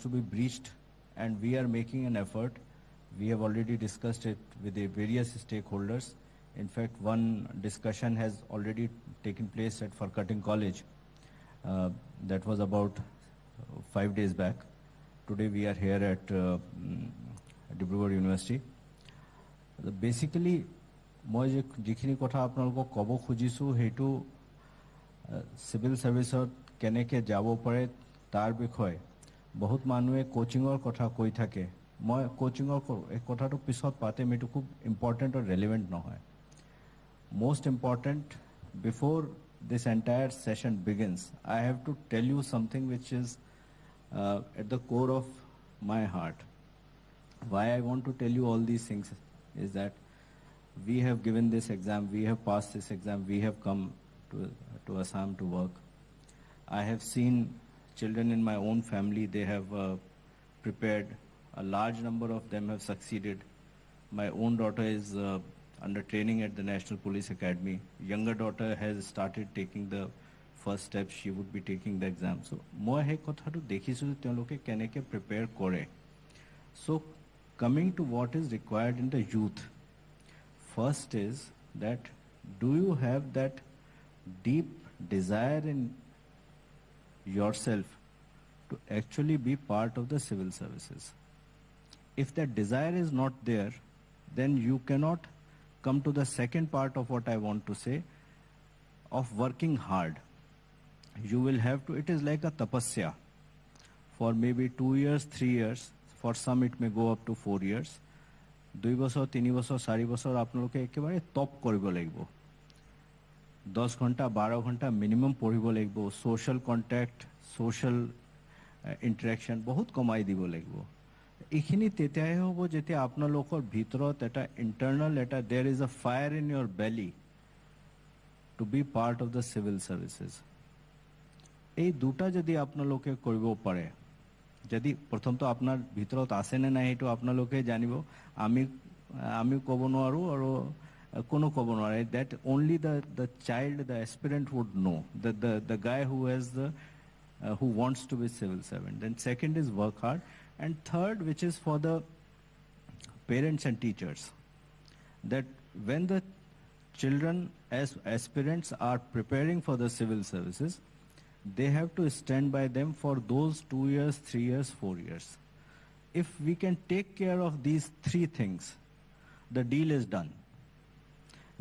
to be breached, and we are making an effort. We have already discussed it with the various stakeholders. In fact, one discussion has already taken place at Farcutting College. That was about 5 days back. Today we are here at Dibrugarh University. Basically, মই যিখিনি কথা আপোনালোকক ক'ব খুজিছোঁ সেইটো civil সার্ভিসত কেনেকৈ যাব পাৰে তাৰ বিষয়ে বহুত মানুহে কোচিংৰ কথা কৈ থাকে মই কোচিংৰ কথাটো পিছত পাতে মেটো খুব ইম্পৰ্টেন্ট আৰু ৰেলেভেন্ট নহয় most important before this entire session begins I have to tell you something which is at the core of my heart why I want to tell you all these things is that we have given this exam, we have passed this exam, we have come to Assam to work. I have seen children in my own family, they have prepared. A large number of them have succeeded. My own daughter is under training at the National Police Academy. Younger daughter has started taking the first steps. She would be taking the exam. So, moi he kotha to dekhisu teoloke keneke prepare kore. So, coming to what is required in the youth. First is that do you have that deep desire in yourself to actually be part of the civil services? If that desire is not there, then you cannot come to the second part of what I want to say of working hard. You will have to, it is like a tapasya for maybe 2 years, 3 years. For some it may go up to 4 years. 2 বছৰ 3 বছৰ 4 বছৰ আপোনালোকে একেবাৰে top কৰিব লাগিব 10 ঘণ্টা 12 ঘণ্টা minimum পঢ়িব লাগিব সোশ্যাল কন্টাক্ট সোশ্যাল ইন্টাৰেকশন বহুত কমাই দিব লাগিব এইখিনি তেতিয়াই হ'ব যেতিয়া আপোনালোকৰ ভিতৰত এটা ইন্টাৰনাল এটা there is a fire in your belly to be part of the civil services এই দুটা যদি আপোনালোকে কৰিব পাৰে যদি প্ৰথম তো আপোনাৰ ভিতৰত আছে নে নাই এটো আপোনালোকে জানিব আমি ক'ব নোৱাৰো আৰু কোনো ক'ব নোৱাৰে that only the child the aspirant would know the guy who has the who wants to be civil servant then second is work hard and third which is for the parents and teachers that when the children as aspirants are preparing for the civil services they have to stand by them for those 2 years, 3 years, 4 years. If we can take care of these 3 things, the deal is done.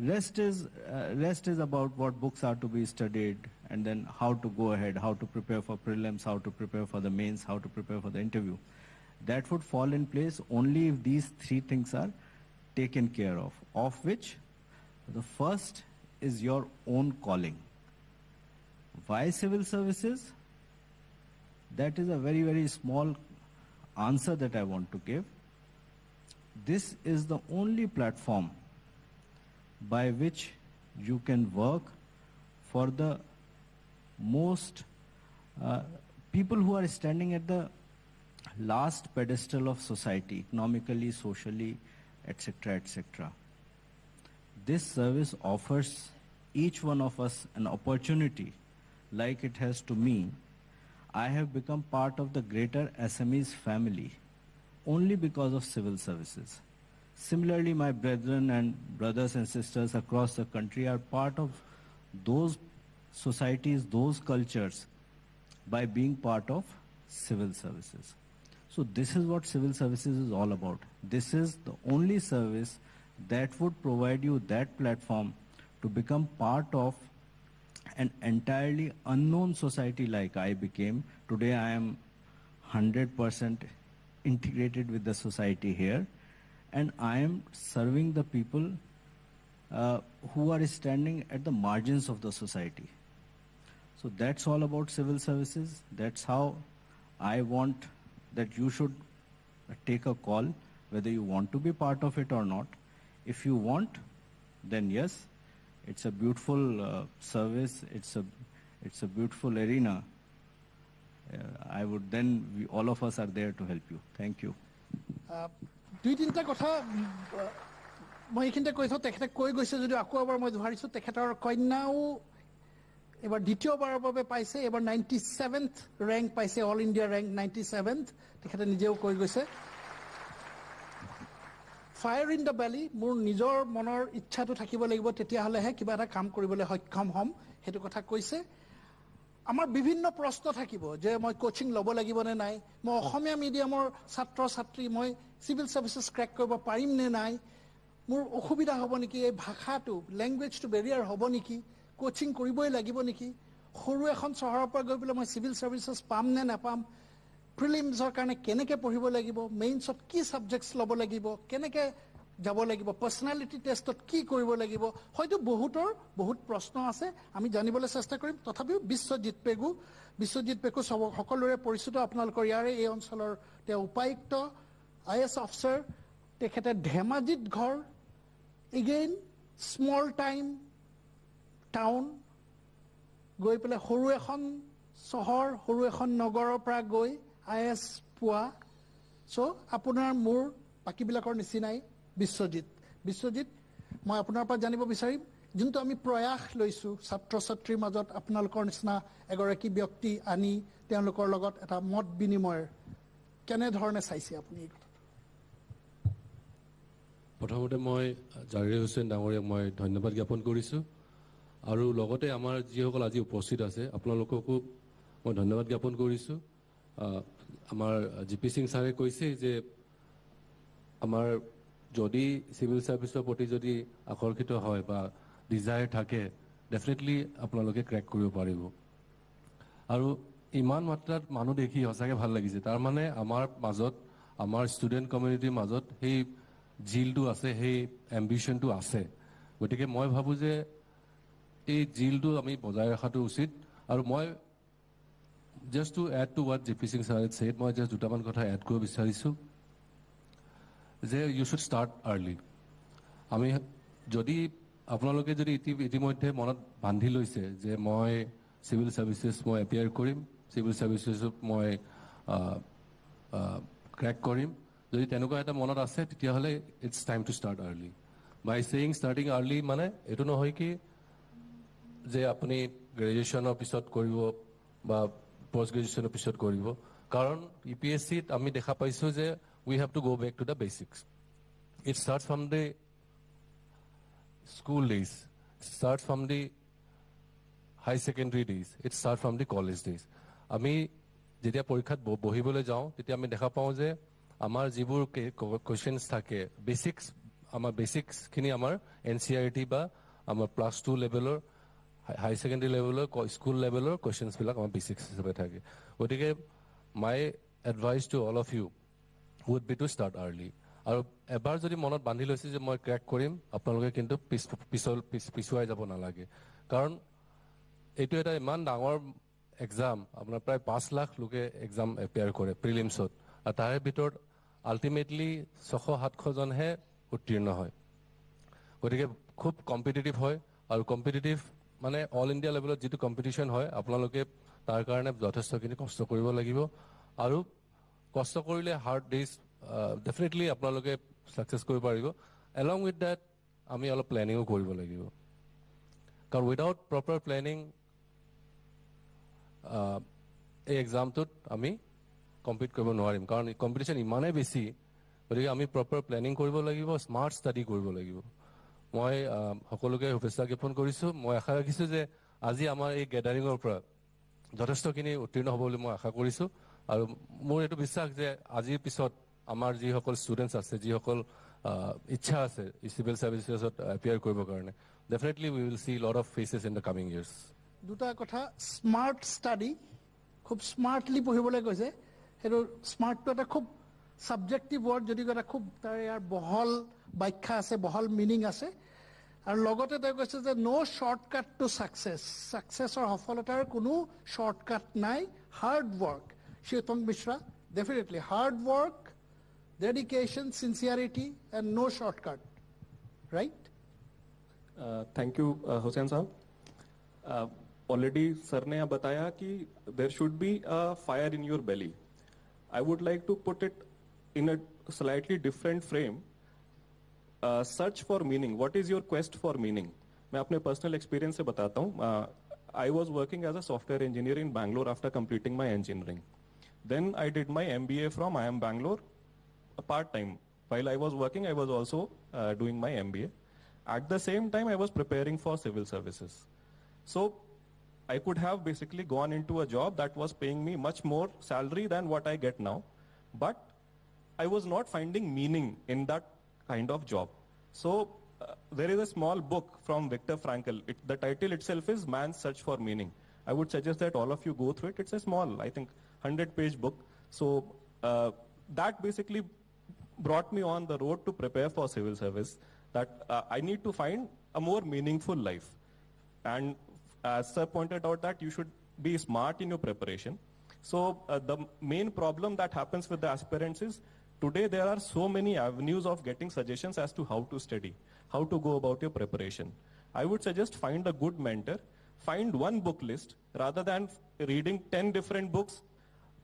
Rest is about what books are to be studied and then how to go ahead, how to prepare for prelims, how to prepare for the mains, how to prepare for the interview. That would fall in place only if these 3 things are taken care of which the first is your own calling. Why civil services? That is a very, very small answer that I want to give. This is the only platform by which you can work for the most people who are standing at the last pedestal of society, economically, socially, etc., etc. This service offers each one of us an opportunity like it has to me. I have become part of the greater Assamese family only because of civil services. Similarly, my brethren and brothers and sisters across the country are part of those societies, those cultures by being part of civil services. So this is what civil services is all about. This is the only service that would provide you that platform to become part of an entirely unknown society like I became. Today I am 100% integrated with the society here and I am serving the people who are standing at the margins of the society. So that's all about civil services. That's how I want that you should take a call whether you want to be part of it or not. If you want, then yes, it's a beautiful service. It's a beautiful arena. I would then, all of us are there to help you. Thank you. 2-3টা কথা মই এইখিনিতে কৈ থওঁ তেখেতে কৈ গৈছে যদি আকৌ এবাৰ মই ধৰিছোঁ তেখেতৰ কন্যাও এবাৰ দ্বিতীয়বাৰৰ বাবে পাইছে এবাৰ 97th ৰেংক পাইছে অল ইণ্ডিয়া ৰেংক 97th তেখেতে নিজেও কৈ গৈছে ফায়াৰ ইন দ্য বেলি মোৰ নিজৰ মনৰ ইচ্ছাটো থাকিব লাগিব তেতিয়াহ'লেহে কিবা এটা কাম কৰিবলৈ সক্ষম হ'ম সেইটো কথা কৈছে আমাৰ বিভিন্ন প্ৰশ্ন থাকিব যে মই কোচিং ল'ব লাগিব নে নাই মই অসমীয়া মিডিয়ামৰ ছাত্ৰ ছাত্ৰী মই সিভিল সাৰ্ভিসেছ ক্ৰেক কৰিব পাৰিম নে নাই মোৰ অসুবিধা হ'ব নেকি এই ভাষাটো ল্যাঙ্গুৱেজটো বেৰিয়াৰ হ'ব নেকি কোচিং কৰিবই লাগিব নেকি সৰু এখন চহৰৰ পৰা গৈ পেলাই মই সিভিল সাৰ্ভিসেছ পাম নে নাপাম প্ৰিলিমছৰ কাৰণে কেনেকৈ পঢ়িব লাগিব মেইনছত কি সাবজেক্টছ ল'ব লাগিব কেনেকৈ যাব লাগিব পাৰ্সোনালিটি টেষ্টত কি কৰিব লাগিব হয়তো বহুত প্ৰশ্ন আছে আমি জানিবলৈ চেষ্টা কৰিম তথাপিও বিশ্বজিৎ পেগু সকলোৰে পৰিচিত আপোনালোকৰ ইয়াৰে এই অঞ্চলৰ তেওঁ উপায়ুক্ত IAS অফিচাৰ তেখেতে ধেমাজিত ঘৰ এগেইন স্মল টাউন গৈ পেলাই সৰু এখন চহৰ সৰু এখন নগৰৰ পৰা গৈ IAS পোৱা সো আপোনাৰ মোৰ বাকীবিলাকৰ নিচিনাই বিশ্বজিৎ মই আপোনাৰ পৰা জানিব বিচাৰিম যোনটো আমি প্ৰয়াস লৈছো ছাত্ৰ ছাত্ৰীৰ মাজত আপোনালোকৰ নিচিনা এগৰাকী ব্যক্তি আনি তেওঁলোকৰ লগত এটা মত বিনিময়ৰ কেনে ধৰণে চাইছে আপুনি এই কথা প্ৰথমতে মই জাকিৰ হুছেইন ডাঙৰীয়াক মই ধন্যবাদ জ্ঞাপন কৰিছো আৰু লগতে আমাৰ যিসকল আজি উপস্থিত আছে আপোনালোককো মই ধন্যবাদ জ্ঞাপন কৰিছো আমাৰ জিপি সিং ছাৰে কৈছে যে আমাৰ যদি সিভিল সাৰ্ভিসৰ প্ৰতি যদি আকৰ্ষিত হয় বা ডিজায়াৰ থাকে ডেফিনেটলি আপোনালোকে ক্ৰেক কৰিব পাৰিব আৰু ইমান মাত্ৰাত মানুহ দেখি সঁচাকৈ ভাল লাগিছে তাৰ মানে আমাৰ মাজত আমাৰ ষ্টুডেণ্ট কমিউনিটিৰ মাজত সেই জিলটো আছে সেই এম্বিশ্যনটো আছে গতিকে মই ভাবোঁ যে এই জিলটো আমি বজাই ৰখাটো উচিত আৰু মই just to add to what GP Singh ছাৰে ছেড মই জাষ্ট দুটামান কথা এড কৰিব বিচাৰিছোঁ যে ইউ শুড ষ্টাৰ্ট আৰ্লি আমি যদি আপোনালোকে যদি ইতিমধ্যে মনত বান্ধি লৈছে যে মই সিভিল সাৰ্ভিসেছ মই এপিয়াৰ কৰিম সিভিল সাৰ্ভিসেছত মই ক্ৰেক কৰিম যদি তেনেকুৱা এটা মনত আছে তেতিয়াহ'লে it's time to start early by saying starting early মানে এইটো নহয় কি যে আপুনি গ্ৰেজুৱেশ্যনৰ পিছত কৰিব বা পোষ্ট গ্ৰেজুৱেশ্যনৰ পিছত কৰিব কাৰণ UPSCত আমি দেখা পাইছোঁ যে we have to go back to the basics. It starts from the school days, it starts from the high secondary days, it starts from the college days. আমি যেতিয়া পৰীক্ষাত বহিবলৈ যাওঁ তেতিয়া আমি দেখা পাওঁ যে আমাৰ যিবোৰ কুৱেশ্যনছ থাকে আমাৰ বেচিক্সখিনি আমাৰ NCERT বা আমাৰ +2 লেভেলৰ হাই ছেকেণ্ডেৰী লেভেলৰ স্কুল লেভেলৰ কুৱেশ্যনছবিলাক আমাৰ বেচিক্স হিচাপে থাকে গতিকে my advice to all of you would be to start early আৰু এবাৰ যদি মনত বান্ধি লৈছে যে মই ক্ৰেক কৰিম আপোনালোকে কিন্তু পিছুৱাই যাব নালাগে কাৰণ এইটো এটা ইমান ডাঙৰ এক্সাম আপোনাৰ প্ৰায় 5 লাখ লোকে এক্সাম এপিয়াৰ কৰে প্ৰিলিমছত আৰু তাৰে ভিতৰত আল্টিমেটলি 600-700 জনহে উত্তীৰ্ণ হয় গতিকে খুব কম্পিটিটিভ হয় আৰু কম্পিটিটিভ মানে অল ইণ্ডিয়া লেভেলত যিটো কম্পিটিশ্যন হয় আপোনালোকে তাৰ কাৰণে যথেষ্টখিনি কষ্ট কৰিব লাগিব আৰু কষ্ট কৰিলে হাৰ্ড ডেজ ডেফিনেটলি আপোনালোকে ছাকচেছ কৰিব পাৰিব এলং উইথ ডেট আমি অলপ প্লেনিঙো কৰিব লাগিব কাৰণ উইদাউট প্ৰপাৰ প্লেনিং এই এক্সামটোত আমি কম্পিট কৰিব নোৱাৰিম কাৰণ কম্পিটিশ্যন ইমানেই বেছি গতিকে আমি প্ৰপাৰ প্লেনিং কৰিব লাগিব স্মাৰ্ট ষ্টাডি কৰিব লাগিব মই সকলোকে শুভেচ্ছা জ্ঞাপন কৰিছোঁ মই আশা ৰাখিছোঁ যে আজি আমাৰ এই গেডাৰিঙৰ পৰা যথেষ্টখিনি উত্তীৰ্ণ হ'ব বুলি মই আশা কৰিছোঁ আৰু মোৰ এইটো বিশ্বাস যে আজিৰ পিছত আমাৰ যিসকল ষ্টুডেণ্টছ আছে যিসকল ইচ্ছা আছে চিভিল সাৰ্ভিসেছত এপিয়াৰ কৰিবৰ কাৰণে definitely we will see lot of faces in the coming years দুটা কথা স্মাৰ্ট ষ্টাডি খুব স্মাৰ্টলি পঢ়িবলৈ কৈছে সেইটো স্মাৰ্টটো এটা খুব সাবজেক্টিভ ৱৰ্ড যদি এটা খুব তাৰ ইয়াৰ বহল ব্যাখ্যা আছে বহল মিনিং আছে আৰু লগতে তেওঁ কৈছে যে নো শ্বৰ্টকাট টু ছাকচেছৰ সফলতাৰ কোনো শ্বৰ্টকাট নাই hard work Shitong Mishra, definitely hard work, dedication, sincerity, and no shortcut. Right? Thank you, Hussain Sahab. Already, sir ne bataya ki there should be a fire in your belly. I would like to put it in a slightly different frame. Search for meaning. What is your quest for meaning? मैं अपने personal experience से बताता हूँ. I was working as a software engineer in Bangalore after completing my engineering. Then I did my MBA from IIM Bangalore part-time. While I was working, I was also doing my MBA. At the same time, I was preparing for civil services. So I could have basically gone into a job that was paying me much more salary than what I get now. But I was not finding meaning in that kind of job. So there is a small book from Viktor Frankl. The title itself is Man's Search for Meaning. I would suggest that all of you go through it. It's a small, I think, 100-page book. So that basically brought me on the road to prepare for civil service, that I need to find a more meaningful life. And as Sir pointed out, that you should be smart in your preparation. So the main problem that happens with the aspirants is, today there are so many avenues of getting suggestions as to how to study, how to go about your preparation. I would suggest find a good mentor, find one book list, rather than reading 10 different books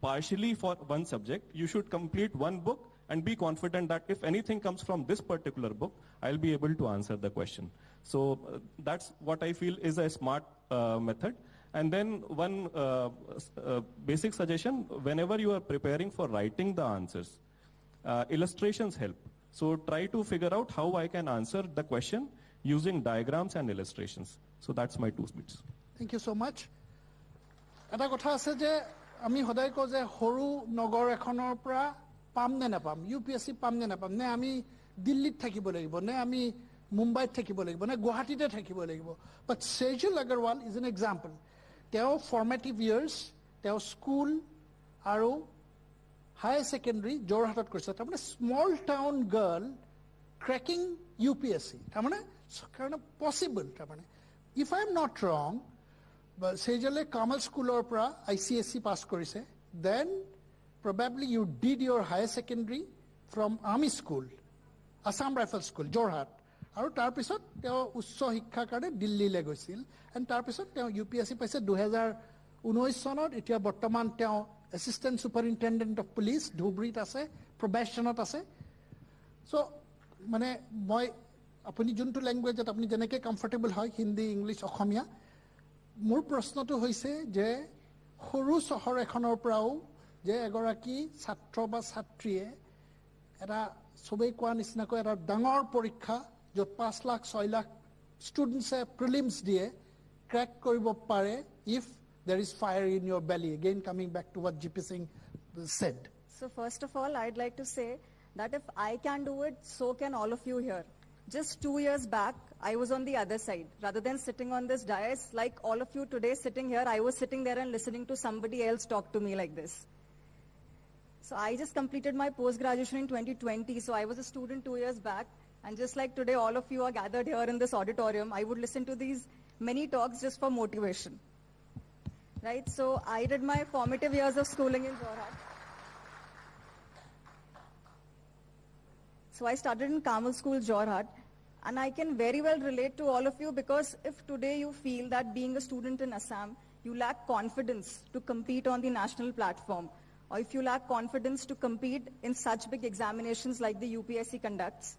partially for one subject. You should complete one book and be confident that if anything comes from this particular book, I'll be able to answer the question. So that's what I feel is a smart method. And then one basic suggestion, whenever you are preparing for writing the answers, illustrations help. So try to figure out how I can answer the question using diagrams and illustrations. So that's my 2 bits. Thank you so much. এটা কথা আছে যে আমি সদায় কওঁ যে সৰু নগৰ এখনৰ পৰা পাম নে নাপাম, UPSC পাম নে নাপাম, নে আমি দিল্লীত থাকিব লাগিব, নে আমি মুম্বাইত থাকিব লাগিব, নে গুৱাহাটীতে থাকিব লাগিব। বাট Sejal Agarwal is an example. তেওঁ ফৰ্মেটিভ ইয়াৰ্ছ তেওঁ স্কুল আৰু হায়াৰ ছেকেণ্ডেৰী যোৰহাটত কৰিছে। তাৰমানে small town girl cracking UPSC, তাৰমানে কাৰণে পচিবল। তাৰমানে ইফ আই এম নট ৰং, সেজলে কামাল স্কুলৰ পৰা ICSE পাছ কৰিছে। Then probably you did your higher secondary from Army School, Assam Rifle School, Jorhat. আৰু তাৰপিছত তেওঁ উচ্চ শিক্ষাৰ কাৰণে দিল্লীলৈ গৈছিল। এণ্ড তাৰপিছত তেওঁ UPSC পাইছে 2019 চনত। এতিয়া বৰ্তমান তেওঁ এছিষ্টেণ্ট ছুপাৰিণ্টেণ্ডেণ্ট অফ পুলিচ ধুবুৰীত আছে, প্ৰবেশ্যনত আছে। চ' মানে মই আপুনি যোনটো লেংগুৱেজত আপুনি যেনেকৈ কমফৰ্টেবল হয়, হিন্দী, ইংলিছ, অসমীয়া, মোৰ প্ৰশ্নটো হৈছে যে সৰু চহৰ এখনৰ পৰাও যে এগৰাকী ছাত্ৰ বা ছাত্ৰীয়ে এটা চবেই কোৱা নিচিনাকৈ এটা ডাঙৰ পৰীক্ষা য'ত 5 লাখ 6 লাখ ষ্টুডেণ্টছে প্ৰিলিমছ দিয়ে ক্ৰেক কৰিব পাৰে, if there is fire in your belly. Again, coming back to what GP Singh said. So first of all, I'd like to say that if I can do it, so can all of you here. Just 2 years back, I was on the other side. Rather than sitting on this dais, like all of you today sitting here, I was sitting there and listening to somebody else talk to me like this. So I just completed my post-graduation in 2020. So I was a student 2 years back. And just like today, all of you are gathered here in this auditorium, I would listen to these many talks just for motivation. Right? So I did my formative years of schooling in Jorhat. So I started in Kamal School, Jorhat. And I can very well relate to all of you, because if today you feel that being a student in Assam, you lack confidence to compete on the national platform, or if you lack confidence to compete in such big examinations like the UPSC conducts,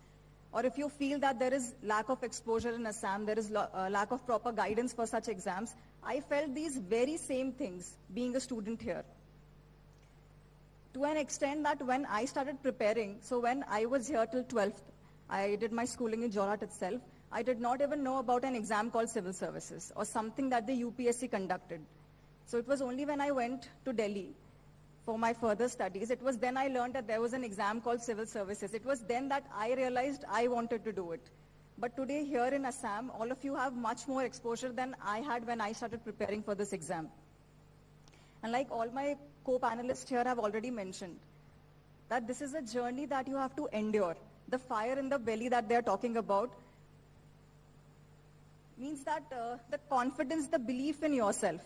or if you feel that there is lack of exposure in Assam, there is lack of proper guidance for such exams, I felt these very same things being a student here. To an extent that when I started preparing, so when I was here till 12th, I did my schooling in Jorhat itself, I did not even know about an exam called civil services or something that the UPSC conducted. So it was only when I went to Delhi for my further studies, it was then I learned that there was an exam called civil services. It was then that I realized I wanted to do it. But today here in Assam, all of you have much more exposure than I had when I started preparing for this exam. And like all my co-panelists here have already mentioned, that this is a journey that you have to endure. The fire in the belly that they're talking about means that the confidence, the belief in yourself.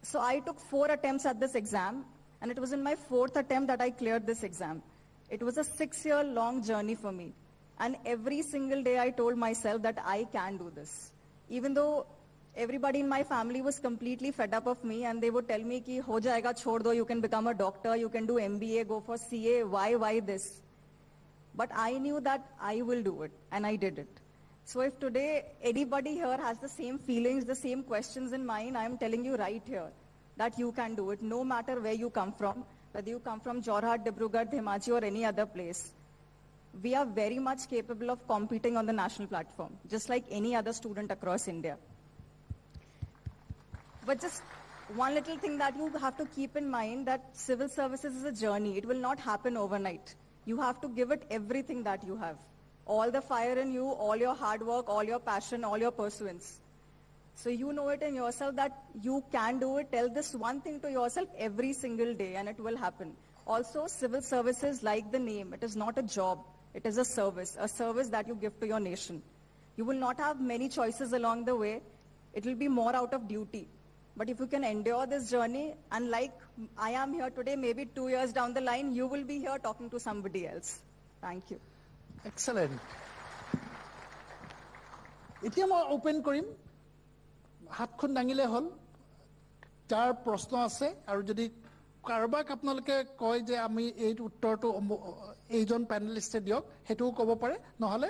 So I took 4 attempts at this exam, and it was in my 4th attempt that I cleared this exam. It was a 6-year-long journey for me. And every single day I told myself that I can do this. Even though everybody in my family was completely fed up of me, and they would tell me, ki, ho jayega, chhod do, you can become a doctor, you can do MBA, go for CA, why this? But I knew that I will do it, and I did it. So if today anybody here has the same feelings, the same questions in mind, I am telling you right here that you can do it, no matter where you come from, whether you come from Jorhat, Dibrugarh, Dhemaji or any other place. We are very much capable of competing on the national platform, just like any other student across India. But just one little thing that you have to keep in mind, that civil services is a journey. It will not happen overnight. You have to give it everything that you have. All the fire in you, all your hard work, all your passion, all your pursuance. So you know it in yourself that you can do it. Tell this one thing to yourself every single day and it will happen. Also, civil services, like the name, it is not a job. It is a service that you give to your nation. You will not have many choices along the way. It will be more out of duty. But if you can endure this journey, and like I am here today, maybe 2 years down the line, you will be here talking to somebody else. Thank you. Excellent. এতিয়া মই open কৰিম, হাতখন দাঙিলে হ'ল, যাৰ প্ৰশ্ন আছে, আৰু যদি কাৰোবাক আপোনালোকে কয় যে আমি এই উত্তৰটো এইজন পেনেলিষ্টে দিয়ক, সেইটোও ক'ব পাৰে, নহ'লে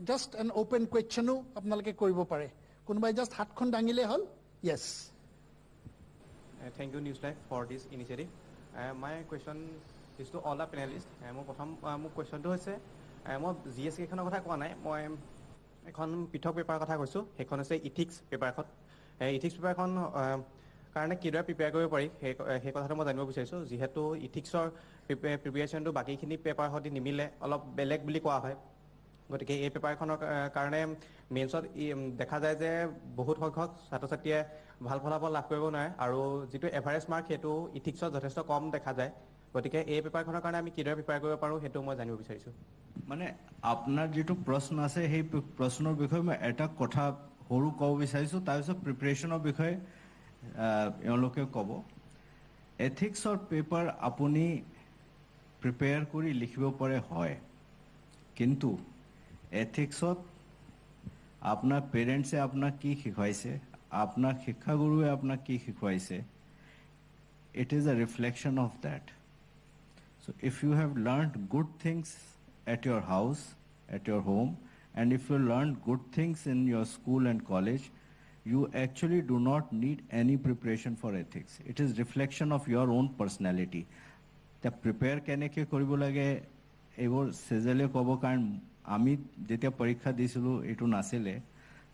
জাষ্ট এন ওপেন কুৱেশ্যনো আপোনালোকে কৰিব পাৰে। কোনোবাই জাষ্ট হাতখন দাঙিলে হ'ল। য়েছ। Thank you, News Live, for this initiative. My question is to all the panelists. মোৰ কুৱেশ্যনটো হৈছে, মই GS কেইখনৰ কথা কোৱা নাই, মই এখন পৃথক পেপাৰৰ কথা কৈছোঁ। সেইখন হৈছে ইথিক্স পেপাৰখন। ইথিক্স পেপাৰখন কাৰণে কিদৰে প্ৰিপেয়াৰ কৰিব পাৰি সেই কথাটো মই জানিব বিচাৰিছোঁ। যিহেতু ইথিক্সৰ প্ৰিপেয়াৰেশ্যনটো বাকীখিনি পেপাৰৰ সৈতে নিমিলে, অলপ বেলেগ বুলি কোৱা হয়। গতিকে এই পেপাৰখনৰ কাৰণে মেইনছত দেখা যায় যে বহুত সংখ্যক ছাত্ৰ ছাত্ৰীয়ে ভাল ফলাফল লাভ কৰিব নোৱাৰে, আৰু যিটো এভাৰেজ মাৰ্ক সেইটো ইথিক্সত যথেষ্ট কম দেখা যায়। গতিকে এই পেপাৰখনৰ কাৰণে আমি কিদৰে প্ৰিপেয়াৰ কৰিব পাৰোঁ সেইটো মই জানিব বিচাৰিছোঁ। মানে আপোনাৰ যিটো প্ৰশ্ন আছে সেই প্ৰশ্নৰ বিষয়ে মই এটা কথা সৰু ক'ব বিচাৰিছোঁ, তাৰপিছত প্ৰিপেৰেশ্যনৰ বিষয়ে এওঁলোকে ক'ব। এথিক্সৰ পেপাৰ আপুনি প্ৰিপেয়াৰ কৰি লিখিব পাৰে হয়, কিন্তু এথিক্সত আপোনাৰ পেৰেণ্টছে আপোনাক কি শিকাইছে, আপোনাৰ শিক্ষাগুৰুৱে আপোনাক কি শিকাইছে, it is a reflection of that. So if you have learned good things at your house, at your home, and if you learned good things in your school and college, you actually do not need any preparation for ethics. It is reflection of your own personality. The prepare কেনেকৈ কৰিব লাগে এইবোৰ চেজেলে ক'ব, কাৰণ আমি যেতিয়া পৰীক্ষা দিছিলোঁ এইটো নাছিলে।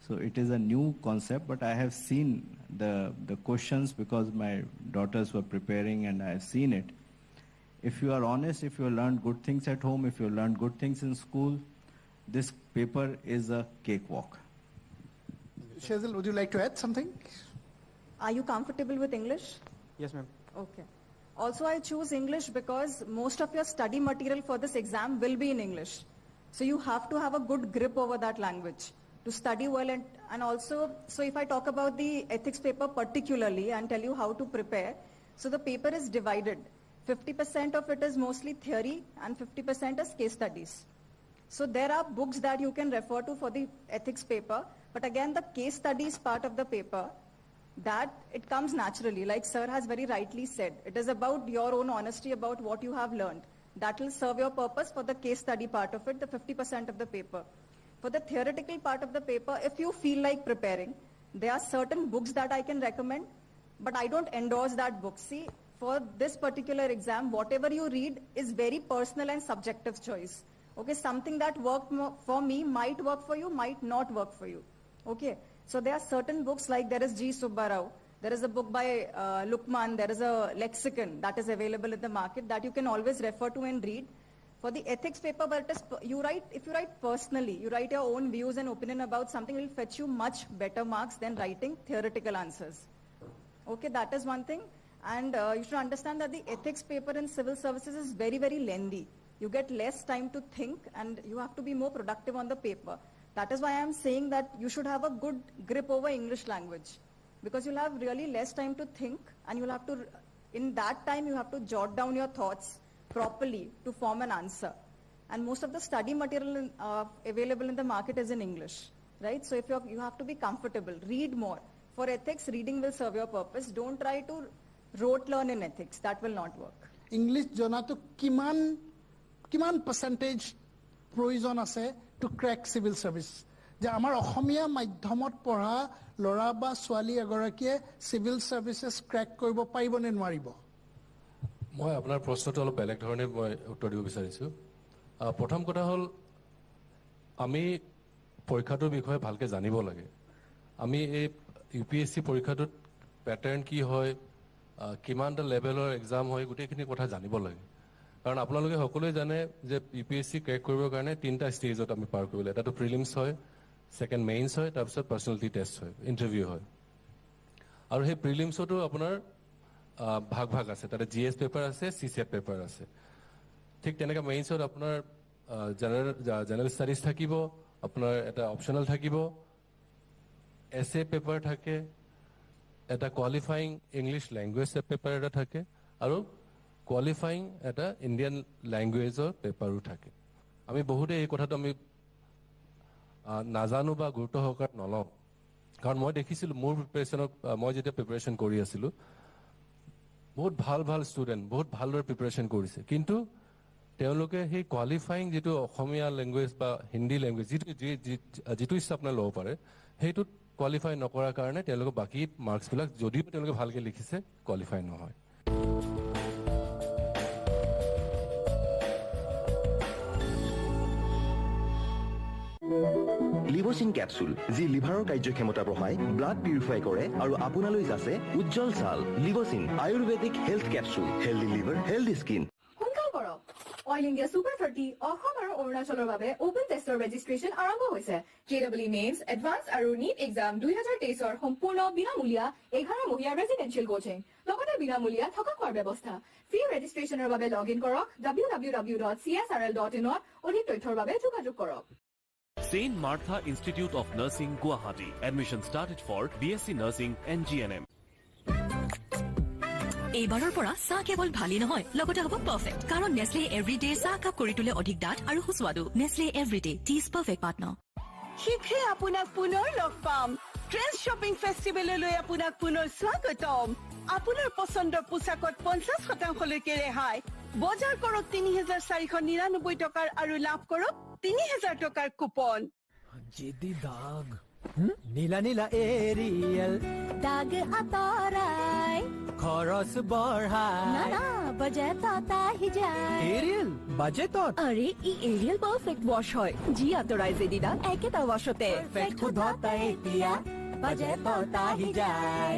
So it is a new concept, but I have seen the questions because my daughters were preparing and I have seen it. If you are honest, if you learn good things at home, if you learn good things in school, this paper is a cakewalk. Shazil, would you like to add something? Are you comfortable with English? Yes, ma'am. Okay. Also, I choose English because most of your study material for this exam will be in English. So you have to have a good grip over that language to study well. And also, so if I talk about the ethics paper particularly and tell you how to prepare, so the paper is divided. 50% of it is mostly theory and 50% is case studies. So there are books that you can refer to for the ethics paper, but again the case studies part of the paper, that it comes naturally, like sir has very rightly said. It is about your own honesty about what you have learned. That will serve your purpose for the case study part of it, the 50% of the paper. For the theoretical part of the paper, if you feel like preparing, there are certain books that I can recommend, but I don't endorse that book. See, for this particular exam, whatever you read is very personal and subjective choice. Okay, something that worked for me might work for you, might not work for you. Okay, so there are certain books, like there is G. Subba Rao, there is a book by Lukman, there is a lexicon that is available in the market that you can always refer to and read. For the ethics paper, but if you write personally, you write your own views and opinion about something, it will fetch you much better marks than writing theoretical answers. Okay, that is one thing. And you should understand that the ethics paper in civil services is very, very lengthy. You get less time to think and you have to be more productive on the paper. That is why I am saying that you should have a good grip over English language, because you'll have really less time to think, and you'll have to, in that time, you have to jot down your thoughts properly to form an answer. And most of the study material available in the market is in English, right? So if you have to be comfortable, read more. For ethics, reading will serve your purpose. Don't try to rote learn in ethics. That will not work. English jonato kiman percentage provision ase to crack civil service. যে আমাৰ অসমীয়া মাধ্যমত পঢ়া ল'ৰা বা ছোৱালী এগৰাকীয়ে civil services crack কৰিব পাৰিব নে নোৱাৰিব? মই আপোনাৰ প্ৰশ্নটো অলপ বেলেগ ধৰণে মই উত্তৰ দিব বিচাৰিছোঁ। প্ৰথম কথা হ'ল আমি পৰীক্ষাটোৰ বিষয়ে ভালকৈ জানিব লাগে। আমি এই UPSC পৰীক্ষাটোত পেটাৰ্ণ কি হয়, কিমানটা লেভেলৰ এক্সাম হয়, গোটেইখিনি কথা জানিব লাগে। কাৰণ আপোনালোকে সকলোৱে জানে যে UPSC ক্ৰেক কৰিবৰ কাৰণে 3টা ষ্টেজত আমি পাৰ কৰিব লাগে। এটাটো প্ৰিলিমছ হয়, ছেকেণ্ড মেইনছ হয়, তাৰপিছত পাৰ্চনেলিটি টেষ্ট হয়, ইণ্টাৰভিউ হয়। আৰু সেই প্ৰিলিমছতো আপোনাৰ ভাগ ভাগ আছে, তাতে GS পেপাৰ আছে, CSAT পেপাৰ আছে। ঠিক তেনেকৈ মেইনছত আপোনাৰ জেনেৰেল ষ্টাডিজ থাকিব, আপোনাৰ এটা অপশ্যনেল থাকিব, essay পেপাৰ থাকে, এটা কোৱালিফাইং ইংলিছ লেংগুৱেজ পেপাৰ এটা থাকে, আৰু কোৱালিফাইং এটা ইণ্ডিয়ান লেংগুৱেজৰ পেপাৰো থাকে। আমি বহুতে এই কথাটো আমি নাজানো বা গুৰুত্ব সহকাৰে নলওঁ। কাৰণ মই দেখিছিলোঁ মোৰ প্ৰিপেৰেশ্যনক, মই যেতিয়া প্ৰিপেৰেশ্যন কৰি আছিলোঁ, বহুত ভাল ভাল ষ্টুডেণ্ট বহুত ভালদৰে প্ৰিপেৰেশ্যন কৰিছে, কিন্তু তেওঁলোকে সেই কোৱালিফাইং যিটো অসমীয়া লেংগুৱেজ বা হিন্দী লেংগুৱেজ যিটো ইচ্ছা আপোনাৰ ল'ব পাৰে, সেইটোত কোৱালিফাই নকৰাৰ কাৰণে তেওঁলোকে বাকী মাৰ্কছবিলাক যদিও তেওঁলোকে ভালকৈ লিখিছে, কোৱালিফাই নহয়। লিভোচিন কেপচুল, যি লিভাৰৰ কাৰ্যক্ষমতা বঢ়ায়, ব্লাড পিউৰিফাই কৰে আৰু আপোনালৈ যাচে উজ্জ্বল ছাল। Livocin ayurvedic health capsule, healthy liver, healthy skin. সোনকাল কৰক, অইল ইণ্ডিয়া ছুপাৰ 30 অসম আৰু অৰুণাচলৰ বাবে অপেন টেষ্টৰ ৰেজিষ্ট্ৰেশ্যন আৰম্ভ হৈছে। JEE মেইনছ, এডভান্স আৰু NEET এক্সাম 2023ৰ সম্পূৰ্ণ বিনামূলীয়া 11 মহীয়া ৰেজিডেঞ্চিয়েল কোচিং, লগতে বিনামূলীয়া থকা খোৱাৰ ব্যৱস্থা। ফ্ৰী ৰেজিষ্ট্ৰেশ্যনৰ বাবে লগ ইন কৰক www.csrl.in। অধিক তথ্যৰ বাবে যোগাযোগ কৰক। St. Martha Institute of Nursing, Guwahati. Admission started for BSc Nursing and GNM. এইবাৰৰ পৰা চাহ কেৱল ভালেই নহয়, লগতে হ'ব পাৰফেক্ট। কাৰণ নেছলে এভৰিডে চাহ কাপ কৰি তোলে অধিক ডাঠ আৰু সুস্বাদু। Nestle everyday, tea's perfect partner. শীঘ্ৰে আপোনাক পুনৰ লগ পাম। ট্ৰেন্ড শ্বপিং ফেষ্টিভেললৈ আপোনাক পুনৰ স্বাগতম। আপোনাৰ পচন্দৰ পোচাকত 50% ৰেহাই। বজাৰ কৰক 3,499 টকাৰ আৰু লাভ কৰক 3,000 টকাৰ কুপন। জিদি দাগ, নীলা নীলা এৰিয়েল দাগ আঁতৰাই খৰচ বঢ়াই না বাজেটত আহি যায়। এৰিয়েল বাজেটত। আৰে ই এৰিয়েল পাৰফেক্ট ৱাছ হয়, যি আঁতৰাই জেদি দাগ একেটা ৱাছতে। শুদ্ধতা এতিয়া বাজেটত আহি যায়।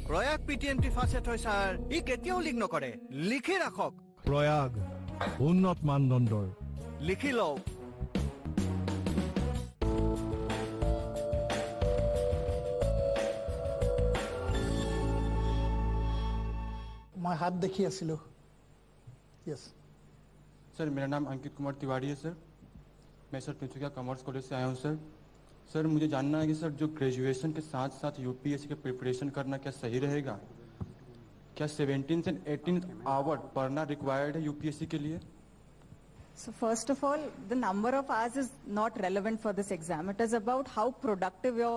প্ৰয়াগ PTMT ফাচেট হয় ছাৰ, ই কেতিয়াও লিক নকৰে, লিখি ৰাখক। প্ৰয়াগ উন্নত মানদণ্ডৰ, লিখি লওক। मैं हाथ देखी आसिलो। यस सर, मेरा नाम अंकित कुमार तिवारी है सर। मैं सर तिनसुकिया कॉमर्स कॉलेज से आया हूँ सर। सर, मुझे जानना है कि सर जो ग्रेजुएशन के साथ साथ UPSC के प्रिपरेशन करना क्या सही रहेगा? क्या 17 से 18 आवर पढ़ना रिक्वायर्ड है UPSC के लिए? So first of all, the number of hours is not relevant for this exam. It is about how productive your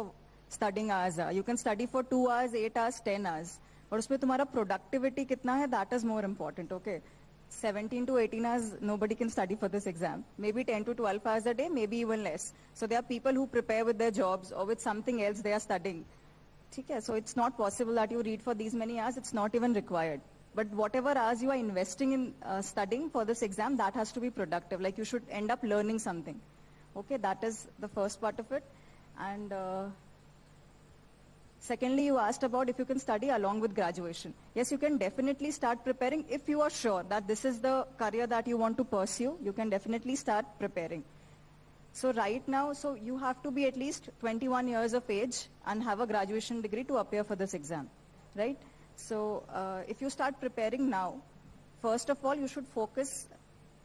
studying hours are. You can study for 2 hours, 8 hours, 10 hours. और उसमें तुम्हारा productivity कितना है, that is more important, okay? 17 to 18 hours, nobody can study for this exam. Maybe 10 to 12 hours a day, maybe even less. So there are people who prepare with their jobs or with something else they are studying. Okay? So it's not possible that you read for these many hours, it's not even required. But whatever hours you are investing in studying for this exam, that has to be productive. Like you should end up learning something. Okay, that is the first part of it. And secondly, you asked about if you can study along with graduation. Yes, you can definitely start preparing if you are sure that this is the career that you want to pursue. You can definitely start preparing. So right now, so you have to be at least 21 years of age and have a graduation degree to appear for this exam, right? So if you start preparing now, first of all, you should focus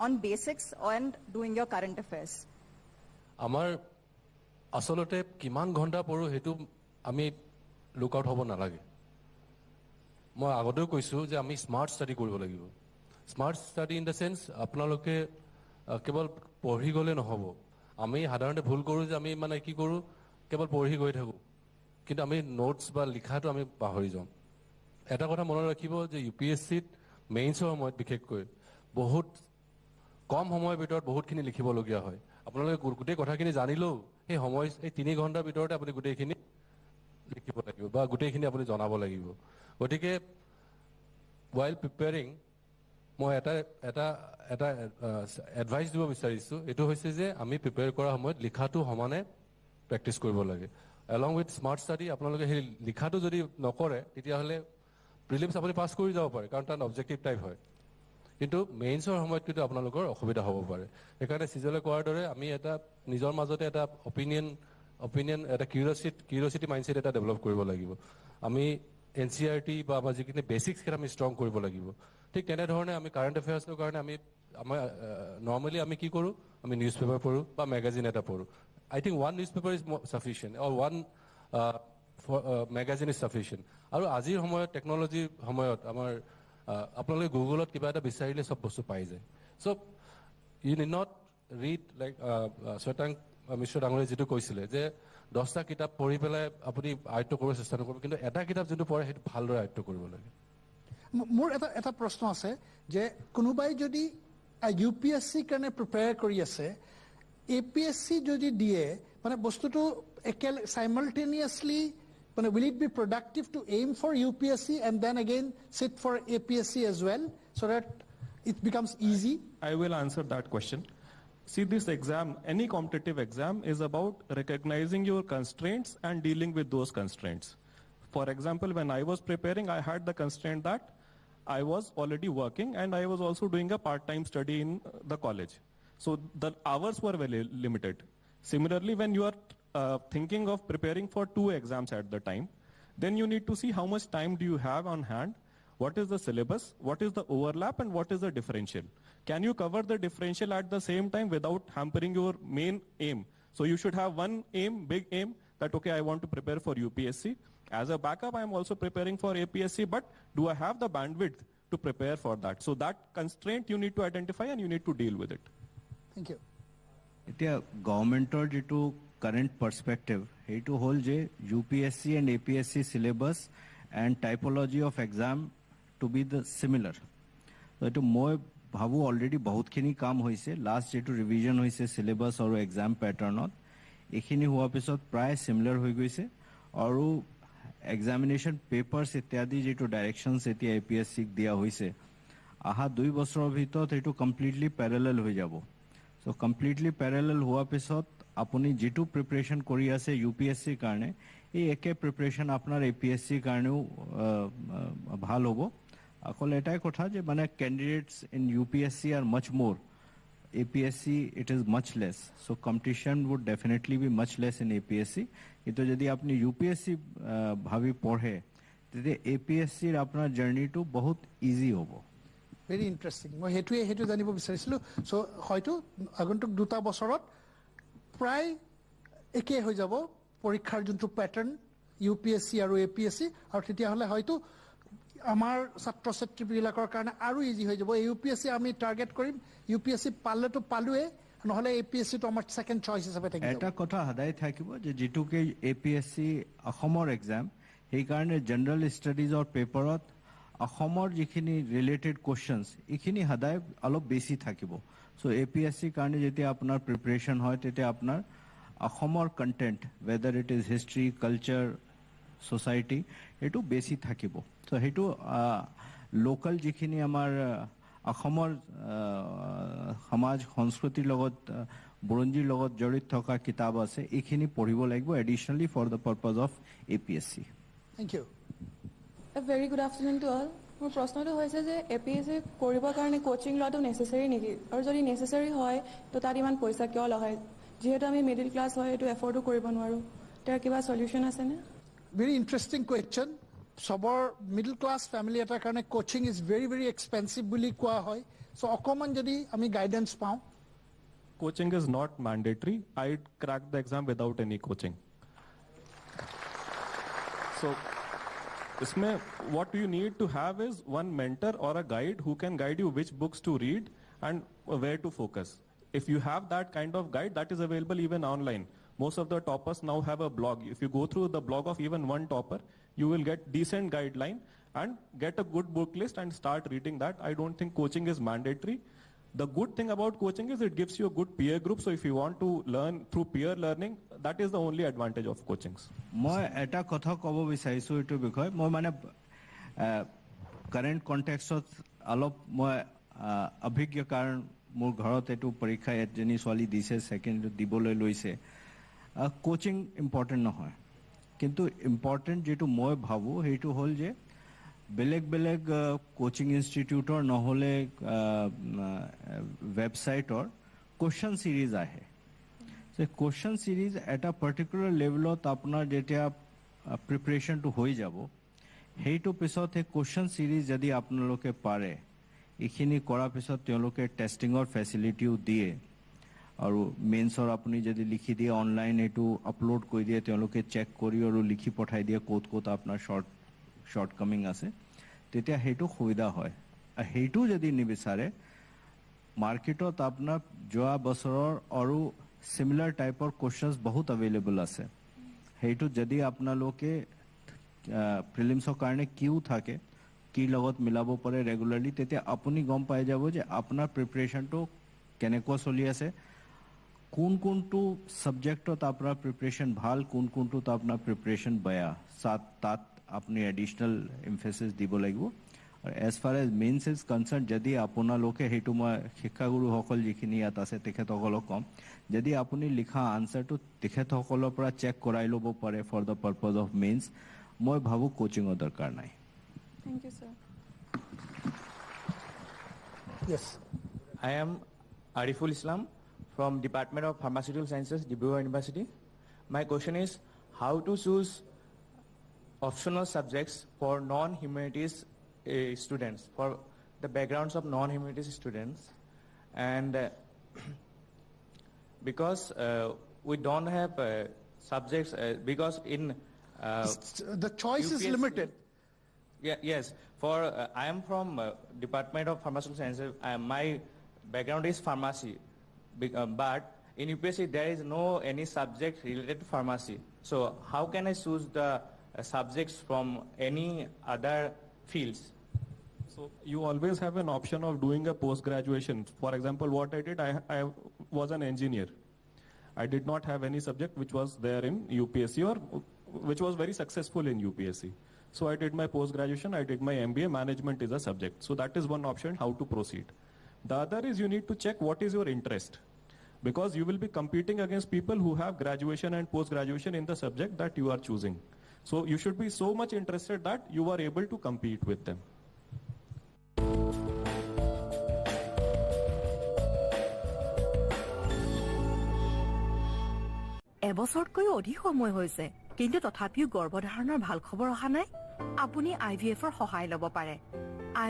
on basics and doing your current affairs. আমাৰ আসলতে কিমান ঘণ্টা পঢ়ো হেতু আমি look out হ'ব নালাগে। মই আগতেও কৈছোঁ যে আমি স্মাৰ্ট ষ্টাডি কৰিব লাগিব। Smart study in the sense আপোনালোকে কেৱল পঢ়ি গ'লে নহ'ব। আমি সাধাৰণতে ভুল কৰোঁ যে আমি মানে কি কৰোঁ, কেৱল পঢ়ি গৈ থাকোঁ, কিন্তু আমি নোটছ বা লিখাটো আমি পাহৰি যাওঁ। এটা কথা মনত ৰাখিব যে UPSCত মেইনছৰ সময়ত বিশেষকৈ বহুত কম সময়ৰ ভিতৰত বহুতখিনি লিখিবলগীয়া হয় আপোনালোকে গোটেই কথাখিনি জানিলেও সেই সময় এই 3 ঘণ্টাৰ ভিতৰতে আপুনি গোটেইখিনি লিখিব লাগিব বা গোটেইখিনি আপুনি জনাব লাগিব গতিকে while preparing মই এটা এডভাইচ দিব বিচাৰিছো এটো হৈছে যে আমি প্ৰিপেয়াৰ কৰাৰ সময়ত লিখাটো সমানে প্ৰেক্টিছ কৰিব লাগে along with smart study আপোনালোকে সেই লিখাটো যদি নকৰে তেতিয়া হলে প্ৰিলিমছ আপুনি পাছ কৰি যাব পাৰে কাৰণ তাৰ অবজেক্টিভ টাইপ হয় কিন্তু মেইনছৰ সময়ত কিন্তু আপোনালোকৰ অসুবিধা হ'ব পাৰে সেইকাৰণে সিজলে কোৱাৰ দৰে আমি এটা নিজৰ মাজতে এটা অপিনিয়ন এটা কিউৰিয়ছিটি মাইন্ডছেট এটা ডেভেলপ কৰিব লাগিব আমি এনচিআৰটি বা আমাৰ যিখিনি বেসিক্স কেটা আমি ষ্ট্ৰং কৰিব লাগিব ঠিক তেনে ধৰণে আমি কাৰেণ্ট এফেয়াৰ্ছৰ কাৰণে আমি নৰ্মালি আমি কি কৰো আমি নিউজ পেপাৰ পঢ়ো বা ম্যাগাজিন এটা পঢ়ো I think one newspaper is sufficient or one magazine is sufficient আৰু আজিৰ সময়ত টেকনলজিৰ সময়ত আমাৰ আপোনালোকে গুগলত কিবা এটা বিচাৰিলে সব বস্তু পাই যায় so you need not read like Swetang Mr. Dangore যেটো কৈছিলে যে 10টা কিতাপ পঢ়ি পেলাই আপুনি আয়ত্ত কৰিব চেষ্টা নকৰিব কিন্তু এটা কিতাপ যেটো পঢ়ে হেতু ভালদৰে আয়ত্ত কৰিব লাগে মোৰ এটা প্ৰশ্ন আছে যে কোনোবাই যদি ইউপিএসসি কাৰণে প্ৰিপেয়াৰ কৰি আছে এপিএসসি যদি দিয়ে মানে বস্তুটো simultaneously মানে will it be productive to aim for UPSC and then again sit for APSC as well so that it becomes easy? I will answer that question. See, this exam, any competitive exam is about recognizing your constraints and dealing with those constraints. For example, when I was preparing, I had the constraint that I was already working and I was also doing a part-time study in the college. So the hours were very limited. Similarly, when you are thinking of preparing for 2 exams at the time, then you need to see how much time do you have on hand, what is the syllabus, what is the overlap, and what is the differential. Can you cover the differential at the same time without hampering your main aim? So you should have one aim, big aim, that okay, I want to prepare for UPSC. As a backup, I am also preparing for APSC, but do I have the bandwidth to prepare for that? So that constraint you need to identify and you need to deal with it. Thank you. এতিয়া গভৰ্ণমেণ্টৰ যেটো current পাৰ্সপেক্টিভ হেতু হল যে UPSC and APSC syllabus and typology of exam to be the similar এইটো মই ভাবো already বহুতখিনি কাম হৈছে লাষ্ট যেটো ৰিভিজন হৈছে সিলেবাস আৰু এক্সাম প্যাটাৰ্ণত এইখিনি হোৱাৰ পিছত প্ৰায় সিমিলাৰ হৈ গৈছে আৰু এক্সামিনেশ্যন পেপাৰছ ইত্যাদি যেটো ডাইৰেকশনছ এতিয়া এপিএসসি দিয়া হৈছে আহা 2 বছৰৰ ভিতৰত এইটো কমপ্লিটলি প্যাৰেলেল হৈ যাব So completely parallel हुआ पिছত আপুনি যেটো প্ৰিপাৰেচন কৰি আছে ইউপিএসসি কাৰণে এই একে প্ৰিপাৰেচন আপোনাৰ এপিএসসি কাৰণেও ভাল হ'ব অকল এটাই কথা যে মানে candidates in UPSC are much more APSC it is much less so competition would definitely be much less in APSC কিন্তু যদি আপনি ইউপিএসসি ভাবি পঢ়ে তেতিয়া এপিএসসি ৰ আপোনাৰ জাৰ্নিটো বহুত ইজি হ'ব Very interesting. মই হেতু জানিব বিচাৰিছিলো সো হয়তো আগন্তুক 2টা বছৰত প্ৰায় একে হৈ যাব পৰীক্ষাৰ যোনটো প্যাটাৰ্ন ইউপিএসসি আৰু এপিএসসি আৰু তেতিয়া হলে হয়তো আমাৰ ছাত্ৰ-ছাত্ৰীবিলাকৰ কাৰণে আৰু ইজি হৈ যাব ইউপিএসসি আমি টাৰ্গেট কৰিম ইউপিএসসি পালেটো পালুৱে নহলে এপিএসসি তো আমাৰ সেকেন্ড চয়েস হিচাপে থাকিব এটা কথা সদায় থাকিব যে যেটোকে এপিএসসি অসমৰ এক্সাম এই কাৰণে জেনাৰেল ষ্টাডিজৰ পেপাৰত অসমৰ যিখিনি ৰিলেটেড কোৱেশ্চনছ ইখিনি সদায় অলপ বেছি থাকিব সো এপিএসসি কাৰণে যেতিয়া আপোনাৰ প্ৰিপাৰেচন হয় তেতিয়া আপোনাৰ অসমৰ content whether it is history culture society এটো বেছি থাকিব সো হেতু লোকাল যিখিনি আমাৰ অসমৰ সমাজ সংস্কৃতিৰ লগত বুৰঞ্জীৰ লগত জড়িত থকা কিতাপ আছে ইখিনি পঢ়িব লাগিব additionally for the purpose of APSC thank you A very good afternoon to all. মোৰ প্ৰশ্নটো হৈছে যে এপিএসসি কৰিবৰ কাৰণে কোচিং লোৱাটো নেসেসাৰি নেকি আৰু যদি নেসেসাৰি হয় তো তাত ইমান পইচা কিয় লগায় যেহেতু আমি মিডল ক্লাস হয় এটো এফৰ্ডও কৰিব নোৱাৰো তাৰ কিবা সলিউশন আছে নে Very interesting question. সবৰ মিডল ক্লাস ফ্যামিলি এটাৰ কাৰণে কোচিং ইজ very expensive বুলি কোৱা হয় সো অকমান যদি আমি গাইডেন্স পাওঁ Coaching is not mandatory. I'd crack the exam without any coaching. So इसमें what you need to have is one mentor or a guide who can guide you which books to read and where to focus. If you have that kind of guide, that is available even online. Most of the toppers now have a blog. If you go through the blog of even one topper, you will get decent guideline and get a good book list and start reading that. I don't think coaching is mandatory. The good thing about coaching is it gives you a good peer group. So if you want to learn through peer learning, that is the only advantage of coachings. মই এটা কথা ক'ব বিচাৰিছোঁ এইটো বিষয়ে মই মানে current কণ্টেক্সত অলপ মই অভিজ্ঞ কাৰণ মোৰ ঘৰত এইটো পৰীক্ষা এজনী ছোৱালী দিছে ছেকেণ্ড দিবলৈ লৈছে কোচিং ইম্পৰ্টেণ্ট নহয় কিন্তু ইম্পৰ্টেণ্ট যিটো মই ভাবোঁ সেইটো হ'ল যে বেলেগ বেলেগ কোচিং ইনষ্টিটিউটৰ নহ'লে ৱেবছাইটৰ কুৱেশ্যন ছিৰিজ আহে কুৱেশ্যন ছিৰিজ এটা পাৰ্টিকুলাৰ লেভেলত আপোনাৰ যেতিয়া প্ৰিপেৰেশ্যনটো হৈ যাব সেইটো পিছত সেই কুৱেশ্যন ছিৰিজ যদি আপোনালোকে পাৰে এইখিনি কৰাৰ পিছত তেওঁলোকে টেষ্টিঙৰ ফেচিলিটিও দিয়ে আৰু মেইনছৰ আপুনি যদি লিখি দিয়ে অনলাইন এইটো আপলোড কৰি দিয়ে তেওঁলোকে চেক কৰি আৰু লিখি পঠাই দিয়ে ক'ত ক'ত আপোনাৰ শ্বৰ্টকামিং আছে তেতিয়া সেইটো সুবিধা হয় সেইটো যদি নিবিচাৰে মাৰ্কেটত আপোনাৰ যোৱা বছৰৰ আৰু similar type of questions बहुत available আছে সেইটো যদি আপোনালোকে প্ৰিলিমছৰ কাৰণে কিউ থাকে কি লগত মিলাব পাৰে ৰেগুলাৰলি তেতিয়া আপুনি গম পাই যাব যে আপোনাৰ প্ৰিপাৰেচনটো কেনেকুৱা চলি আছে কোনটো সাবজেক্টত আপোনাৰ প্ৰিপাৰেচন ভাল কোনটোত আপোনাৰ প্ৰিপাৰেচন বেয়া তাত আপুনি এডিশনাল এমফেচিছ দিব লাগিব আৰু as far as mains is concern যদি আপোনালোকে সেইটো মই শিক্ষাগুৰুসকল যিখিনি ইয়াত আছে তেখেতসকলক কম যদি আপুনি লিখা আনচাৰটো তেখেতসকলৰ পৰা চেক কৰাই ল'ব পাৰে for the purpose of mains মই ভাবোঁ কোচিঙৰ দৰকাৰ নাই Thank you, sir. Yes. I am Ariful Islam from Department of Pharmaceutical Sciences, Dibrugarh University. My question is how to choose optional subjects for non-humanities students, for the backgrounds of non-humanities students. And because we don't have subjects, because in the choice is limited. Yes, for I am from Department of Pharmaceutical Sciences. My background is pharmacy, but in UPSC there is no any subject related to pharmacy. So how can I choose the subjects from any other fields? So you always have an option of doing a post-graduation. For example, what I did, I was an engineer. I did not have any subject which was there in UPSC or which was very successful in UPSC. So I did my post-graduation, I did my MBA, management is a subject. So that is one option how to proceed. The other is you need to check what is your interest. Because you will be competing against people who have graduation and post-graduation in the subject that you are choosing. So you should be so much interested that you are able to compete with them. এবছৰতকৈও অধিক সময় হৈছে কিন্তু তথাপিও গৰ্ভধাৰণৰ ভাল খবৰ অহা নাই আপুনি IVF-ৰ সহায় ল'ব পাৰে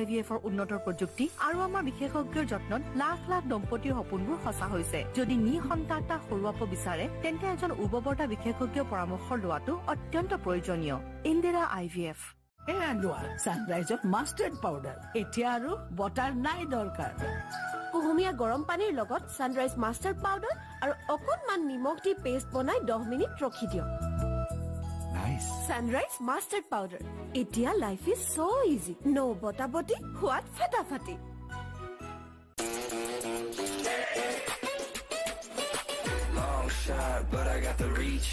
IVF-ৰ উন্নত প্ৰযুক্তি আৰু আমাৰ বিশেষজ্ঞৰ যত্নত লাখ লাখ দম্পতীৰ সপোনবোৰ সঁচা হৈছে যদি নিসন্তানতা হৰুৱাব বিচাৰে তেন্তে এজন উৰ্বৰতা বিশেষজ্ঞৰ পৰামৰ্শ লোৱাটো অত্যন্ত প্ৰয়োজনীয় ইন্দিৰা IVF এয়া লোৱা সানৰাইজত মাষ্টাৰ্ড পাউডাৰ এতিয়া আৰু বটাৰ নাই দৰকাৰ কুহুমীয়া গৰম পানীৰ লগত সানৰাইজ মাষ্টাৰ্ড পাউডাৰ আৰু অকণমান নিমখ দি পেষ্ট বনাই 10 মিনিট ৰখি দিয়ক Sunrise Mustard Powder. Itia life is so easy. No bota-boti, what fata-fati. Long shot, but I got the reach.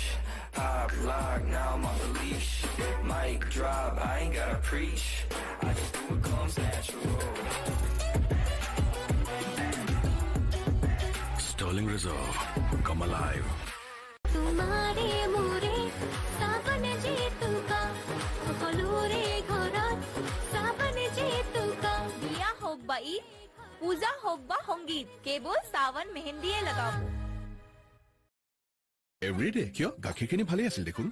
Pop lock, now I'm on the leash. Mic drop, I ain't gotta preach. I just do what comes natural. Sterling Reserve, come alive. तुम्हारे मोरे सावन जेतुका সকলোৰে ঘৰত সাवन जेतुका বিয়া হোক বা ঈদ পূজা হোক বা সংগীত কেৱল সাवन মেহেন্দিয়ে লগাব এভৰিডে কিয় গাখীৰখিনি ভালে আছিল দেখোন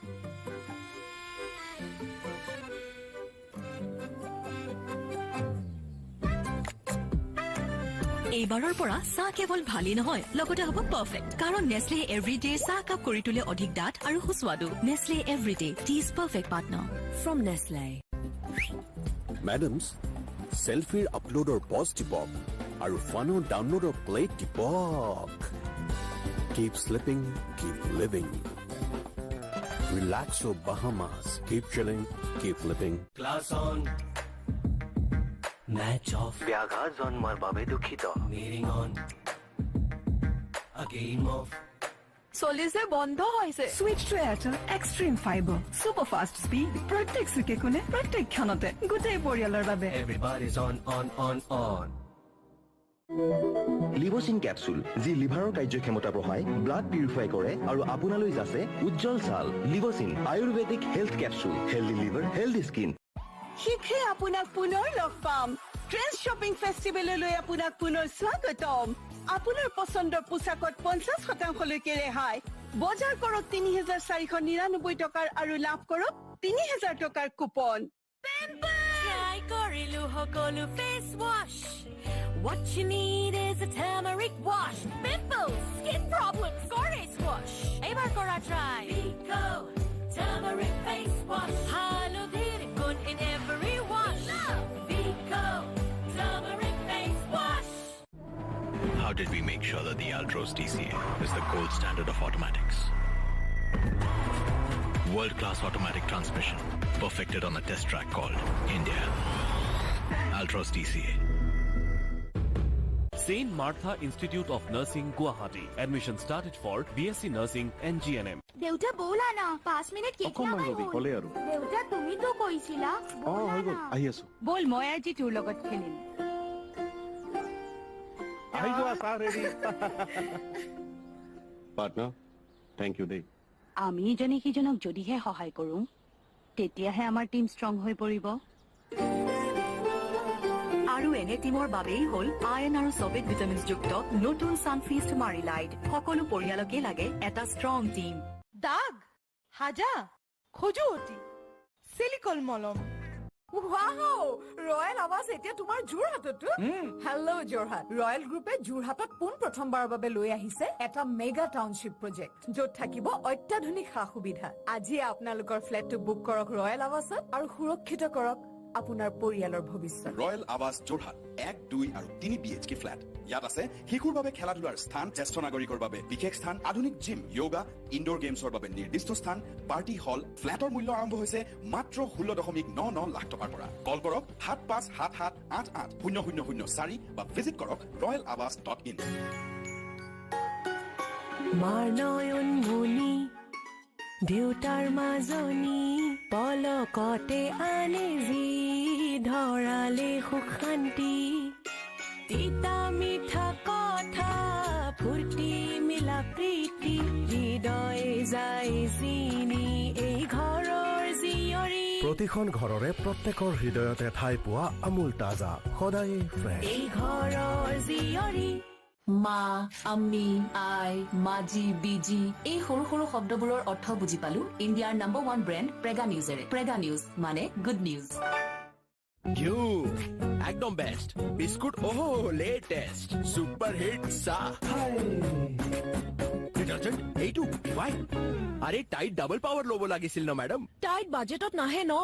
এইবাৰৰ পৰা চাহ কেৱল ভালেই নহয় লগতে হ'ব পাৰফেক্ট কাৰণ নেছলে এভৰিডে চাহ কাপ কৰি তোলে অধিক ডাঠ আৰু সুস্বাদু Nestle everyday tea's perfect partner from Nestle madams সেলফিৰ আপলোডৰ পজ টিপক আৰু ফানৰ ডাউনলোডৰ প্লে টিপক Keep slipping, keep living. Relax your Bahamas. Keep chilling, keep living. Class on. Match off. ব্যাঘাত জন্মাৰ বাবে দুখিত Meeting on. A game of. চলিছে বন্ধ হৈছে switch to Airtel Xtreme fibre super fast speed প্ৰত্যেক চিকেকোনে প্ৰত্যেক ক্ষণতে গোটেই পৰিয়ালৰ বাবে Everybody's on. লিভোচিন কেপচুল যি লিভাৰৰ কাৰ্যক্ষমতা বঢ়ায় ব্লাড পিউৰিফাই কৰে আৰু আপোনালৈ যাচে উজ্জ্বল ছাল Livocin ayurvedic health capsule healthy liver healthy skin শীঘ্ৰে আপোনাক পুনৰ লগ পাম ট্ৰেন্ডছ শ্বপিং ফেষ্টিভেললৈ আপোনাক পুনৰ স্বাগতম আপোনাৰ পছন্দৰ পোছাকত 50% ৰেহাই বজাৰ কৰক 3499 টকাৰ আৰু লাভ কৰক 3000 টকাৰ coupon Try Gorilu Hokolu face wash. What you need is a turmeric wash. Pimples, skin problems, Gore's wash. Ever Gora try. Pico, turmeric face wash. Halo good in every wash. Pico, turmeric face wash. How did we make sure that the Altros DCA is the gold standard of automatics? World-class automatic transmission, perfected on a test track called India. Altros DCA. St. Martha Institute of Nursing, Guwahati. Admission started for BSc Nursing and GNM. দেউতা বলা না 5 minute কেতিয়া ক'লে আৰু দেউতা তুমি তো কৈছিলা হৈ গ'ল আহি আছো বল মই আজি তোৰ লগত খেলিম আহি যোৱা sir ready partner thank you দেই আমি ইজনে সিজনক যদিহে সহায় কৰোঁ তেতিয়াহে আমাৰ টিম ষ্ট্ৰং হৈ পৰিব আৰু এনে টিমৰ বাবেই হ'ল আয়ন আৰু ছবেট ভিটামিনযুক্ত নতুন সানফিষ্ট মাৰিলাইট সকলো পৰিয়ালকে লাগে এটা ষ্ট্ৰং টিম দাগ হাজা খজুৱতি সিলিকন মলম ওয়াও ৰয়েল আৱাজ এতিয়া তোমাৰ যোৰহাটতো হেল্ল' যোৰহাট ৰয়েল গ্ৰুপে যোৰহাটত পোন প্ৰথমবাৰৰ বাবে লৈ আহিছে এটা মেগা টাউনশ্বিপ প্ৰজেক্ট য'ত থাকিব অত্যাধুনিক সা-সুবিধা আজি আপোনালোকৰ ফ্লেটটো বুক কৰক ৰয়েল আৱাজত আৰু সুৰক্ষিত কৰক আপোনাৰ পৰিয়ালৰ ভৱিষ্যত ৰয়েল আৱাজ যোৰহাট 1, 2 আৰু 3 BHK ফ্ল্যাট ইয়াত আছে শিশুৰ বাবে খেলা ধূলাৰ স্থান জ্যেষ্ঠ নাগৰিকৰ বাবে বিশেষ স্থান আধুনিক জিম যোগা ইনডোৰ গেমছৰ বাবে নিৰ্দিষ্ট স্থান পাৰ্টি হল ফ্ল্যাটৰ মূল্য আৰম্ভ হৈছে মাত্ৰ 16.99 লাখ টকাৰ পৰা কল কৰক 7577880004 বা ভিজিট কৰক royalawas.in মাৰ নয়ন মনি দেউতাৰ মাজনী পলকতে আনে যি ধৰালে সুখ শান্তি তিতা মিঠা কথা ফূৰ্তি মিলা প্ৰীতি হৃদয় যায় চিনি এই ঘৰৰ জীয়ৰী প্ৰতিখন ঘৰৰে প্ৰত্যেকৰ হৃদয়তে ঠাই পোৱা আমুল তাজা সদায় ফ্ৰেছ এই ঘৰৰ জীয়ৰী মা আম্মি আই মাজি বিজি এই সৰু সৰু শব্দবোৰৰ অৰ্থ বুজি পালো ইণ্ডিয়াৰ নম্বৰ 1 ব্ৰেণ্ড প্ৰেগা নিউজেৰে প্ৰেগা নিউজ মানে গুড নিউজ ঘিউ একদম বেষ্ট বিস্কুট ওহো লেটেষ্ট সুপাৰ হিট চাহ ডিটাৰজেন্ট এইটো ৱাই আৰে টাইট ডাবল পাৱাৰ ল'ব লাগিছিল ন মেডাম টাইট বাজেটত নাহে ন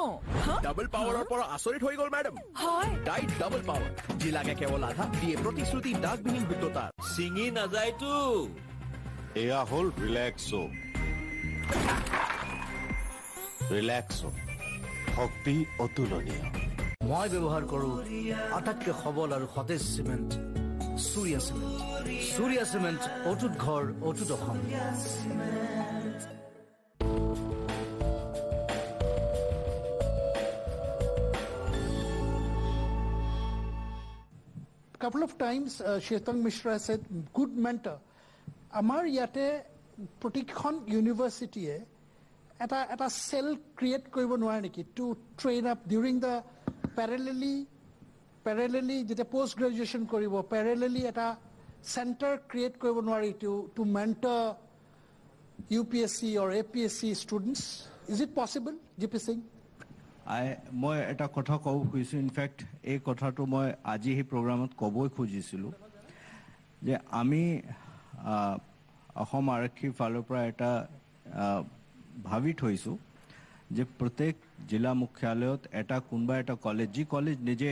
ডাবল পাৱাৰৰ পৰা আচৰিত হৈ গ'ল মেডাম হয় টাইট ডাবল পাৱাৰ যি লাগে কেৱল আধা দিয়ে প্ৰতিশ্ৰুতি দাগবিহীন শুদ্ধতা ছিঙি নাযায়তো এয়া হ'ল ৰিলেক্সো শক্তি অতুলনীয় মই ব্যৱহাৰ কৰোঁ আটাইতকৈ সবল আৰু সতেজ চিমেণ্ট সূৰ্যা চিমেণ্ট অটুট ঘৰ অটুট Assam couple of times Shetang Mishra said good mentor amar yate protikon university eta cell create koribo nware neki to train up during the parallelly jeta post graduation koribo parallelly eta center create koribo nware to mentor UPSC or APSC students is it possible GP Singh মই এটা কথা ক'ব খুজিছোঁ in fact এই কথাটো মই আজি এই প্ৰগ্ৰামত ক'বই খুজিছিলোঁ যে আমি অসম আৰক্ষীৰ ফালৰ পৰা এটা ভাবি থৈছোঁ যে প্ৰত্যেক জিলা মুখ্যালয়ত এটা কোনোবা এটা কলেজ যি কলেজ নিজে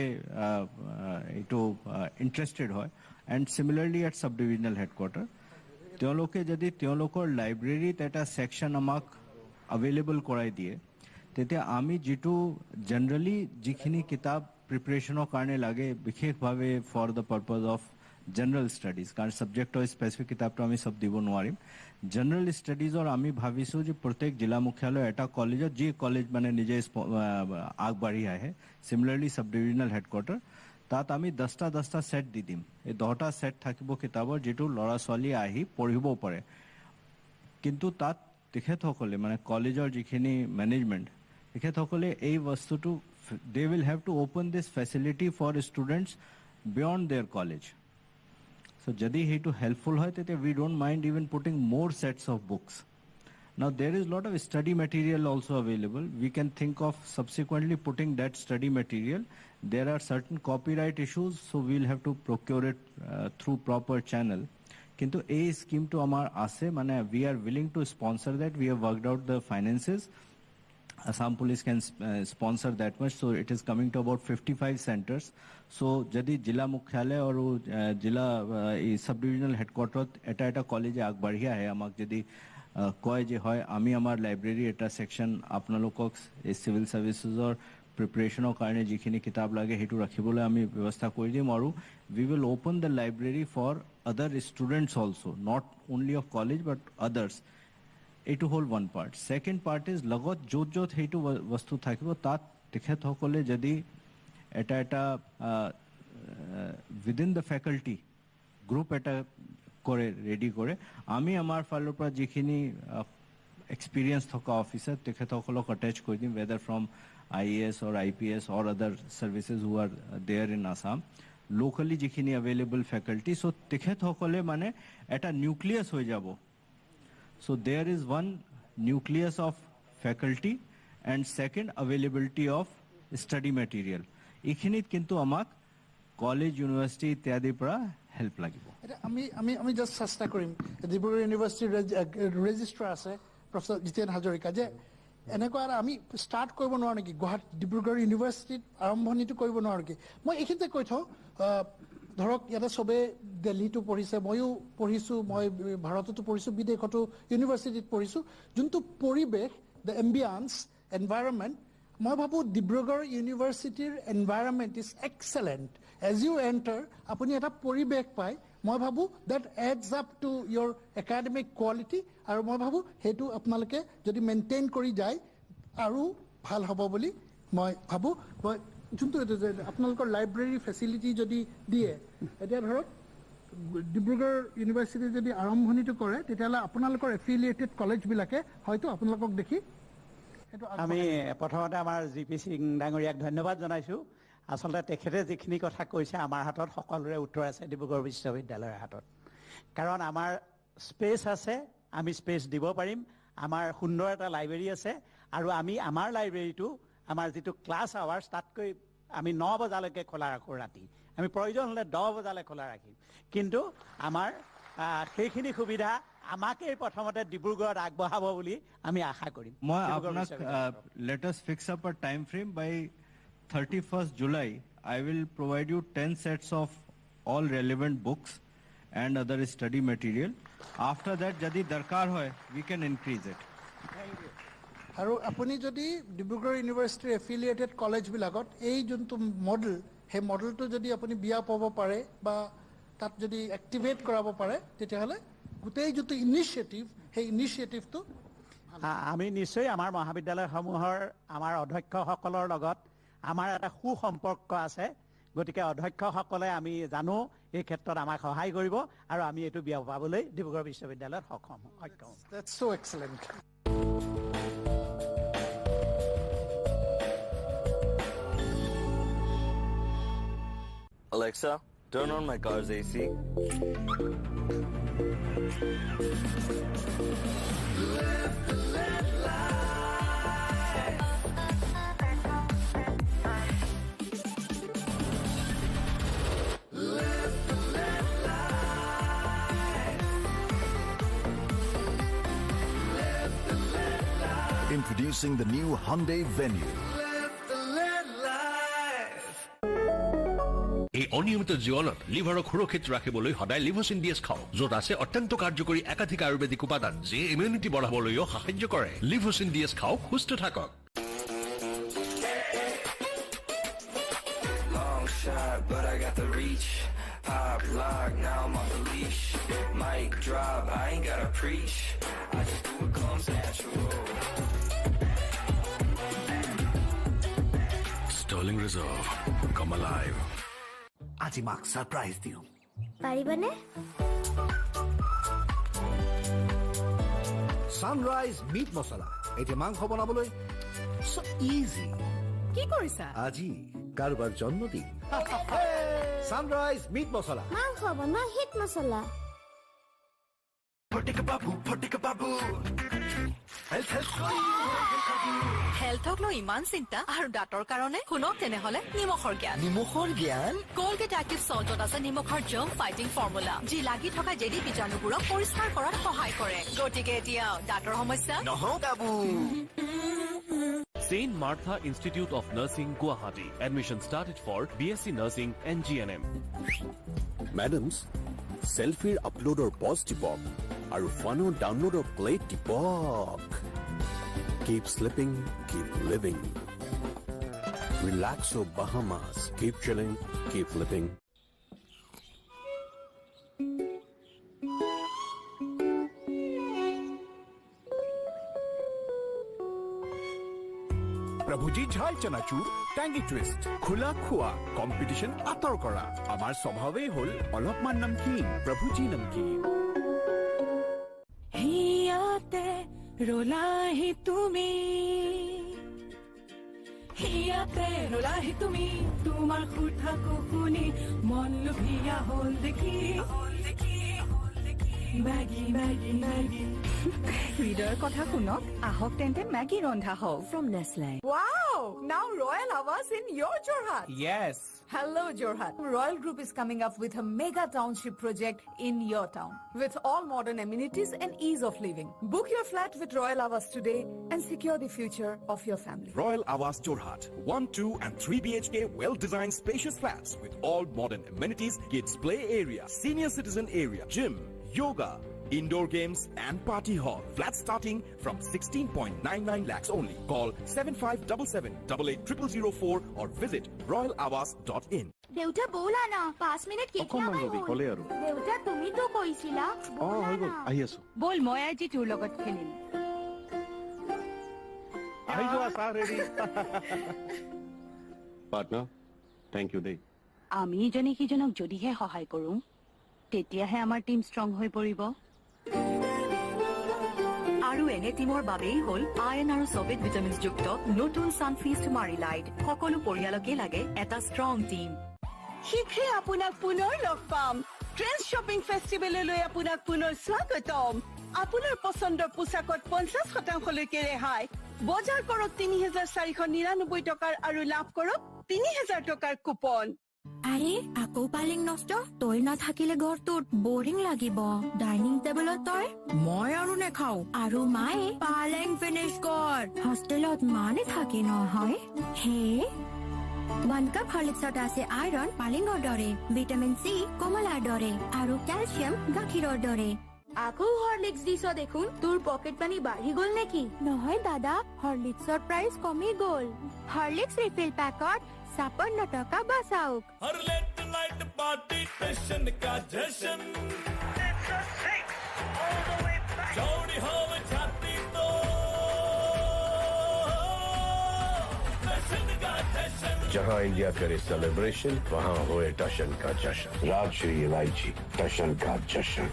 এইটো ইণ্টাৰেষ্টেড হয় and similarly at sub divisional headquarter তেওঁলোকে যদি তেওঁলোকৰ লাইব্ৰেৰীত এটা ছেকশ্যন আমাক এভেইলেবল কৰাই দিয়ে তেতিয়া আমি যেটো জেনাৰেলি যিখিনি কিতাপ প্ৰিপাৰেশ্যনৰ কাৰণে লাগে বিশেষভাৱে for the purpose of general studies, কাৰণ ছাবজেক্টৰ স্পেচিফিক কিতাপটো আমি চব দিব নোৱাৰিম। জেনেৰেল ষ্টাডিজৰ আমি ভাবিছোঁ যে প্ৰত্যেক জিলা মুখ্যালয় এটা কলেজত, যি কলেজ মানে নিজে আগবাঢ়ি আহে, চিমিলাৰলি সাব ডিভিজনেল হেডকোৱাৰ্টাৰ, তাত আমি 10টা ছেট দি দিম। এই 10টা ছেট থাকিব কিতাপৰ, যিটো ল'ৰা ছোৱালী আহি পঢ়িবও পাৰে। কিন্তু তাত তেখেতসকলে মানে কলেজৰ যিখিনি মেনেজমেণ্ট, তেখেতসকলে এই বস্তুটো they will have to open this facility for students beyond their college. So jadi hetu helpful hoy tete we don't mind even putting more sets of books. Now there is lot of study material also available. We can think of subsequently putting that study material. There are certain copyright issues, so we'll have to procure it through proper channel. Kintu a scheme to amar ase, mane we are willing to sponsor that. We have worked out the finances. Assam Police can sponsor that much, so it is coming to about 55 centers. So যদি জিলা মুখ্যালয় আৰু জিলা এই sub divisional হেডকোৱাৰ্টাৰত এটা কলেজে আগবাঢ়ি আহে, আমাক যদি কয় যে হয় আমি আমাৰ লাইব্ৰেৰী এটা ছেকশ্যন আপোনালোকক এই চিভিল ছাৰ্ভিচেছৰ প্ৰিপাৰেশ্যনৰ কাৰণে যিখিনি কিতাপ লাগে সেইটো ৰাখিবলৈ আমি ব্যৱস্থা কৰি দিম, আৰু we will open the library for other students also, not only of college but others. এইটো হ'ল one part. Second part is লগত য'ত সেইটো বস্তু থাকিব তাত তেখেতসকলে যদি এটা উইদিন দ্য ফেকাল্টি গ্ৰুপ এটা কৰে, ৰেডি কৰে, আমি আমাৰ ফালৰ পৰা যিখিনি এক্সপিৰিয়েঞ্চ থকা অফিচাৰ তেখেতসকলক এটেচ কৰি দিম, whether from IAS or IPS or other services who are there in Assam, locally যিখিনি available faculty, so তেখেতসকলে মানে এটা নিউক্লিয়াছ হৈ যাব। So there is one nucleus of faculty and second availability of study material. Ikhinit kintu amak college, university ityadi para help lagibo. আমি just চেষ্টা কৰিম, ডিব্ৰুগড় ইউনিভাৰ্চিটিৰ ৰেজিষ্ট্ৰাৰ আছে প্ৰফেচৰ জিতেন হাজৰিকা, যে এনেকুৱা আমি ষ্টাৰ্ট কৰিব নোৱাৰোঁ নেকি গুৱাহাটী ডিব্ৰুগড় ইউনিভাৰ্চিটিত আৰম্ভণিটো কৰিব নোৱাৰোঁ নেকি? মই এইখিনিতে কৈ থওঁ, ধৰক ইয়াতে চবেই দিল্লীতো পঢ়িছে, ময়ো পঢ়িছোঁ, মই ভাৰততো পঢ়িছোঁ, বিদেশতো ইউনিভাৰ্চিটিত পঢ়িছোঁ। যোনটো পৰিৱেশ, দ্য এম্বিয়েন্স, এনভাইৰনমেণ্ট, মই ভাবোঁ ডিব্ৰুগড় ইউনিভাৰ্চিটিৰ environment is excellent. As you enter আপুনি এটা পৰিৱেশ পায়, মই ভাবোঁ that adds up to your academic quality, আৰু মই ভাবোঁ সেইটো আপোনালোকে যদি মেইনটেইন কৰি যায় আৰু ভাল হ'ব বুলি মই ভাবোঁ। মই যোনটো আপোনালোকৰ লাইব্ৰেৰী ফেচিলিটি যদি দিয়ে, এতিয়া ধৰক ডিব্ৰুগড় ইউনিভাৰ্চিটি যদি আৰম্ভণিটো কৰে, তেতিয়াহ'লে আপোনালোকৰ এফিলিয়েটেড কলেজবিলাকে হয়তো আপোনালোকক দেখি আমি প্ৰথমতে আমাৰ GP সিং ডাঙৰীয়াক ধন্যবাদ জনাইছোঁ। আচলতে তেখেতে যিখিনি কথা কৈছে আমাৰ হাতত সকলোৰে উত্তৰ আছে ডিব্ৰুগড় বিশ্ববিদ্যালয়ৰ হাতত, কাৰণ আমাৰ স্পেচ আছে, আমি স্পেচ দিব পাৰিম, আমাৰ সুন্দৰ এটা লাইব্ৰেৰী আছে, আৰু আমি আমাৰ লাইব্ৰেৰীটো আমাৰ যিটো ক্লাছ আৱাৰ্ছ তাতকৈ আমি 9 বজালৈকে খোলা ৰাখোঁ ৰাতি, আমি প্ৰয়োজন হ'লে 10 বজালৈ খোলা ৰাখিম, কিন্তু আমাৰ সেইখিনি সুবিধা আমাকেই প্ৰথমতে ডিব্ৰুগড়ত আগবঢ়াব বুলি আমি আশা কৰিম। মই আপোনাক let us fix up a time frame by 31st July. I will provide you 10 sets of all relevant books and other study material. After that যদি দৰকাৰ হয় we can increase it. আৰু আপুনি যদি ডিব্ৰুগড় ইউনিভাৰ্চিটিৰ এফিলিয়েটেড কলেজবিলাকত এই যোনটো মডেল, সেই মডেলটো যদি আপুনি বিয়া পাব পাৰে বা তাত যদি এক্টিভেট কৰাব পাৰে, তেতিয়াহ'লে গোটেই যোনটো ইনিচিয়েটিভ, সেই ইনিচিয়েটিভটো আমি নিশ্চয় আমাৰ মহাবিদ্যালয়সমূহৰ আমাৰ অধ্যক্ষসকলৰ লগত আমাৰ এটা সুসম্পৰ্ক আছে, গতিকে অধ্যক্ষসকলে আমি জানো এই ক্ষেত্ৰত আমাক সহায় কৰিব, আৰু আমি এইটো বিয়া পাবলৈ ডিব্ৰুগড় বিশ্ববিদ্যালয়ত সক্ষম। That's so excellent. Alexa, turn on my car's AC. Introducing the new Hyundai Venue. এই অনিয়মিত জীৱনত লিভাৰক সুৰক্ষিত ৰাখিবলৈ সদায় লিভোচিন ডিএছ খাওক, য'ত আছে অত্যন্ত কাৰ্যকৰী একাধিক আয়ুৰ্বেদিক উপাদান যিয়ে ইমিউনিটি বঢ়াবলৈও সাহায্য কৰে। লিভোচিন ডিএছ খাওক, সুস্থ থাকক। but I got the reach. Pop, lock, now I'm on the leash. Mic drop, I ain't gotta preach. I just do what comes natural. Sterling Reserve. Come alive. আজি মাক সারপ্রাইজ দিও পাৰিবনে sunrise meat মছলা এতিয়া মাংস বনাবলৈ so easy কি কৰিছা আজি কাৰোবাৰ জন্মদিন সানৰাইজ মিট মছলা মাংস বনোৱা হিট মছলা ফটিকা বাবু হেল্থক লৈ ইমান চিন্তা আৰু দাঁতৰ কাৰণে শুনক তেনেহলে নিমখৰ জ্ঞান কলগেট এক্টিভ সল্টত আছে নিমখৰ জাৰ্ম ফাইটিং ফৰ্মুলা যি লাগি থকা জেদি বীজাণুবোৰক পৰিষ্কাৰ কৰাত সহায় কৰে গতিকে এতিয়া দাঁতৰ সমস্যা নহওক বাবু St. Martha Institute of Nursing, Guwahati. Admission started for BSc Nursing and GNM. Madams, selfie upload or pause tipok. Aru fun or download or play tipok. Keep slipping, keep living. Relax or Bahamas. Keep chilling, keep flipping. প্ৰভুজী ঝাল চনাচুৰ টেংগি twist খোলা খোৱা competition আঁতৰ কৰা আমাৰ স্বভাৱেই হ'ল অলপমান নমকিন প্ৰভুজী নমকিন হিয়াতে ৰলাহি তুমি তোমাৰ সুঠাকো শুনি মন লোভিয়া হ'ল দেখি মেগী হৃদয়ৰ কথা শুনক আহক তেন্তে মেগী ৰন্ধা হওক from Nestle. Wow! Now Royal Awas in your Jorhat. Yes. Hello, Jorhat. Royal Group is coming up with a mega township project in your town with all modern amenities and ease of living. Book your flat with Royal Awas today and secure the future of your family. Royal Awas Jorhat. 1, 2 and 3 BHK well-designed spacious flats with all modern amenities, kids play area, senior citizen area, gym, yoga, indoor games and party hall. Flats starting from 16.99 lakhs only. Call 7577880004 or visit royalawas.in. দেউতা বলা না 5 minute কেতিয়া কলে আৰু দেউতা তুমি তো কৈছিলা হৈ গ'ল আহি আছো বল মই আজি তোৰ লগত খেলিম আহি যোৱা sir ready partner thank you দেই আমি ইজনে সিজনক যদিহে সহায় কৰোঁ তেতিয়াহে আমাৰ টিম ষ্ট্ৰং হৈ পৰিব আৰু এনে টিমৰ বাবেই হ'ল আয়ন আৰু ছবেট ভিটামিনছ যুক্ত নতুন সানফিষ্ট মাৰিলাইট সকলো পৰিয়ালকে লাগে এটা ষ্ট্ৰং টিম শীঘ্ৰে আপোনাক পুনৰ লগ পাম ট্ৰেন্ডছ শ্বপিং ফেষ্টিভেললৈ আপোনাক পুনৰ স্বাগতম আপোনাৰ পছন্দৰ পোছাকত 50% ৰেহাই বজাৰ কৰক 3499 টকাৰ আৰু লাভ কৰক 3000 টকাৰ কুপন আৰে আকৌ পালেং নষ্ট তই নাথাকিলে ঘৰটোত বৰিং লাগিব ডাইনিং টেবুলত তই মই আৰু নেখাও আৰু মায়ে পালেং ফিনিছ কৰ হোষ্টেলত মানে থাকে নহয় হে 1 কাপ হৰলিক্সত আছে আইৰণ পালেঙৰ দৰে ভিটামিন চি কমলাৰ দৰে আৰু কেলচিয়াম গাখীৰৰ দৰে আকৌ হৰলিক্স দিছ দেখোন তোৰ পকেট পানী বাঢ়ি গ'ল নেকি নহয় দাদা হৰলিক্সৰ প্ৰাইচ কমি গ'ল হৰলিক্স ৰিফিল পেকত 56 টকা বাচাওক हर लेट नाइट पार्टी टेंशन का जश्न चौड़ी हवा छाती तो टशन का जश्न जहां इंडिया करे सेलिब्रेशन वहां होए टशन का जश्न राजश्री इलायची टशन का जश्न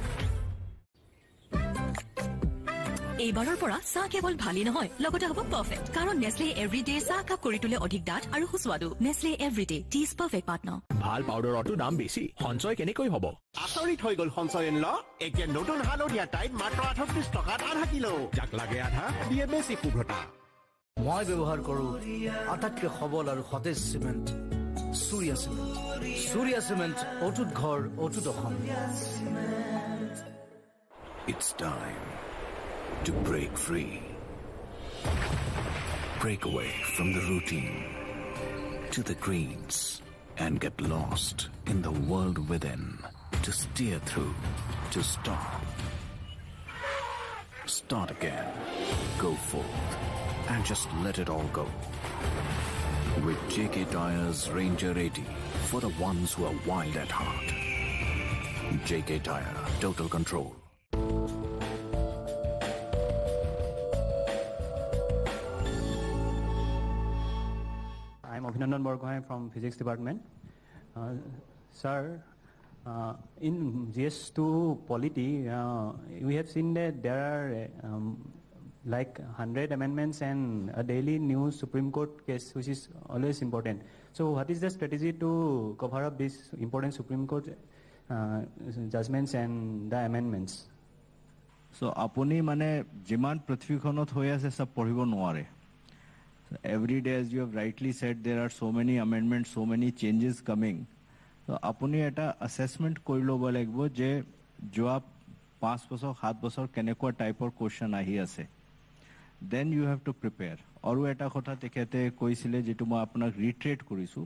এইবাৰৰ পৰা চাহ কেৱল ভালি নহয় লগতে হ'ব পাৰফেক্ট কাৰণ নেসলে এভৰিডে চাহ কাপ কৰি তোলে অধিক ডাঠ আৰু সুস্বাদু Nestle everyday tea is perfect partner ভাল পাউডাৰটো দাম বেছি সঞ্চয় কেনেকৈ হ'ব আচৰিত হৈ গ'ল সঞ্চয় এনল এতিয়া নতুন হালধীয়া টাইত মাত্ৰ 38 টকাত আধা কিলো যাক লাগে আধা দিয়ে বেছি শুভ্ৰতা মই ব্যৱহাৰ কৰো আটাইতকৈ সবল আৰু সতেজ সিমেন্ট সূৰ্যা সিমেন্ট অটুট ঘৰ অটুট Assam It's time to break free. Break away from the routine to the greens and get lost in the world within. To steer through, to stop. Start again. Go forth and just let it all go. With JK Tyres Ranger 80, for the ones who are wild at heart. JK Tire, total control. I'm Abhinandan Borgohain from Physics Department. Sir, in GS2 polity, we have seen that there are like 100 amendments and a daily new Supreme Court case, which is always important. So what is the strategy to cover up these important Supreme Court judgments and the amendments? So apuni mane jiman prithvikhonot hoy ase sab poribo noare. Every day, as you have rightly said, there are so many amendments, so many changes coming. So apuni eta assessment kori lobo lagbo je jo aap 5 বছৰ 7 বছৰ কেনেকুৱা টাইপৰ question আহি আছে, then you have to prepare. আৰু এটা কথা তেখেতে কৈছিলে যেটো মই আপোনাক ৰিট্ৰেট কৰিছো,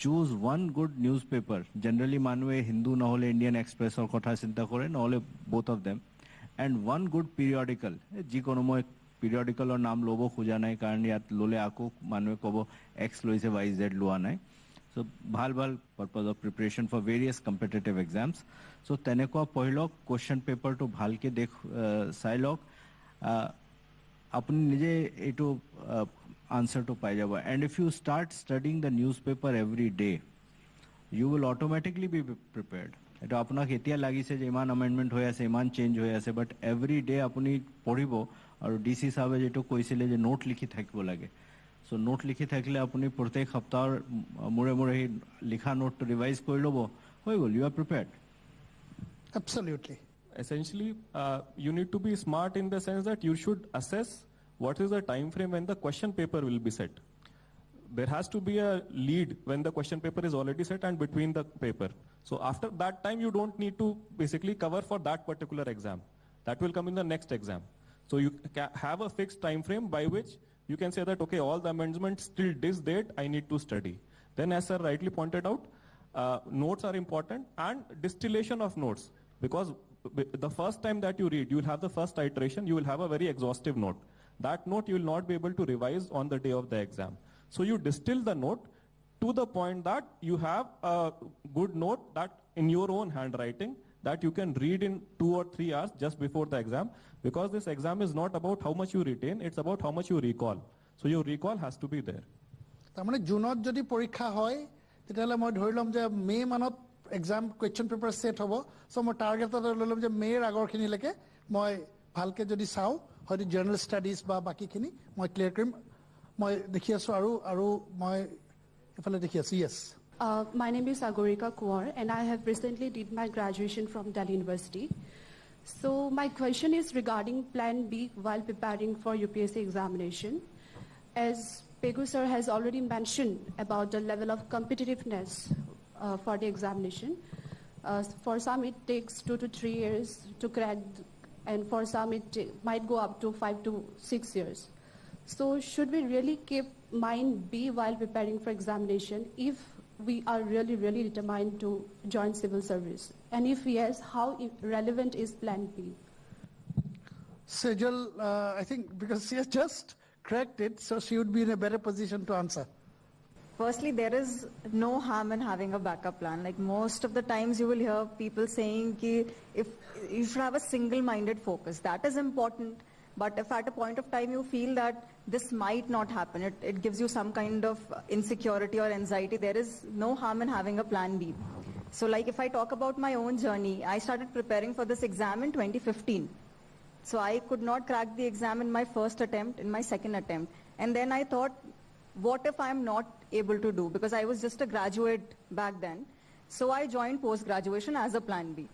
choose one good newspaper. Generally মানুহে হিন্দু নহলে ইণ্ডিয়ান এক্সপ্ৰেছৰ কথা চিন্তা কৰে, নহলে both of them, and one good periodical. যিকোনো মই periodicalৰ নাম ল'ব খোজা নাই কাৰণ ইয়াত ল'লে আকৌ মানুহে ক'ব X লৈছে YZ লোৱা নাই. So ভাল purpose of preparation for various competitive exams. So তেনেকুৱা পঢ়িলক, question paper to ভালকে চাই লওক, আপুনি নিজে এইটো answer to পাই যাব. And if you start studying the newspaper every day, you will automatically be prepared. এটা আপোনাক এতিয়া লাগিছে যে ইমান amendment হৈ আছে, ইমান change হৈ আছে, but every day আপুনি পঢ়িব আৰু ডিসি সাহেবে যেটো কৈছিলে যে নোট লিখি থাকিব লাগে. So নোট লিখি থাকিলে আপুনি প্ৰত্যেক সপ্তাহৰ মুৰে মুৰে লিখা নোটটো ৰিভাইজ কৰি ল'ব, হৈ গ'ল, you are prepared. Absolutely. Essentially, you need to be smart in the sense that you should assess what is the time frame when the question paper will be set. There has to be a lead when the question paper is already set and between the paper. So after that time, you don't need to basically cover for that particular exam. That will come in the next exam. So you have a fixed time frame by which you can say that, okay, all the amendments till this date I need to study. Then as sir rightly pointed out, notes are important and distillation of notes, because the first time that you read, you will have the first iteration, you will have a very exhaustive note. That note you will not be able to revise on the day of the exam. So you distill the note to the point that you have a good note that in your own handwriting that you can read in 2 or 3 hours just before the exam, because this exam is not about how much you retain, it's about how much you recall. So your recall has to be there. তাৰমানে জুনত যদি পৰীক্ষা হয় তেতিয়াহ'লে মই ধৰি ল'ম যে মে মানত এক্সাম কুৱেশ্যন পেপাৰ ছেট হ'ব, চ' মই টাৰ্গেট এটা লৈ ল'ম যে মেৰ আগৰখিনিলৈকে মই ভালকৈ যদি চাওঁ হয়তো জেনেৰেল ষ্টাডিজ বা বাকীখিনি মই ক্লিয়াৰ কৰিম. মই দেখি আছোঁ আৰু মই এফালে দেখি আছোঁ. য়েছ. My name is Agorika Kuar and I have recently did my graduation from Delhi University. So my question is regarding Plan B while preparing for UPSC examination. As Pegu sir has already mentioned about the level of competitiveness for the examination. For some it takes 2 to 3 years to crack, and for some it might go up to 5 to 6 years. So should we really keep mind B while preparing for examination if we are really determined to join civil service? And if yes, how relevant is Plan B? Sejal, I think because she has just cracked it, so she would be in a better position to answer. Firstly, there is no harm in having a backup plan. Like most of the times you will hear people saying ki if you should have a single-minded focus. That is important. But if at a point of time you feel that this might not happen, it gives you some kind of insecurity or anxiety, there is no harm in having a plan B. So like if I talk about my own journey, I started preparing for this exam in 2015. So I could not crack the exam in my first attempt, in my second attempt. And then I thought, what if I'm not able to do? Because I was just a graduate back then. So I joined post-graduation as a plan B.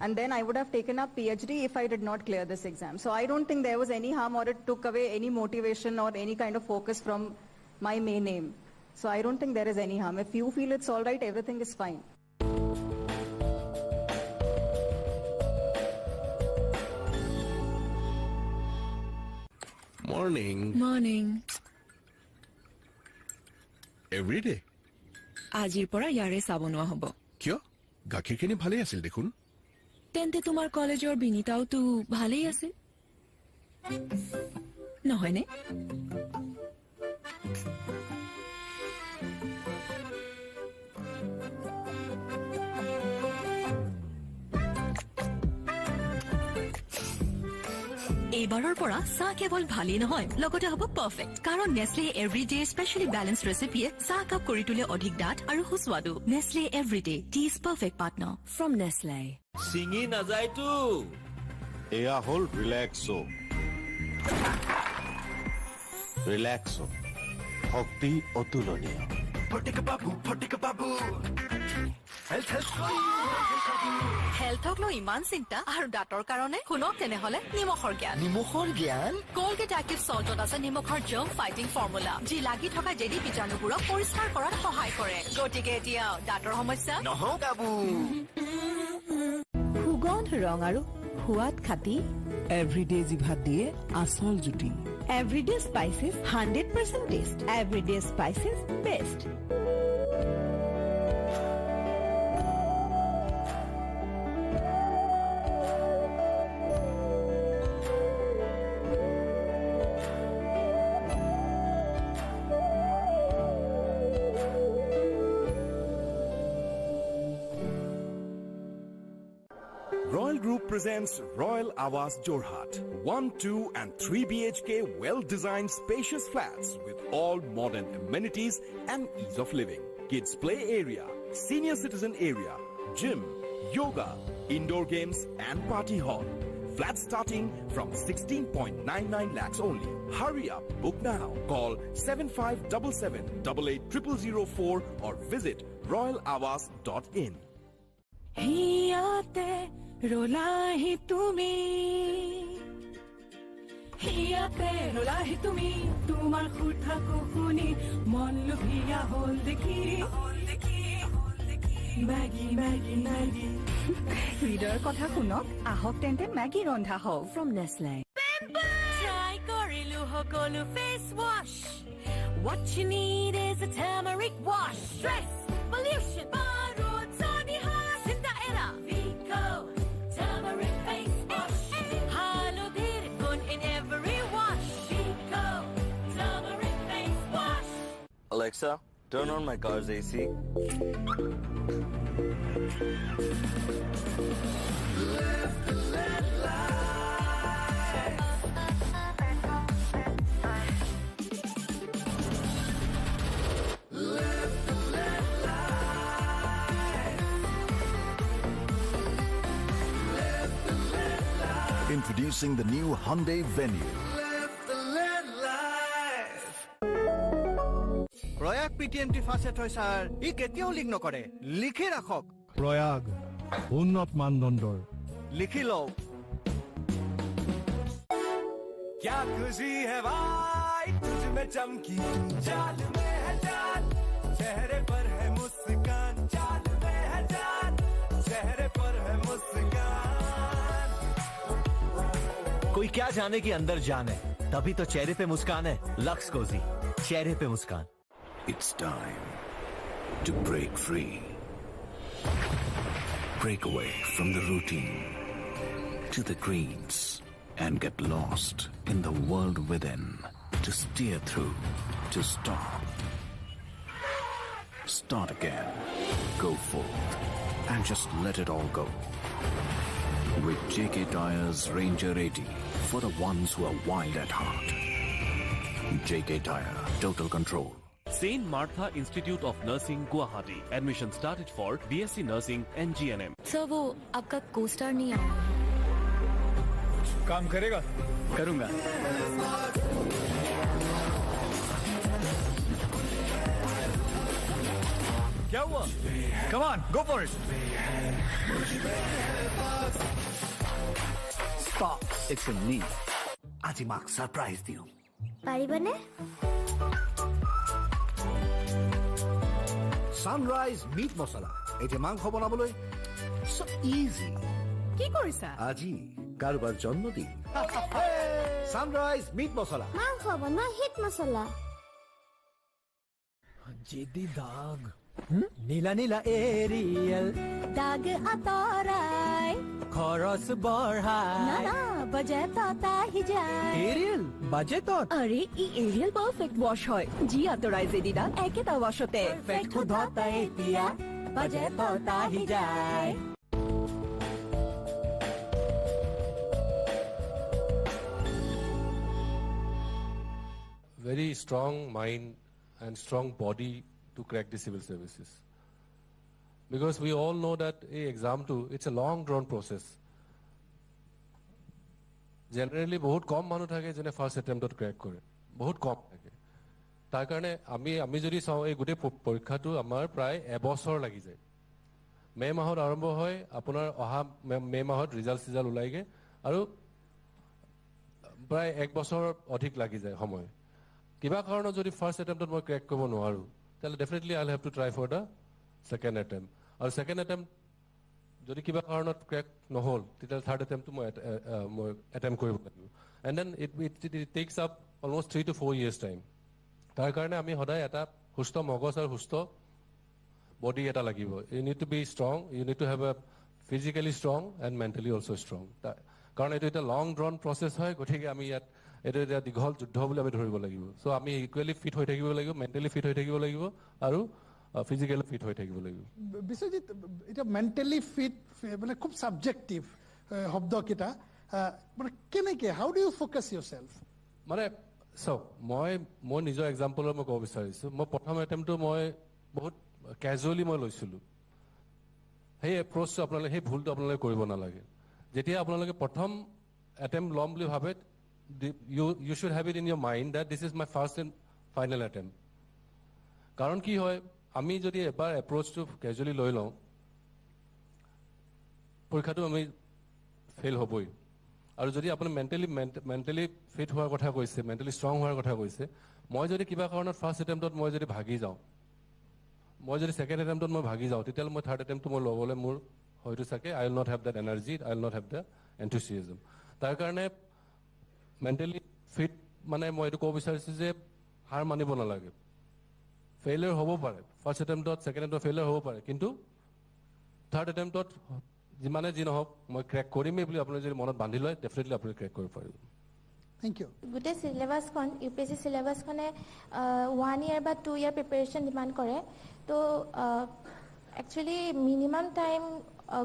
And then I would have taken up PhD if I did not clear this exam. So I don't think there was any harm or it took away any motivation or any kind of focus from my main aim. So I don't think there is any harm. If you feel it's all right, everything is fine. Morning. Morning. Every day. আজিৰ পৰা ইয়াৰে চাবনোৱা হ'ব। কিয়? গাখীৰখিনি ভালেই আছিল দেখোন। তেন্তে তোমাৰ কলেজৰ বিনিতাওতো ভালেই আছিল নহয়নে? এইবাৰৰ পৰা চাহ কেৱল ভালেই নহয় লগতে হ'ব পাৰফেক্ট কাৰণ নেছলে এভৰিডে স্পেশালি বেলেন্স ৰেচিপিয়ে চাহ কাপ কৰি তোলে অধিক ডাঠ আৰু সুস্বাদু Nestle everyday tea is perfect partner from Nestle চিঙি নাযায়তো এয়া হ'ল ৰিলেক্সো ৰিলেক্সো শক্তি অতুলনীয় হেল্থক লৈ ইমান চিন্তা আৰু দাঁতৰ কাৰণে শুনক তেনেহলে নিমখৰ জ্ঞান কলগেট এক্টিভ সল্টত আছে নিমখৰ জাৰ্ম ফাইটিং ফৰ্মুলা যি লাগি থকা জেদি বীজাণুবোৰক পৰিষ্কাৰ কৰাত সহায় কৰে গতিকে এতিয়া দাঁতৰ সমস্যা নহওক বাবু সুগন্ধ ৰং আৰু সোৱাদ খাতি এভৰিডে জিভাত দিয়ে আচল জুতি everyday spices 100% taste everyday spices best Royal Group presents Royal Awas Jorhat. 1, 2 and 3 BHK well-designed spacious flats with all modern amenities and ease of living. Kids play area, senior citizen area, gym, yoga, indoor games and party hall. Flats starting from 16.99 lakhs only. Hurry up, book now. Call 7577880004 or visit royalawas.in. হিয়াতে ৰলাহি তুমি হিয়াতে ৰলাহি তুমি তোমাৰ খুঠাকো শুনি মন লুভিয়া হল দেখি Maggi Maggi Maggi হৃদয়ৰ কথা শুনক আহক তেন্তে মেগি ৰন্ধা হওক ফ্ৰম নেছলে ট্ৰাই কৰিলো সকলো face wash what you need is a turmeric wash stress pollution barod sadi ha sinda era Vico turmeric face wash halo dir gun in every wash Vico turmeric face wash Alexa, turn on my car's AC. Introducing the new Hyundai Venue. Prayag PTMT first হয় sir ই কেতিয়াও leak নকৰে লিখি ৰাখক প্ৰয়াগ উন্নত মানদণ্ডৰ লিখি লওক क्या खुशी है भाई तुझ में चमकी चाल में है जान चेहरे पर है मुस्कान चाल में है जान चेहरे पर है मुस्कान कोई क्या जाने कि अंदर जान है तभी तो चेहरे पे मुस्कान है लक्स कोजी चेहरे पे मुस्कान It's time to break free. Break away from the routine to the greens and get lost in the world within. To steer through, to stop. Start again. Go forth and just let it all go. With JK Tyre's Ranger 80 for the ones who are wild at heart. JK Tyre, total control. St. Martha Institute of Nursing, Guwahati. Admission started for BSc Nursing and GNM. Sir वो आपका co-star नहीं आया काम करेगा करूंगा क्या हुआ come on go for it Stop. It's a me. আজি মাক সারপ্রাইজ দিও পাৰিবনে সানৰাইজ মিট মছলা এতিয়া মাংস বনাবলৈ so easy কি কৰিছা আজি কাৰোবাৰ জন্মদিন সানৰাইজ মিট মছলা মাংস বনোৱা হিট মছলা जेदी दाग नीला नीला एरियल দাগ আঁতৰাই खरस बढ़ाए না বাজেট আহি যায় एरियल बजट আৰে ই এৰিয়েল পাৰফেক্ট ৱাছ হয় যি আঁতৰাই জেদি দাগ একেটা ৱাছতে শুদ্ধতা এতিয়া বাজেট আহি যায় very strong mind and strong body to crack the civil services. Because we all know that a exam too, it's a long drawn process. Generally বহুত কম মানুহ থাকে যেনে ফার্স্ট অ্যাটেম্পটত ক্র্যাক কৰে বহুত কম থাকে তাৰ কাৰণে আমি যদি চাওঁ এই গোটেই পৰীক্ষাটো আমাৰ প্ৰায় এবছৰ লাগি যায় মে মাহত আৰম্ভ হয় আপোনাৰ অহা মে মাহত ৰিজাল্ট ওলাইগে আৰু প্ৰায় এক বছৰ অধিক লাগি যায় সময় কিবা কাৰণত যদি ফাৰ্স্ট অ্যাটেম্পটত মই ক্ৰ্যাক কৰিব নোৱাৰো তাহলে definitely I will have to try for the second attempt আৰু সেকেন্ড অ্যাটেম্পট যদি কিবা কাৰণত ক্ৰ্যাক নহল তেতিয়া থাৰ্ড অ্যাটেম্পট মই অ্যাটেম্পট কৰিব লাগিব and then it takes up almost 3 to 4 years time তাৰ কাৰণে আমি সদায় এটা সুস্থ মগজ আৰু সুস্থ বডি এটা লাগিব you need to be strong you need to have a physically strong and mentally also strong কাৰণ এইটো এটা লং ড্ৰন প্ৰসেস হয় গতিকে আমি ইয়াত এইটো এটা দীঘল যুদ্ধ বুলি আমি ধৰিব লাগিব সো আমি ইকুৱেলি ফিট হৈ থাকিব লাগিব মেন্টালি ফিট হৈ থাকিব লাগিব আৰু ফিজিক্যালি ফিট হৈ থাকিব লাগিব বিশ্বজিৎ এটা মেন্টালি ফিট মানে খুব সাবজেক্টিভ শব্দ কিটা মানে কেনেকে হাউ ডু ইউ ফোকাস ইয়োৰসেলফ মানে সো মই নিজৰ এক্সাম্পলৰ মই ক'ব বিচাৰিছো মই প্ৰথম এটেম্পটো মই বহুত ক্যাজুয়ালি মই লৈছিলো সেই এপ্ৰোচটো আপোনালোকে সেই ভুলটো আপোনালোকে কৰিব নালাগে যেতিয়া আপোনালোকে প্ৰথম এটেম্প ল'ম বুলি ভাবে you should have it in your mind that this is my first and final attempt কাৰণ কি হয় আমি যদি এবাৰ এপ্ৰোচটো ক্যাজুয়ালি লৈ লওঁ পৰীক্ষাটো আমি ফেল হ'বই আৰু যদি আপুনি মেন্টালি ফিট হোৱাৰ কথা কৈছে মেন্টালি ষ্ট্ৰং হোৱাৰ কথা কৈছে মই যদি কিবা কাৰণত ফাৰ্স্ট এটেম্পটত মই যদি ভাগি যাওঁ মই যদি সেকেন্ড এটেম্পটত মই ভাগি যাওঁ তেতিয়া মই থাৰ্ড এটেম্পটো মই ল'বলৈ মোৰ হয়তো চাগে I will not have that energy I will not have the enthusiasm তাৰ কাৰণে মেন্টালি ফিট মানে মই এইটো ক'ব বিচাৰিছো যে হাৰ মানিব নালাগে ফেইলিয়াৰ হ'ব পাৰে ফাৰ্স্ট এটেম্পটত সেকেন্ড এটেম্পটত ফেইলিয়াৰ হ'ব পাৰে কিন্তু থাৰ্ড এটেম্পটত যিমানে যি নহওক মই ক্ৰ্যাক কৰিমেই বুলি আপুনি যদি মনত বান্ধি লয় ডেফিনেটলি আপুনি ক্ৰ্যাক কৰিব পাৰিব থ্যাংক ইউ গোটেই সিলেবাসখন ইউপিএসসি সিলেবাসখনে 1 ইয়াৰ বা 2 ইয়াৰ প্ৰিপাৰেচন ডিমান্ড কৰে তো একচুয়ালি মিনিমাম টাইম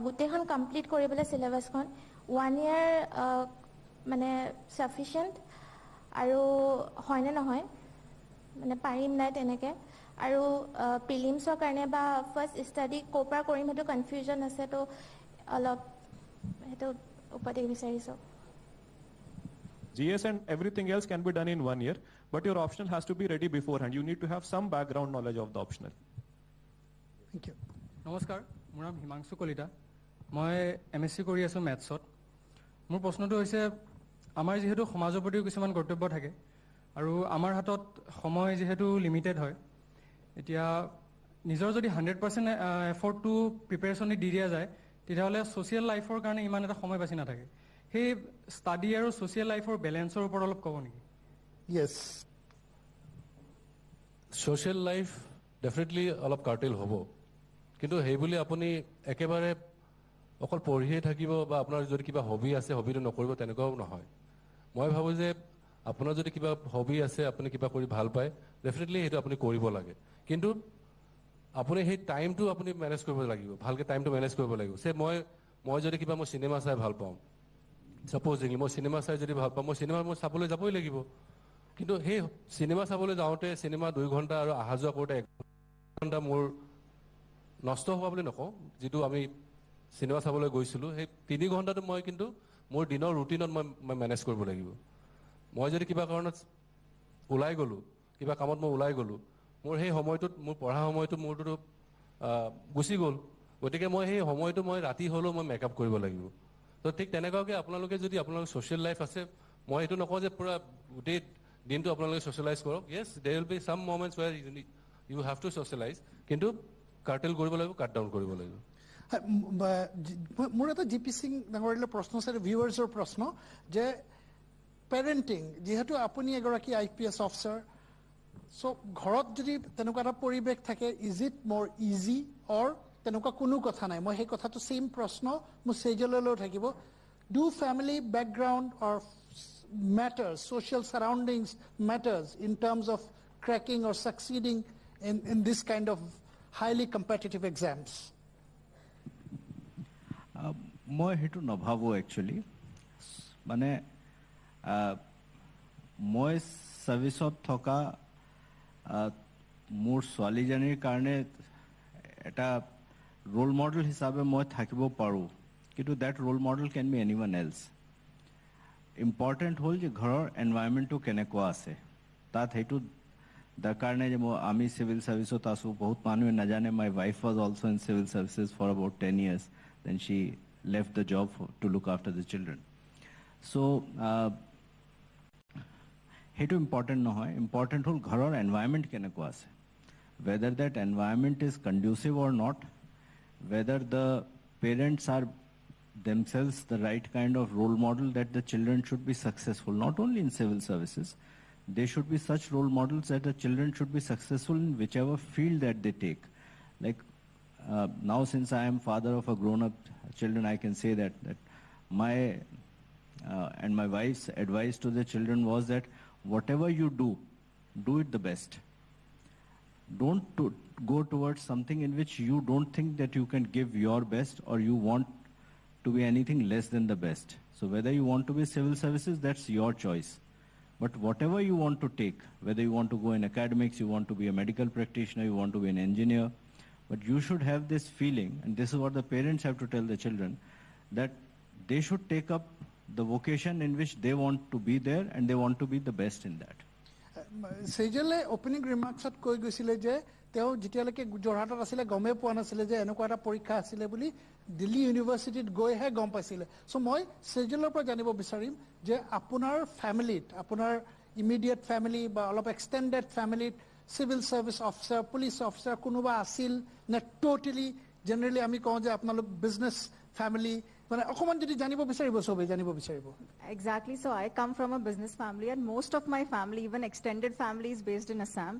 গোটেইখন কমপ্লিট কৰিবলৈ সিলেবাসখন 1 ইয়াৰ মানে সাফিচিয়েন্ট আৰু হয়নে নহয় মানে পাৰিম নাই তেনেকে আৰু প্ৰিলিমছৰ কাৰণে বা ফাৰ্স্ট ষ্টাডি কোপৰা কৰিম হেতু কনফিউজন আছে তো অলপ হেতু উপদেশ বিচাৰিছো GS and everything else can be done in 1 year, but your optional has to be ready beforehand. You need to have some background knowledge of the optional. Thank you. নমস্কাৰ মোৰ নাম হিমাংশু কলিতা মই এমএসসি কৰি আছো ম্যাথছত মোৰ প্ৰশ্নটো হৈছে আমাৰ যেহেতু সমাজৰ প্ৰতিও কিছুমান কৰ্তব্য থাকে আৰু আমাৰ হাতত সময় যেহেতু লিমিটেড হয় এতিয়া নিজৰ যদি 100% এফৰ্টটো প্ৰিপাৰেচন দি দিয়া যায় তেতিয়াহ'লে ছ'চিয়েল লাইফৰ কাৰণে ইমান এটা সময় বাছি নাথাকে সেই ষ্টাডি আৰু ছ'চিয়েল লাইফৰ বেলেঞ্চৰ ওপৰত অলপ ক'ব নেকি ইয়েছ সোশ্যাল লাইফ ডেফিনেটলি অলপ কাৰ্টেল হ'ব কিন্তু সেই বুলি আপুনি একেবাৰে অকল পঢ়িয়ে থাকিব বা আপোনাৰ যদি কিবা হবি আছে হবিটো নকৰিব তেনেকুৱাও নহয় মই ভাবো যে আপোনাৰ যদি কিবা হবি আছে আপুনি কিবা কৰি ভাল পায় ডেফিনেটলি সেইটো আপুনি কৰিব লাগে কিন্তু আপুনি সেই টাইমটো আপুনি মেনেজ কৰিব লাগিব ভালকে টাইমটো মেনেজ কৰিব লাগিব সে মই যদি কিবা মই সিনেমা চাই ভাল পাওঁ সাপোজিংলি মই সিনেমা চাই যদি ভাল পাওঁ মই সিনেমা মই চাবলৈ যাবই লাগিব কিন্তু সেই সিনেমা চাবলৈ যাওঁতে সিনেমা 2 ঘণ্টা আৰু অহা যোৱা কৰোঁতে 1 ঘণ্টা মোৰ নষ্ট হোৱা বুলি নকওঁ যেটো আমি সিনেমা চাবলৈ গৈছিলো সেই 3 ঘণ্টাটো মই কিন্তু মোৰ দিনৰ ৰুটিনত মই মেনেজ কৰিব লাগিব মই যদি কিবা কাৰণত ওলাই গলো কিবা কামত মই ওলাই গলো মোৰ সেই সময়টোত মোৰ পঢ়া সময়টো মোৰটো গুচি গ'ল গতিকে মই সেই সময়টো মই ৰাতি হলেও মই মেকআপ কৰিব লাগিব তো ঠিক তেনেকুৱাকৈ আপোনালোকে যদি আপোনালোকৰ সোশ্যাল লাইফ আছে মই এইটো নকওঁ যে পুৰা গোটেই দিনটো আপোনালোকে সোশ্যালাইজ কৰক yes there will be some moments where you have to socialize কিন্তু কাৰ্টেল কৰিব লাগিব কাট ডাউন কৰিব লাগিব মোৰ এটা জিপি সিং ডাঙৰীয়াৰ প্ৰশ্ন আছে ভিউৱাৰ্ছৰ প্ৰশ্ন যে পেৰেণ্টিং যেহেতু আপুনি এগৰাকী IPS অফিচাৰ সো ঘৰত যদি তেনেকুৱা এটা পৰিৱেশ থাকে ইজ ইট মোৰ ইজি অৰ তেনেকুৱা কোনো কথা নাই মই সেই কথাটো সেম প্ৰশ্ন মোৰ সেজলৈও থাকিব do family background or matters social surroundings matters in terms of cracking or succeeding in this kind of highly competitive exams মই হেতু নভাবো একচুয়ালি মানে মই সার্ভিসত থকা মোৰ ছোৱালীজনীৰ কাৰণে এটা ৰোল মডেল হিচাপে মই থাকিব পাৰোঁ, কিন্তু that role model can be এনিৱান এলছ। ইম্পৰ্টেণ্ট হ'ল যে ঘৰৰ এনভাইৰনমেণ্টটো কেনেকুৱা আছে, তাত সেইটো দৰকাৰ নাই যে আমি চিভিল ছাৰ্ভিচত আছোঁ। বহুত মানুহে নাজানে my wife was also' in civil services for about 10 years, then she left the job to look after the children. So' সেইটো ইম্পৰ্টেণ্ট নহয়, ইম্পৰ্টেণ্ট হ'ল ঘৰৰ এনভাইৰনমেণ্ট কেনেকুৱা আছে, whether that environment is conducive or not, whether the parents are themselves the right kind of role model that the children should be successful, not only in civil services, they should be such role models that the children should be successful in whichever field that they take. Like now, since I am father of a grown-up children, I can say that my and my wife's advice to the children was that whatever you do it the best. Don't go towards something in which you don't think that you can give your best or you want to be anything less than the best. So whether you want to be civil services, that's your choice. But whatever you want to take, whether you want to go in academics, you want to be a medical practitioner, you want to be an engineer, but you should have this feeling, and this is what the parents have to tell the children, that they should take up the vocation in which they want to be there and they want to be the best in that. সেজলে opening ৰিমাৰ্কছত কৈ গৈছিলে যে তেওঁ যেতিয়ালৈকে যোৰহাটত আছিলে গমেই পোৱা নাছিলে যে এনেকুৱা এটা পৰীক্ষা আছিলে বুলি, দিল্লী ইউনিভাৰ্চিটিত গৈহে গম পাইছিলে। চ' মই সেজলৰ পৰা জানিব বিচাৰিম যে আপোনাৰ ফেমিলিত, আপোনাৰ ইমিডিয়েট ফেমিলি বা অলপ এক্সটেণ্ডেড ফেমিলিত civil service officer, police officer কোনোবা আছিল নে টোটেলি জেনেৰেলি আমি কওঁ যে আপোনালোক বিজনেছ ফেমিলি, মানে অকমান যদি জানিব বিচাৰিব, সবে জানিব বিচাৰিব। Exactly. So I come from a business family, and most of my family, even extended family, is based in Assam,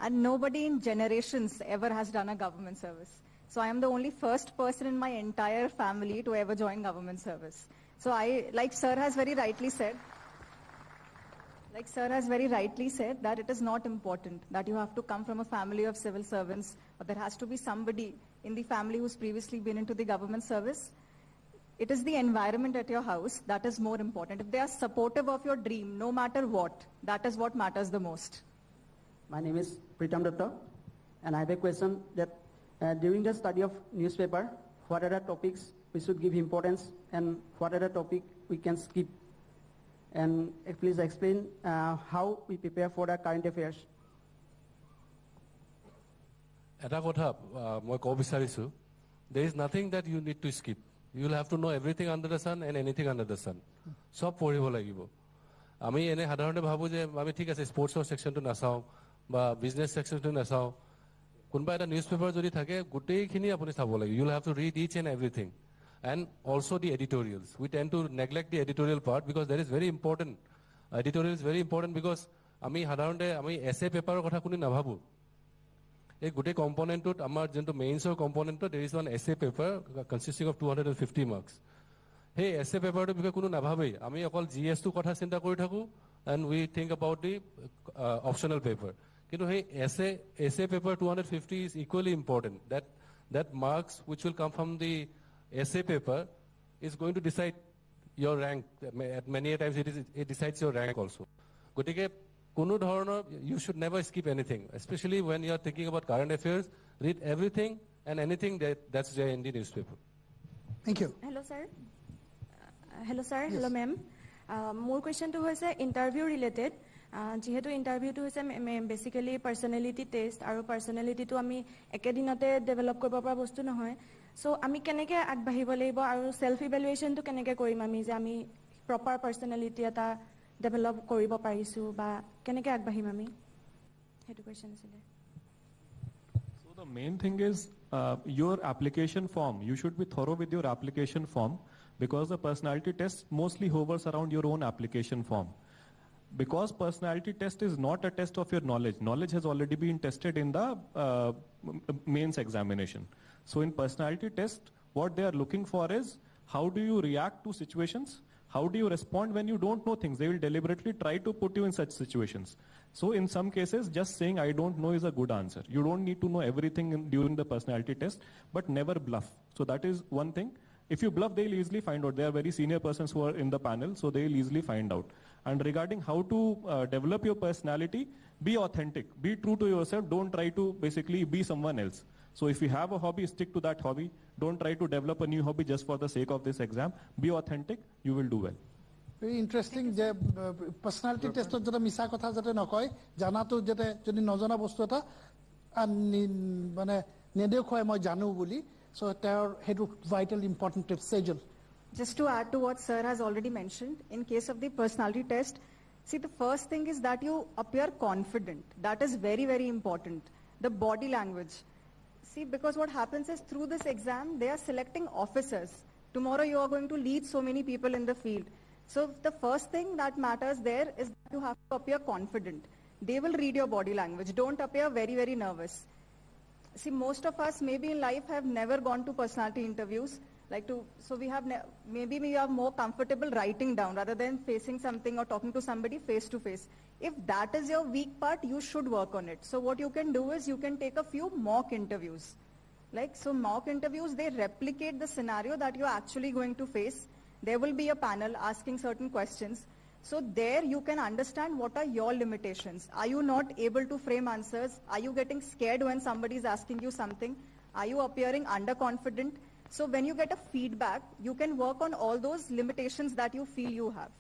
and nobody in generations ever has done a government service. So I am the only first person in my entire family to ever join government service. So like sir has very rightly said, that it is not important that you have to come from a family of civil servants, or there has to be somebody in the family who's previously been into the government service. It is the environment at your house that is more important. If they are supportive of your dream, no matter what, that is what matters the most. My name is Pritam Dutta, and I have a question that during the study of newspaper, what are the topics we should give importance and what are the topic we can skip? And please explain how we prepare for the current affairs. এটা কথা মই ক'ব বিচাৰিছোঁ, there is nothing that you need to skip. You will have to know everything under the sun and anything under the sun. সব পঢ়িব লাগিব। আমি এনে সাধাৰণতে ভাবোঁ যে আমি ঠিক আছে স্পৰ্টছৰ ছেকশ্যনটো নাচাওঁ বা বিজনেছ ছেকশ্যনটো নাচাওঁ, কোনোবা এটা নিউজ পেপাৰ যদি থাকে গোটেইখিনি আপুনি চাব লাগিব। You will have to read each and everything and also' the editorials. We tend to neglect the editorial part because that is very important. Editorial is very important because আমি সাধাৰণতে আমি এছে পেপাৰৰ কথা কোনো নাভাবোঁ। এই গোটেই কম্পনেণ্টটোত আমাৰ যোনটো মেইনছৰ কম্পনেণ্টত দেৰ ইজ ওৱান এছে পেপাৰ কনচিষ্টিং অফ 250 মাৰ্কছ। সেই এছে পেপাৰটোৰ বিষয়ে কোনো নাভাবেই, আমি অকল GS-টোৰ কথা চিন্তা কৰি থাকোঁ and we think about the optional paper. কিন্তু সেই এছে paper 250 is equally important. that marks which will come from the essay paper is going to decide your rank. At many times it decides your rank also. গতিকে কোনো ধৰণৰ you should never skip anything, especially when you are thinking about current affairs. Read everything and anything that's there in the newspaper. Thank you. Hello sir. Hello ma'am. More question to hoise interview related. যেহেতু ইণ্টাৰভিউটো হৈছে basically personality test, আৰু পাৰ্চনেলিটিটো আমি একেদিনতে develop কৰিব পৰা বস্তু নহয়। চ' আমি কেনেকৈ আগবাঢ়িব লাগিব আৰু ছেল্ফ ইভেলুৱেশ্যনটো কেনেকৈ কৰিম আমি যে আমি প্ৰপাৰ পাৰ্চনেলিটি এটা ডেভেলপ কৰিব পাৰিছোঁ বা কেনেকৈ আগবাঢ়িম আমি, সেইটো কুৱেশ্যন আছিলে। So the main thing is your application form. You should be thorough with your application form because the personality test mostly hovers around your own application form. Because personality test is not a test of your knowledge. Knowledge has already been tested in the mains examination. So in personality test, what they are looking for is how do you react to situations? How do you respond when you don't know things? They will deliberately try to put you in such situations. So in some cases, just saying I don't know is a good answer. You don't need to know everything during the personality test, but never bluff. So that is one thing. If you bluff, they'll easily find out. They are very senior persons who are in the panel, so they'll easily find out. And regarding how to develop your personality, be authentic, be true to yourself. Don't try to basically be someone else. So if you have a hobby, stick to that hobby. Don't try to develop a new hobby just for the sake of this exam. Be authentic, you will do well. Very interesting যে personality টেস্টত যেটা মিছা কথা যাতে নকয় জানাটো যাতে যদি নজনা বস্তু এটা মানে নেদেখুৱাই মই জানো বুলি সো তেওঁৰ হেতু vital important tips Sejal Just to add to what sir has already mentioned, in case of the personality test, see, the first thing is that you appear confident. That is very, very important. The body language. See, because what happens is through this exam, they are selecting officers. Tomorrow you are going to lead so many people in the field. So the first thing that matters there is that you have to appear confident. They will read your body language. Don't appear very, very nervous. See, most of us maybe in life have never gone to personality interviews. So we have, maybe we are more comfortable writing down rather than facing something or talking to somebody face to face. If that is your weak part, you should work on it. So what you can do is you can take a few mock interviews. So mock interviews, they replicate the scenario that you're actually going to face. There will be a panel asking certain questions. So there you can understand what are your limitations. Are you not able to frame answers? Are you getting scared when somebody is asking you something? Are you appearing underconfident? So when you get a feedback, you can work on all those limitations that you feel you have.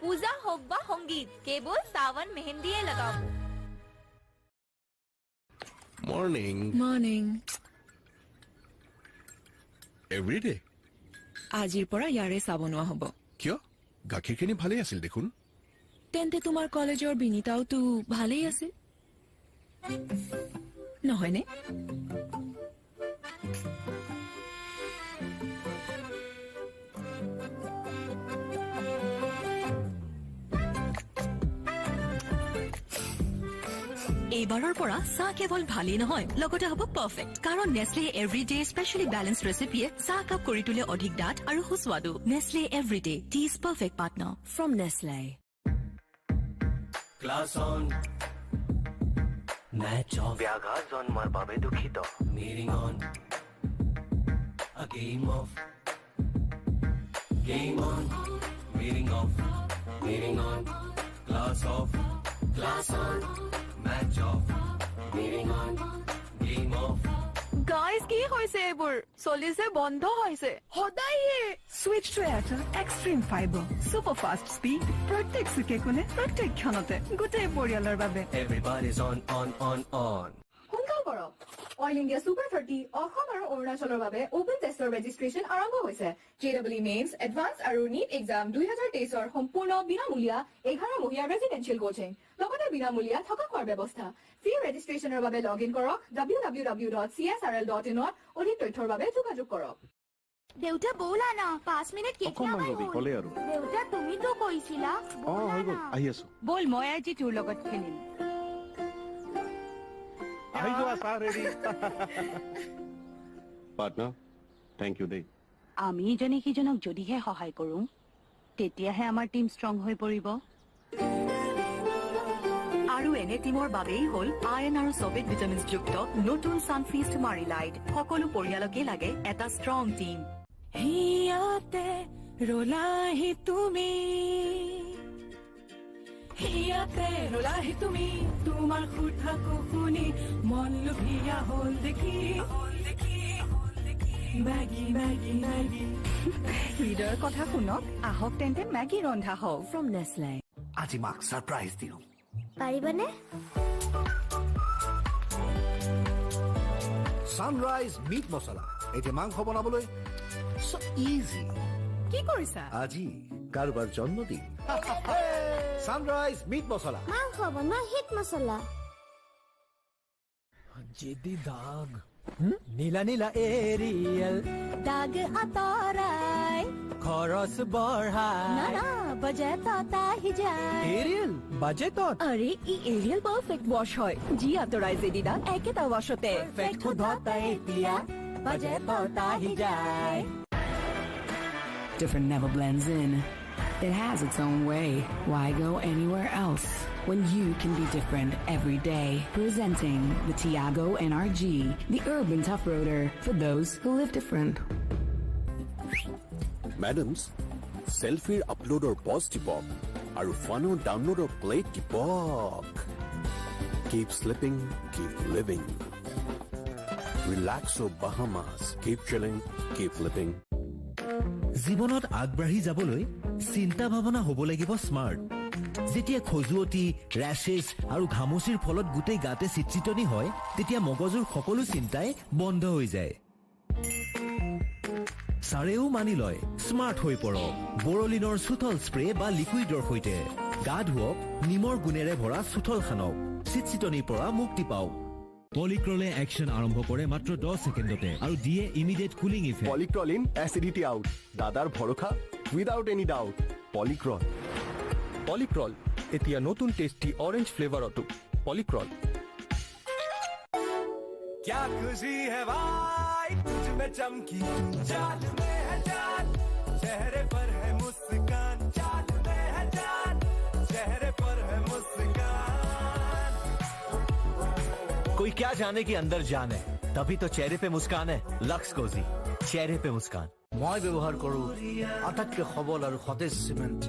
পূজা হোক বা সংগীত cable সাवन মেহেন্দিয়ে লগাব morning morning everyday আজিৰ পৰা ইয়াৰে চাবনোৱা হ'ব কিয় গাখীৰখিনি ভালেই আছিল দেখোন তেন্তে তোমাৰ কলেজৰ বিনিতাওতো ভালেই আছিল নহয়নে এইবাৰৰ পৰা চাহ কেৱল ভালেই নহয় লগতে হ'ব পাৰফেক্ট কাৰণ নেছলে এভৰিডে স্পেশালি বেলেন্সড ৰেচিপিয়ে চাহ কাপ কৰি তোলে অধিক ডাঠ আৰু সুস্বাদু Nestle everyday tea is perfect partner from Nestle class on match off ব্যাঘাত জন্মাৰ বাবে দুখিত meeting on a game off game on meeting on class off match off, meeting on, game off. Guys কি হৈছে এইবোৰ চলিছে বন্ধ হৈছে সদায়ে switch to Airtel Xtreme fibre super fast speed প্ৰত্যেক চিকেকনে প্ৰত্যেক ক্ষণতে গোটেই পৰিয়ালৰ বাবে Everybody's on. সোনকাল কৰক অইল ইণ্ডিয়া সুপাৰ 30 অসম আৰু অৰুণাচলৰ বাবে ওপেন টেষ্টৰ ৰেজিষ্ট্ৰেচন আৰম্ভ হৈছে JEE মেইনছ এডভান্স আৰু নীট এক্সাম 2023ৰ সম্পূৰ্ণ বিনামূলীয়া 11 মহীয়া ৰেজিডেন্সিয়েল কোচিং লগতে বিনামূলীয়া থকা খোৱাৰ ব্যৱস্থা ফ্ৰী ৰেজিষ্ট্ৰেচনৰ বাবে লগ ইন কৰক www.csrl.in অধিক তথ্যৰ বাবে যোগাযোগ কৰক দেউতা বৌলা না 5 মিনিট কেতিয়া হ'লে আৰু দেউতা তুমি তো কৈছিলা হৈ গ'ল আহি আছো বল মই আজি তোৰ লগত খেলিম আহি যোৱা চাহ ৰেডি পাৰ্টনাৰ থ্যাংক ইউ দেই আমি ইজনে সিজনক যদিহে সহায় কৰোঁ তেতিয়াহে আমাৰ টিম ষ্ট্ৰং হৈ পৰিব আৰু এনে টিমৰ বাবেই হ'ল আয়ৰন আৰু ছবেট ভিটামিনছ যুক্ত নতুন সানফিষ্ট মাৰিলাইট সকলো পৰিয়ালকে লাগে এটা ষ্ট্ৰং টিম হিয়াতে ৰলাহি তুমি তোমাৰ সুধাকো শুনি মন লুভিয়া হ'ল দেখি মেগী হৃদয়ৰ কথা শুনক আহক তেন্তে মেগী ৰন্ধা হওক ফ্ৰম নেছলে আজি মাক সাৰপ্ৰাইজ দিওঁ পাৰিবানে সানৰাইজ মিট মছলা এতিয়া মাংস বনাবলৈ সো ইজি কি কৰিছা আজি কাৰোবাৰ জন্মদিন সানৰাইজ মিট মছলা মাংস বনোৱা হিট মছলা জেদি দাগ নীলা নীলা এৰিয়েল দাগ আঁতৰাই খৰচ বঢ়াই না না বাজেটত আহি যায় এৰিয়েল বাজেটত আৰে ই এৰিয়েল পাৰফেক্ট ৱাছ হয় যি আঁতৰাই জেদি দাগ একেটা ৱাছতে পাৰফেক্ট শুদ্ধতা এতিয়া বাজেটত আহি যায় Different never blends in. It has its own way. Why go anywhere else when you can be different every day? Presenting the Tiago NRG, the urban tough roader for those who live different. Madams, selfie upload or pause tipok. Aru fun download or play tipok. Keep slipping, keep living. Relax or Bahamas. Keep chilling, keep flipping. জীৱনত আগবাঢ়ি যাবলৈ চিন্তা ভাৱনা হ'ব লাগিব smart যেতিয়া খজুৱতি ৰেশেছ আৰু ঘামচিৰ ফলত গোটেই গাতে চিটচিটনি হয় তেতিয়া মগজুৰ সকলো চিন্তাই বন্ধ হৈ যায় ছাৰেও মানি লয় স্মাৰ্ট হৈ পৰক বৰলিনৰ সুথল স্প্ৰে বা লিকুইডৰ সৈতে গা ধুৱক নিমৰ গুণেৰে ভৰা সুথল খানক চিটচিটনিৰ পৰা মুক্তি পাওক পলিক্ৰলে একশন আৰম্ভ কৰে মাত্ৰ 10 সেকেন্ডতে আৰু দিয়ে immediate cooling effect Polycrol in acidity out দাদাৰ ভৰসা উইদাউট এনি ডাউট পলিক্ৰল এতিয়া নতুন টেস্টি অৰেঞ্জ ফ্লেভাৰটো পলিক্ৰল क्या खुशी है भाई तुझ में चमकी चाल में है जान चेहरे पर है मुस्कान चाल में है जान चेहरे पर है मुस्कान कोई क्या जाने कि अंदर जान है तभी तो चेहरे पे मुस्कान है लक्स कोजी चेहरे पे मुस्कान মই ব্যৱহাৰ কৰোঁ আটাইতকৈ সবল আৰু সতেজ চিমেণ্ট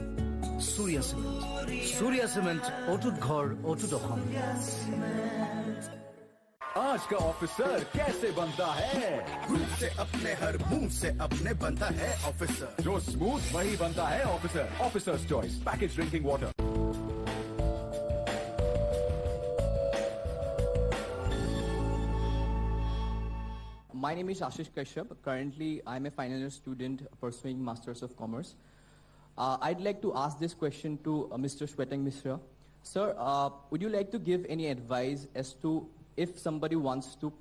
सूर्या सीमेंट অটুট ঘৰ অটুট অসম आज का ऑफिसर कैसे बनता है ग्रुप से अपने हर मुंह से अपने बनता है ऑफिसर जो स्मूथ वही बनता है officer officers choice package drinking water My name is Ashish Kashyap. Currently, I'm a final year student pursuing Masters of Commerce. I'd like to ask this question to Mr. Shwetang Mishra. Sir, would you like to give any advice as to if somebody wants to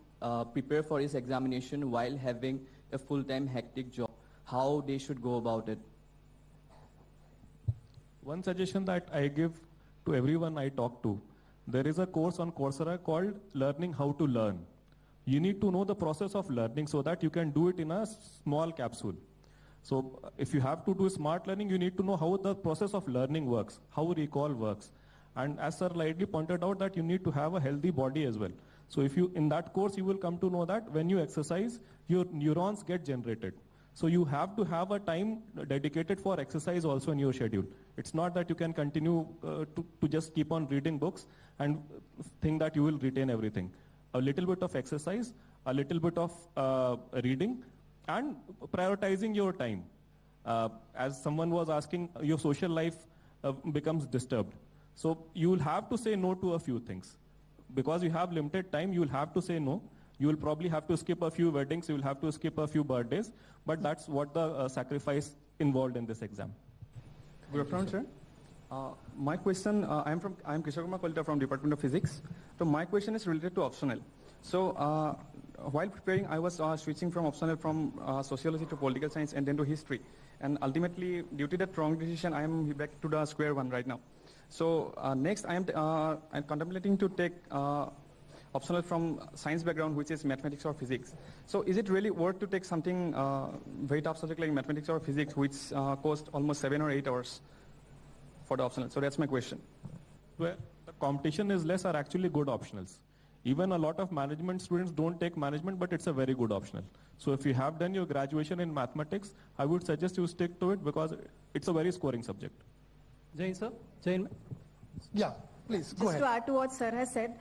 prepare for his examination while having a full-time hectic job, how they should go about it? One suggestion that I give to everyone I talk to, there is a course on Coursera called Learning How to Learn. You need to know the process of learning so that you can do it in a small capsule. So if you have to do smart learning, you need to know how the process of learning works, how recall works. And as sir lightly pointed out that you need to have a healthy body as well. So if you, in that course, you will come to know that when you exercise, your neurons get generated. So you have to have a time dedicated for exercise also in your schedule. It's not that you can continue to just keep on reading books and think that you will retain everything. A little bit of exercise, a little bit of reading, and prioritizing your time. As someone was asking, your social life becomes disturbed. So you will have to say no to a few things. Because you have limited time, you will have to say no. You will probably have to skip a few weddings, you will have to skip a few birthdays, but that's what the sacrifice involved in this exam. Good afternoon, sir. My question, I'm Kishore Kumar Kolita from Department of Physics. So my question is related to optional. So while preparing, I was switching from optional from sociology to political science and then to history. And ultimately, due to that wrong decision, I am back to the square one right now. So next, I'm contemplating to take optional from science background, which is mathematics or physics. So is it really worth to take something very tough subject like mathematics or physics, which cost almost 7 or 8 hours for the optional? So that's my question. Where the competition is less are actually good optionals. Even a lot of management students don't take management, but it's a very good optional. So if you have done your graduation in mathematics, I would suggest you stick to it because it's a very scoring subject. Jain sir, Jain. Yeah, please, go Just ahead. to add to what sir has said,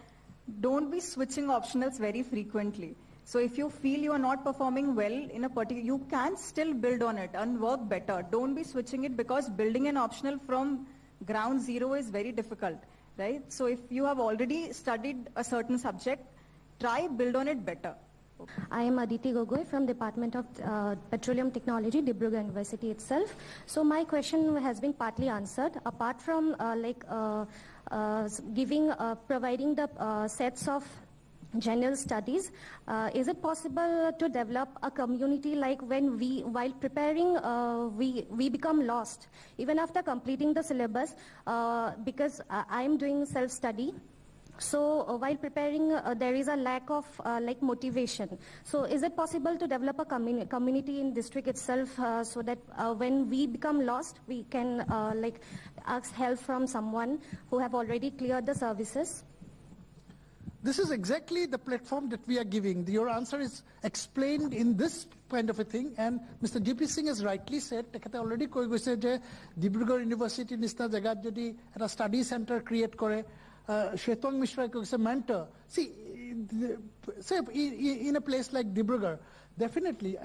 don't be switching optionals very frequently. So if you feel you are not performing well in a particular, you can still build on it and work better. Don't be switching it because building an optional from ground zero is very difficult, right? So if you have already studied a certain subject, try build on it better. I am Aditi Gogoi from Department of Petroleum Technology, Dibrugarh University itself. So my question has been partly answered. Apart from providing the sets of general studies. Is it possible to develop a community like when while preparing, we become lost even after completing the syllabus, because I'm doing self-study. So while preparing, there is a lack of like motivation. So is it possible to develop a community in district itself, so that when we become lost, we can like ask help from someone who have already cleared the services? This is exactly the platform that we are giving. Your answer is explained in this kind of a thing, and Mr. GP Singh has rightly said, তেখেতে already কৈ গৈছে যে Dibrugarh university নিচিনা জেগাত যদি এটা study centre create কৰে, Shwetang Mishra is a mentor. See, say in a place like Dibrugarh, definitely,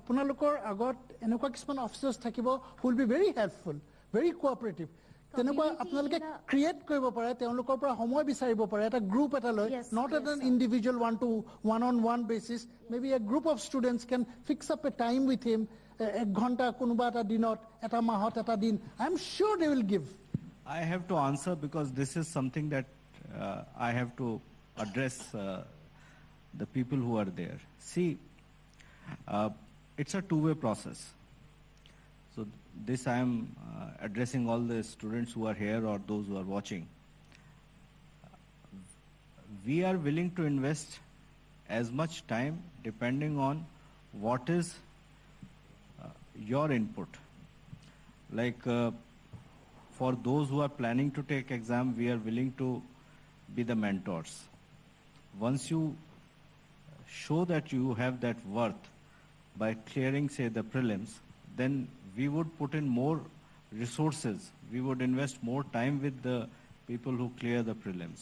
Punalukor agot enokwa kisman officers thakibo who will be very helpful, very cooperative. Tenokwa apnaloke create koribo pare, teonlokor pora homoy bisaribo pare, eta group eta loi, not at an individual one-on-one basis. Maybe a group of students can fix up a time with him, ek ghonta kunuba eta dinot, eta mahot eta din. I'm sure they will give. I have to answer because this is something that I have to address the people who are there. See, it's a two-way process. So this I am addressing all the students who are here or those who are watching. We are willing to invest as much time depending on what is your input. Like for those who are planning to take exam, we are willing to be the mentors. Once you show that you have that worth by clearing, say, the prelims, then we would put in more resources. We would invest more time with the people who clear the prelims.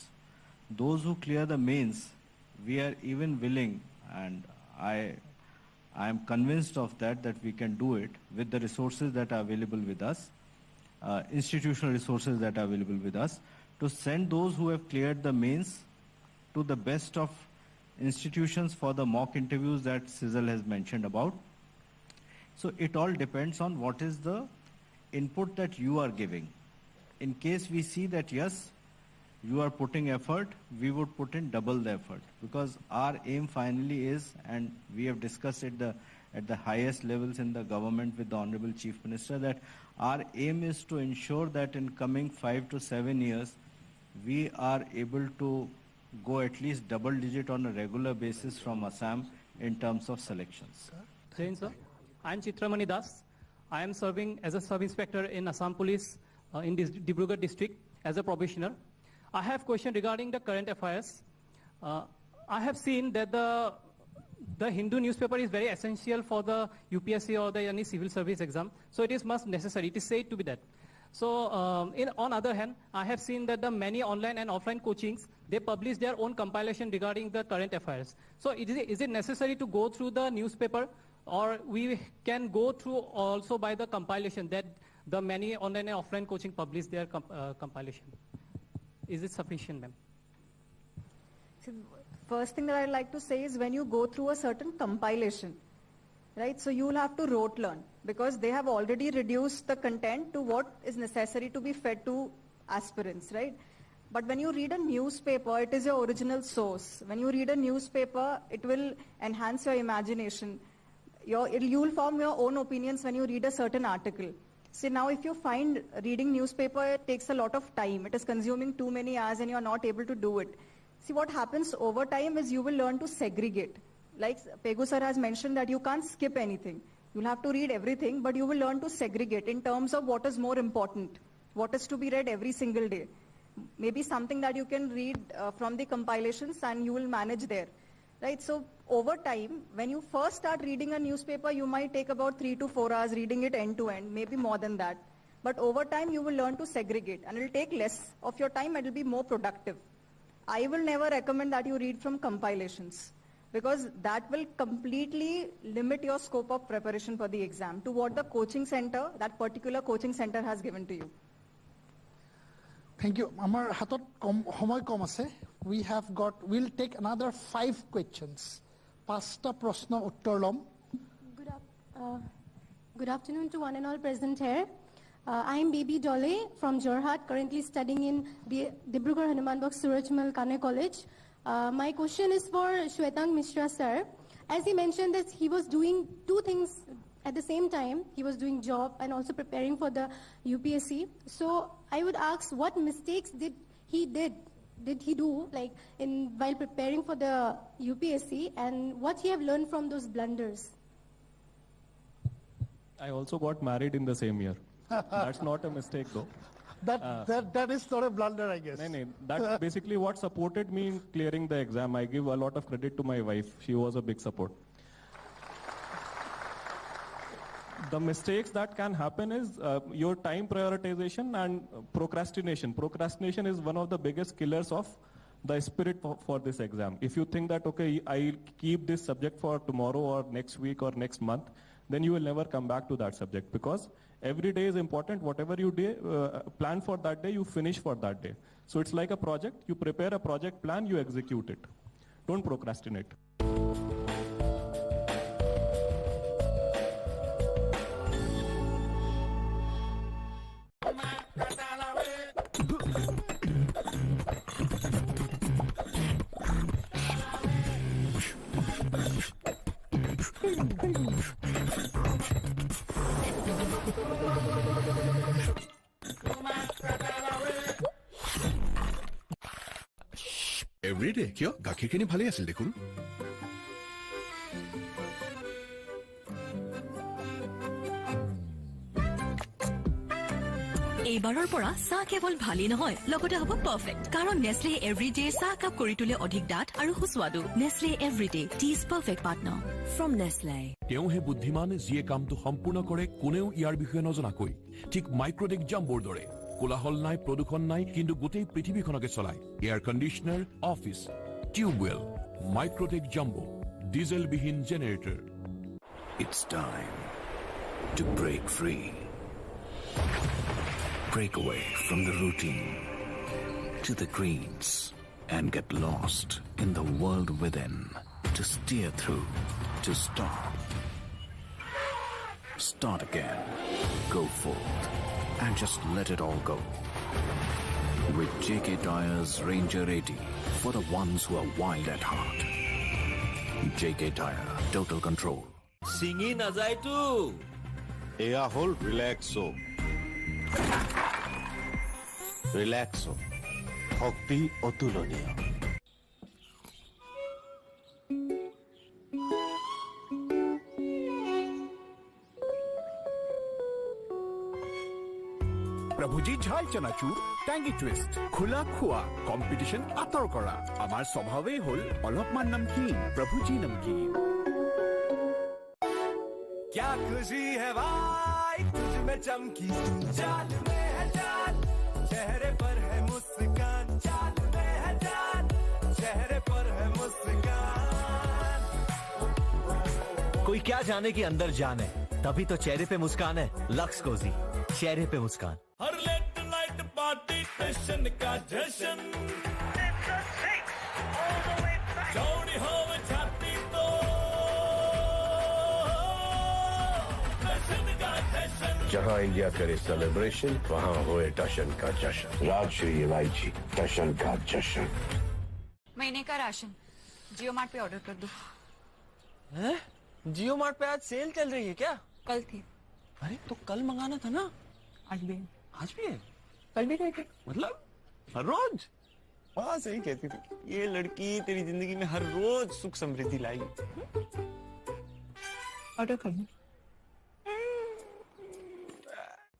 Those who clear the mains, we are even willing, and I am convinced of that we can do it with the resources that are available with us. Institutional resources that are available with us, to send those who have cleared the mains to the best of institutions for the mock interviews that Sizzle has mentioned about. So it all depends on what is the input that you are giving. In case we see that yes, you are putting effort, we would put in double the effort, because our aim finally is, and we have discussed it at the highest levels in the government with the Honorable Chief Minister, that our aim is to ensure that in coming 5 to 7 years, we are able to go at least double digit on a regular basis from Assam in terms of selections. Jain sir, I am Chitramani Das. I am serving as a sub-inspector in Assam Police in this Dibrugarh district as a probationer. I have a question regarding the current affairs. I have seen that the Hindu newspaper is very essential for the UPSC or any civil service exam. So it is must necessary. It is said to be that. So on other hand, I have seen that the many online and offline coachings, they publish their own compilation regarding the current affairs. So is it necessary to go through the newspaper, or we can go through also by the compilation that the many online and offline coaching publish their compilation? Is it sufficient, ma'am? First thing that I'd like to say is when you go through a certain compilation, right, so you'll have to rote learn, because they have already reduced the content to what is necessary to be fed to aspirants, right? But when you read a newspaper, it is your original source. When you read a newspaper, it will enhance your imagination. You'll form your own opinions when you read a certain article. See, now if you find reading newspaper, it takes a lot of time. It is consuming too many hours and you're not able to do it. See, what happens over time is you will learn to segregate. Like Pegu sir has mentioned that you can't skip anything. You'll have to read everything, but you will learn to segregate in terms of what is more important, what is to be read every single day. Maybe something that you can read from the compilations and you will manage there. Right, so over time, when you first start reading a newspaper, you might take about 3 to 4 hours reading it end to end, maybe more than that. But over time, you will learn to segregate, and it will take less of your time, and it will be more productive. I will never recommend that you read from compilations, because that will completely limit your scope of preparation for the exam to what the coaching center, that particular coaching center has given to you. Thank you. Amar hatot homoy kom ase. We'll take another 5 questions. Pasta prashna uttor lom. Good afternoon to one and all present here. I am Baby Dole from Jorhat, currently studying in the Dibrugarh Hanumanbagh Surajmal Kane College. My question is for Shwetang Mishra sir. As he mentioned that he was doing two things at the same time. He was doing job and also preparing for the UPSC. So I would ask, what mistakes did he do like while preparing for the UPSC, and what he have learned from those blunders? I also got married in the same year. That's not a mistake though. That is not a blunder, I guess. No, that's basically what supported me in clearing the exam. I give a lot of credit to my wife. She was a big support. The mistakes that can happen is your time prioritization and procrastination. Procrastination is one of the biggest killers of the spirit for this exam. If you think that, okay, I'll keep this subject for tomorrow or next week or next month, then you will never come back to that subject, because every day is important. Whatever you plan for that day, you finish for that day. So it's like a project. You prepare a project plan, you execute it. Don't procrastinate. Everyday কিয় গাখীৰখিনি ভালেই আছিল দেখোন। এইবাৰৰ পৰা চাহ কেৱল ভালেই নহয়, লগতে হ'ব পাৰফেক্ট, কাৰণ নেছলে এভৰিডে চাহ কাপ কৰি তোলে অধিক ডাঠ আৰু সুস্বাদু। Nestle everyday, tea's perfect partner from Nestle. তেওঁহে বুদ্ধিমান যিয়ে কামটো সম্পূৰ্ণ কৰে কোনেও ইয়াৰ বিষয়ে নজনাকৈ। ঠিক মাইক্ৰটেক জাম্বোৰ দৰে কোলাহল নাই, প্ৰদূষণ নাই, কিন্তু গোটেই পৃথিৱীখনকে চলায়। Air conditioner, office, tubewell, Microtek jumbo, ডিজেলবিহীন generator. It's time to break free. Break away from the routine to the greens and get lost in the world within. To steer through, to stop, start again, go forth, and just let it all go. With JK Tyre's Ranger 80 for the ones who are wild at heart. JK Tyre, total control. Singi na jai tu. Eya hol relaxo. Relaxo. Shokti otuloniya. প্ৰভুজী ঝাল চনাচুৰ, টেংগি twist, খোলা খোৱা, competition আঁতৰ কৰা। আমাৰ স্বভাৱেই হ'ল অলপমান নমকিন। প্ৰভুজী নমকিন। क्या खुशी है भाई तुझ में चमकी, चाल में है जान, चेहरे पर है मुस्कान, चाल में है जान, चेहरे पर है मुस्कान। कोई क्या जाने कि अंदर जान है, तभी तो चेहरे पे मुस्कान है। लक्स कोजी, चेहरे पे मुस्कान। हर लेट नाइट पार्टी टेंशन का जश्न, चौड़ी हो छाती तो जहां इंडिया करे सेलिब्रेशन, वहां होए टशन का जश्न। राजश्री इलायची, टशन का जश्न। महीने का राशन जियो मार्ट पे ऑर्डर कर दो। हैं? जियो मार्ट पे आज सेल चल रही है क्या? कल थी। अरे तो कल मंगाना था ना। आज भी है? कल भी गए थे। मतलब हर रोज? हाँ सही कहती थी, ये लड़की तेरी जिंदगी में हर रोज सुख समृद्धि लाएगी। ऑर्डर कर दो।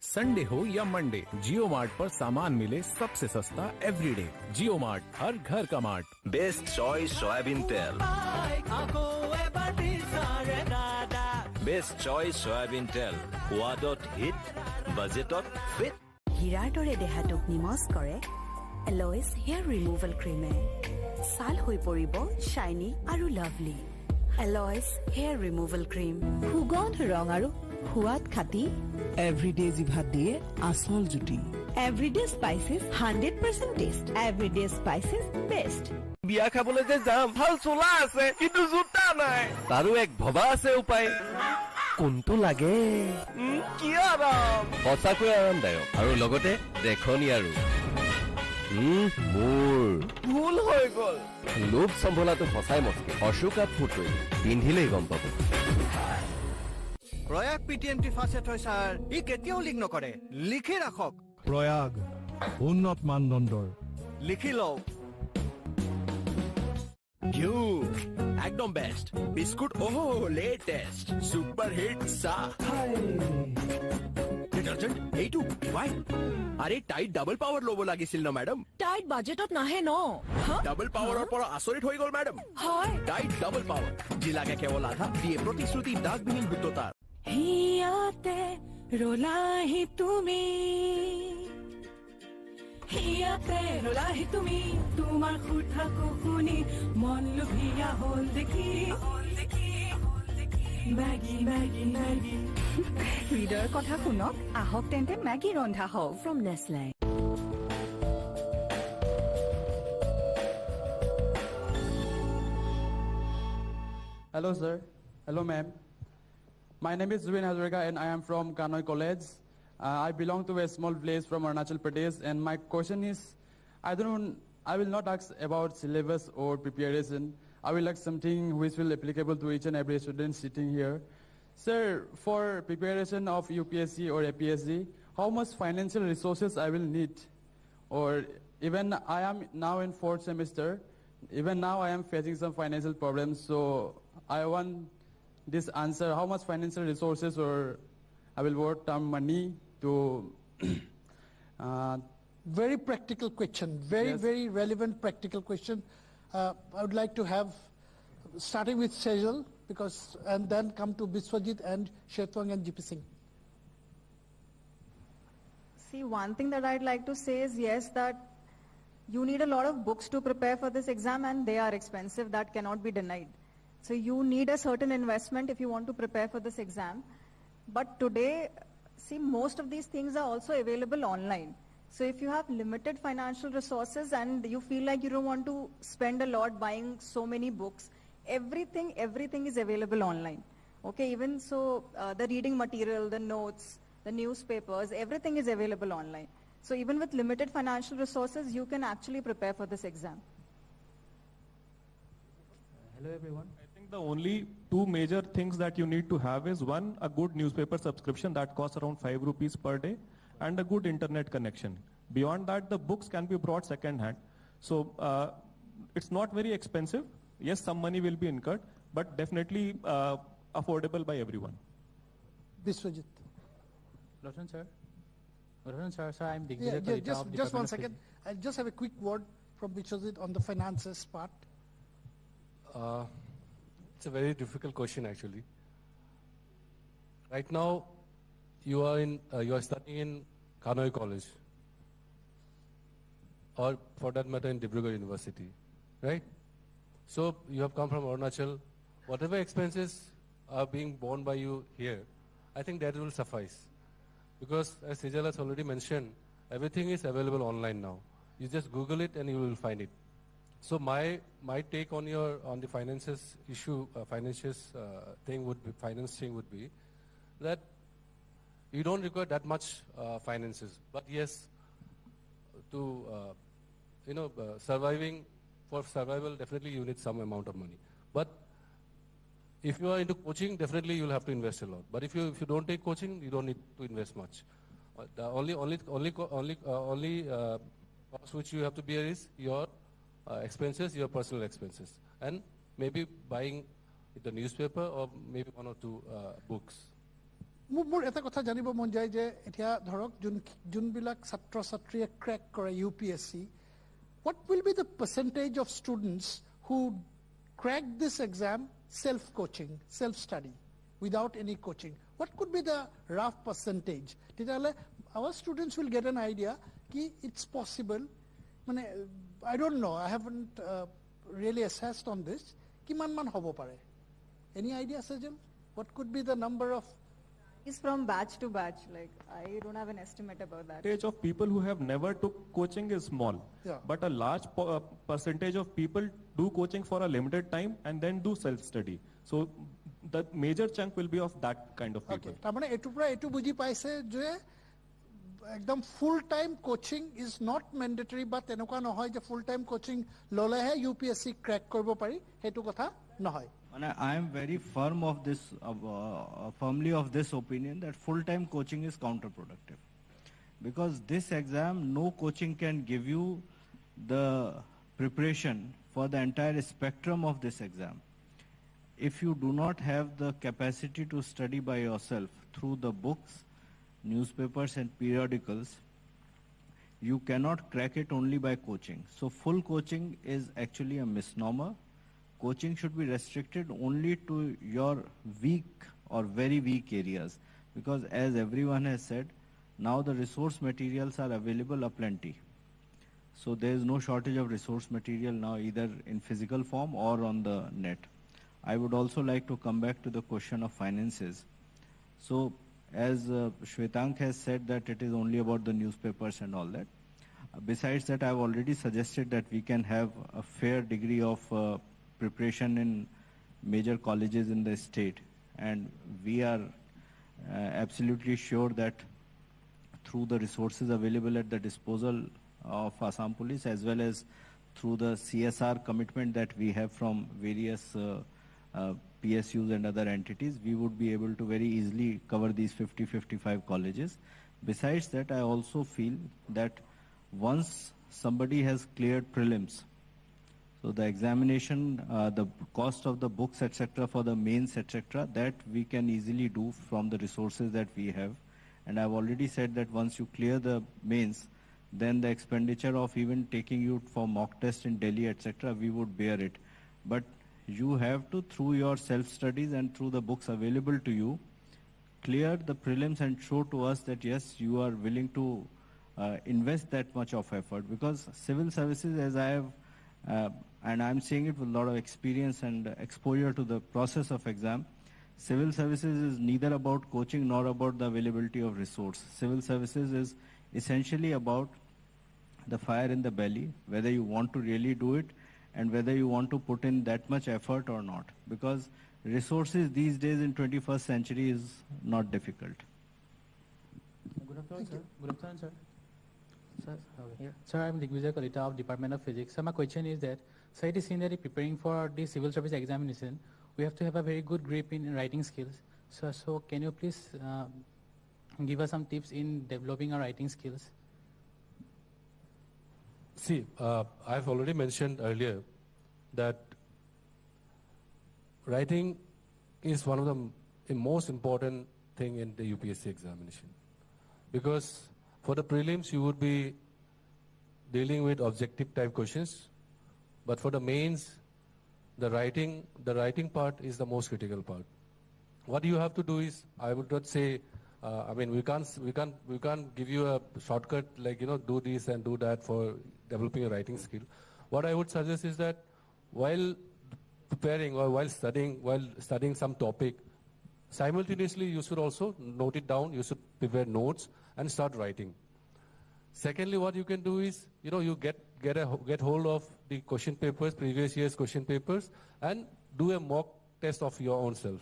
संडे हो या मंडे, जियो मार्ट पर सामान मिले सबसे सस्ता एवरीडे। जियो मार्ट, हर घर का mart. Best choice soybean tel. Best choice soybean tel. Quadot hit, budgetot fit. হীৰাৰ দৰে দেহাটোক নিমজ কৰে এলয়েছ হেয়াৰ ৰিমুভেল ক্ৰীমে। ছাল হৈ পৰিব শ্বাইনি আৰু লাভলি। এলয়েছ হেয়াৰ ৰিমুভেল ক্ৰীম, সুগন্ধ ৰং আৰু সোৱাদ খাটি। এভৰিডে জিভাত দিয়ে আচল জুতি। Everyday spices 100% taste. Everyday spices best. বিয়া খাবলৈ যে যাম, ভাল চোলা আছে কিন্তু জোতা নাই। তাৰো এক ভবা আছে উপায়। কোনটো লাগে? কি আৰাম, সঁচাকৈ আৰামদায়ক আৰু লগতে দেখনি আৰু মোৰ ভুল হৈ গ'ল। লোভ চম্ভলাটো সঁচাই মস্তি অশোকা ফুটৱেৰ পিন্ধিলেই গম পাব। প্ৰয়াগ PTMT ফাৰ্ষ্ট হয় ছাৰ, ই কেতিয়াও লিক নকৰে, লিখি ৰাখক। প্ৰয়াগ উন্নত মানদণ্ডৰ। লিখি লওক। ঘিউ একদম best, biscuit latest, super hit চাহ, ডিটাৰজেন্ট এইটো ৱাই। আৰে টাইট ডাবল পাৱাৰ ল'ব লাগিছিল ন মেডাম। টাইট বাজেটত নাহে ন। ডাবল পাৱাৰৰ পৰা আচৰিত হৈ গ'ল মেডাম। হয়, টাইট ডাবল পাৱাৰ, যি লাগে কেৱল আধা, দিয়ে প্ৰতিশ্ৰুতি দাগবিহীন শুদ্ধতা। হিয়াতে ৰলাহি তুমি, হিয়াতে ৰলাহি তুমি, তোমাৰ সুধাকো শুনি মন লোভিয়া হ'ল দেখি, মেগী মেগী মেগী। হৃদয়ৰ কথা শুনক, আহক তেন্তে মেগী ৰন্ধা হওক। From Nestle. Hello, sir. Hello, ma'am. My name is Zubin Hazarika and I am from Kanoi College. I belong to a small village from Arunachal Pradesh, and my question is, I will not ask about syllabus or preparation. I will ask something which will applicable to each and every student sitting here. Sir, for preparation of UPSC or APSC, how much financial resources I will need? Or even I am now in 4th semester, even now I am facing some financial problems, so I want this answer, how much financial resources or I will work some money to... Very practical question, very relevant practical question. I would like to have, starting with Sejal, and then come to Biswajit and Shetwang and GP Singh. See, one thing that I'd like to say is, yes, that you need a lot of books to prepare for this exam, and they are expensive. That cannot be denied. So you need a certain investment if you want to prepare for this exam. But today, see, most of these things are also available online. So if you have limited financial resources and you feel like you don't want to spend a lot buying so many books, everything is available online. Okay, even so, the reading material, the notes, the newspapers, everything is available online. So even with limited financial resources, you can actually prepare for this exam. Hello, everyone. I think the only two major things that you need to have is, one, a good newspaper subscription that costs around 5 rupees per day, and a good internet connection. Beyond that, the books can be brought second hand. So it's not very expensive. Yes, some money will be incurred, but definitely affordable by everyone. Biswajit. Good afternoon, sir. Good afternoon, sir. Sir, I'm Digvijay. Just 1 second. I'll just have a quick word from Biswajit on the finances part. It's a very difficult question, actually. Right now, you are studying in Kanoi College, or for that matter in Dibrugarh University, right? So you have come from Arunachal. Whatever expenses are being borne by you here, I think that will suffice. Because as Sejal has already mentioned, everything is available online now. You just Google it and you will find it. So my take on the finances issue, finance thing would be that you don't require that much finances, but yes, to for survival, definitely you need some amount of money. But if you are into coaching, definitely you'll have to invest a lot. But if you don't take coaching, you don't need to invest much. The only cost which you have to bear is your expenses, your personal expenses, and maybe buying the newspaper or maybe 1 or 2 books. মোৰ এটা কথা জানিব মন যায় যে এতিয়া ধৰক যোনবিলাক ছাত্ৰ ছাত্ৰীয়ে ক্ৰেক কৰে UPSC, what will be the percentage of students who crack this exam self-coaching, self-study, without any coaching? What could be the rough percentage? তেতিয়াহ'লে our students will get an idea ki it's possible. I don't know, I haven't really assessed on this. কিমান মান হ'ব পাৰে? Any idea, Sajal? What could be the number of? It's from batch to batch. Like, I don't have an estimate about that. The percentage of people who have never took coaching is small. Yeah. But a large percentage of people do coaching for a limited time and then do self-study. So the major chunk will be of that kind of people. Okay. তাৰমানে এটুৰ পৰা এটু বুজি পাইছে যে একদম full time coaching is not mandatory বা তেনেকুৱা নহয় যে ফুল টাইম কোচিং ল'লেহে UPSC ক্ৰেক কৰিব পাৰি, সেইটো কথা নহয়। And I am very firmly of this opinion that full-time coaching is counterproductive. Because this exam, no coaching can give you the preparation for the entire spectrum of this exam. If you do not have the capacity to study by yourself through the books, newspapers and periodicals, you cannot crack it only by coaching. So full coaching is actually a misnomer. Coaching should be restricted only to your weak or very weak areas, because as everyone has said, now the resource materials are available aplenty. So there is no shortage of resource material now, either in physical form or on the net. I would also like to come back to the question of finances. So as Shwetank has said that it is only about the newspapers and all that. Besides that, I have already suggested that we can have a fair degree of preparation in major colleges in the state, and we are absolutely sure that through the resources available at the disposal of Assam Police, as well as through the CSR commitment that we have from various PSUs and other entities, we would be able to very easily cover these 50-55 colleges. Besides that, I also feel that once somebody has cleared prelims, so the examination, the cost of the books, etc., for the mains, etc., that we can easily do from the resources that we have. And I've already said that once you clear the mains, then the expenditure of even taking you for mock test in Delhi, etc., we would bear it. But you have to, through your self-studies and through the books available to you, clear the prelims and show to us that yes, you are willing to invest that much of effort. Because civil services, as I have and I'm saying it with a lot of experience and exposure to the process of exam, civil services is neither about coaching nor about the availability of resource. Civil services is essentially about the fire in the belly, whether you want to really do it and whether you want to put in that much effort or not. Because resources these days in 21st century is not difficult. Good afternoon, sir. Good afternoon, sir. Sir, I'm Digvijay Kalita of Department of Physics. So my question is that, so it is seen that preparing for the civil service examination, we have to have a very good grip in writing skills. So can you please give us some tips in developing our writing skills? See, I've already mentioned earlier that writing is one of the most important thing in the UPSC examination. Because for the prelims, you would be dealing with objective type questions, but for the mains, the writing part is the most critical part. What you have to do is, I would not say, I mean, we can't give you a shortcut like, do this and do that for developing a writing skill. What I would suggest is that while preparing or while studying some topic, simultaneously you should also note it down, you should prepare notes and start writing. Secondly, what you can do is, you get hold of the question papers, previous year's question papers, and do a mock test of your own self.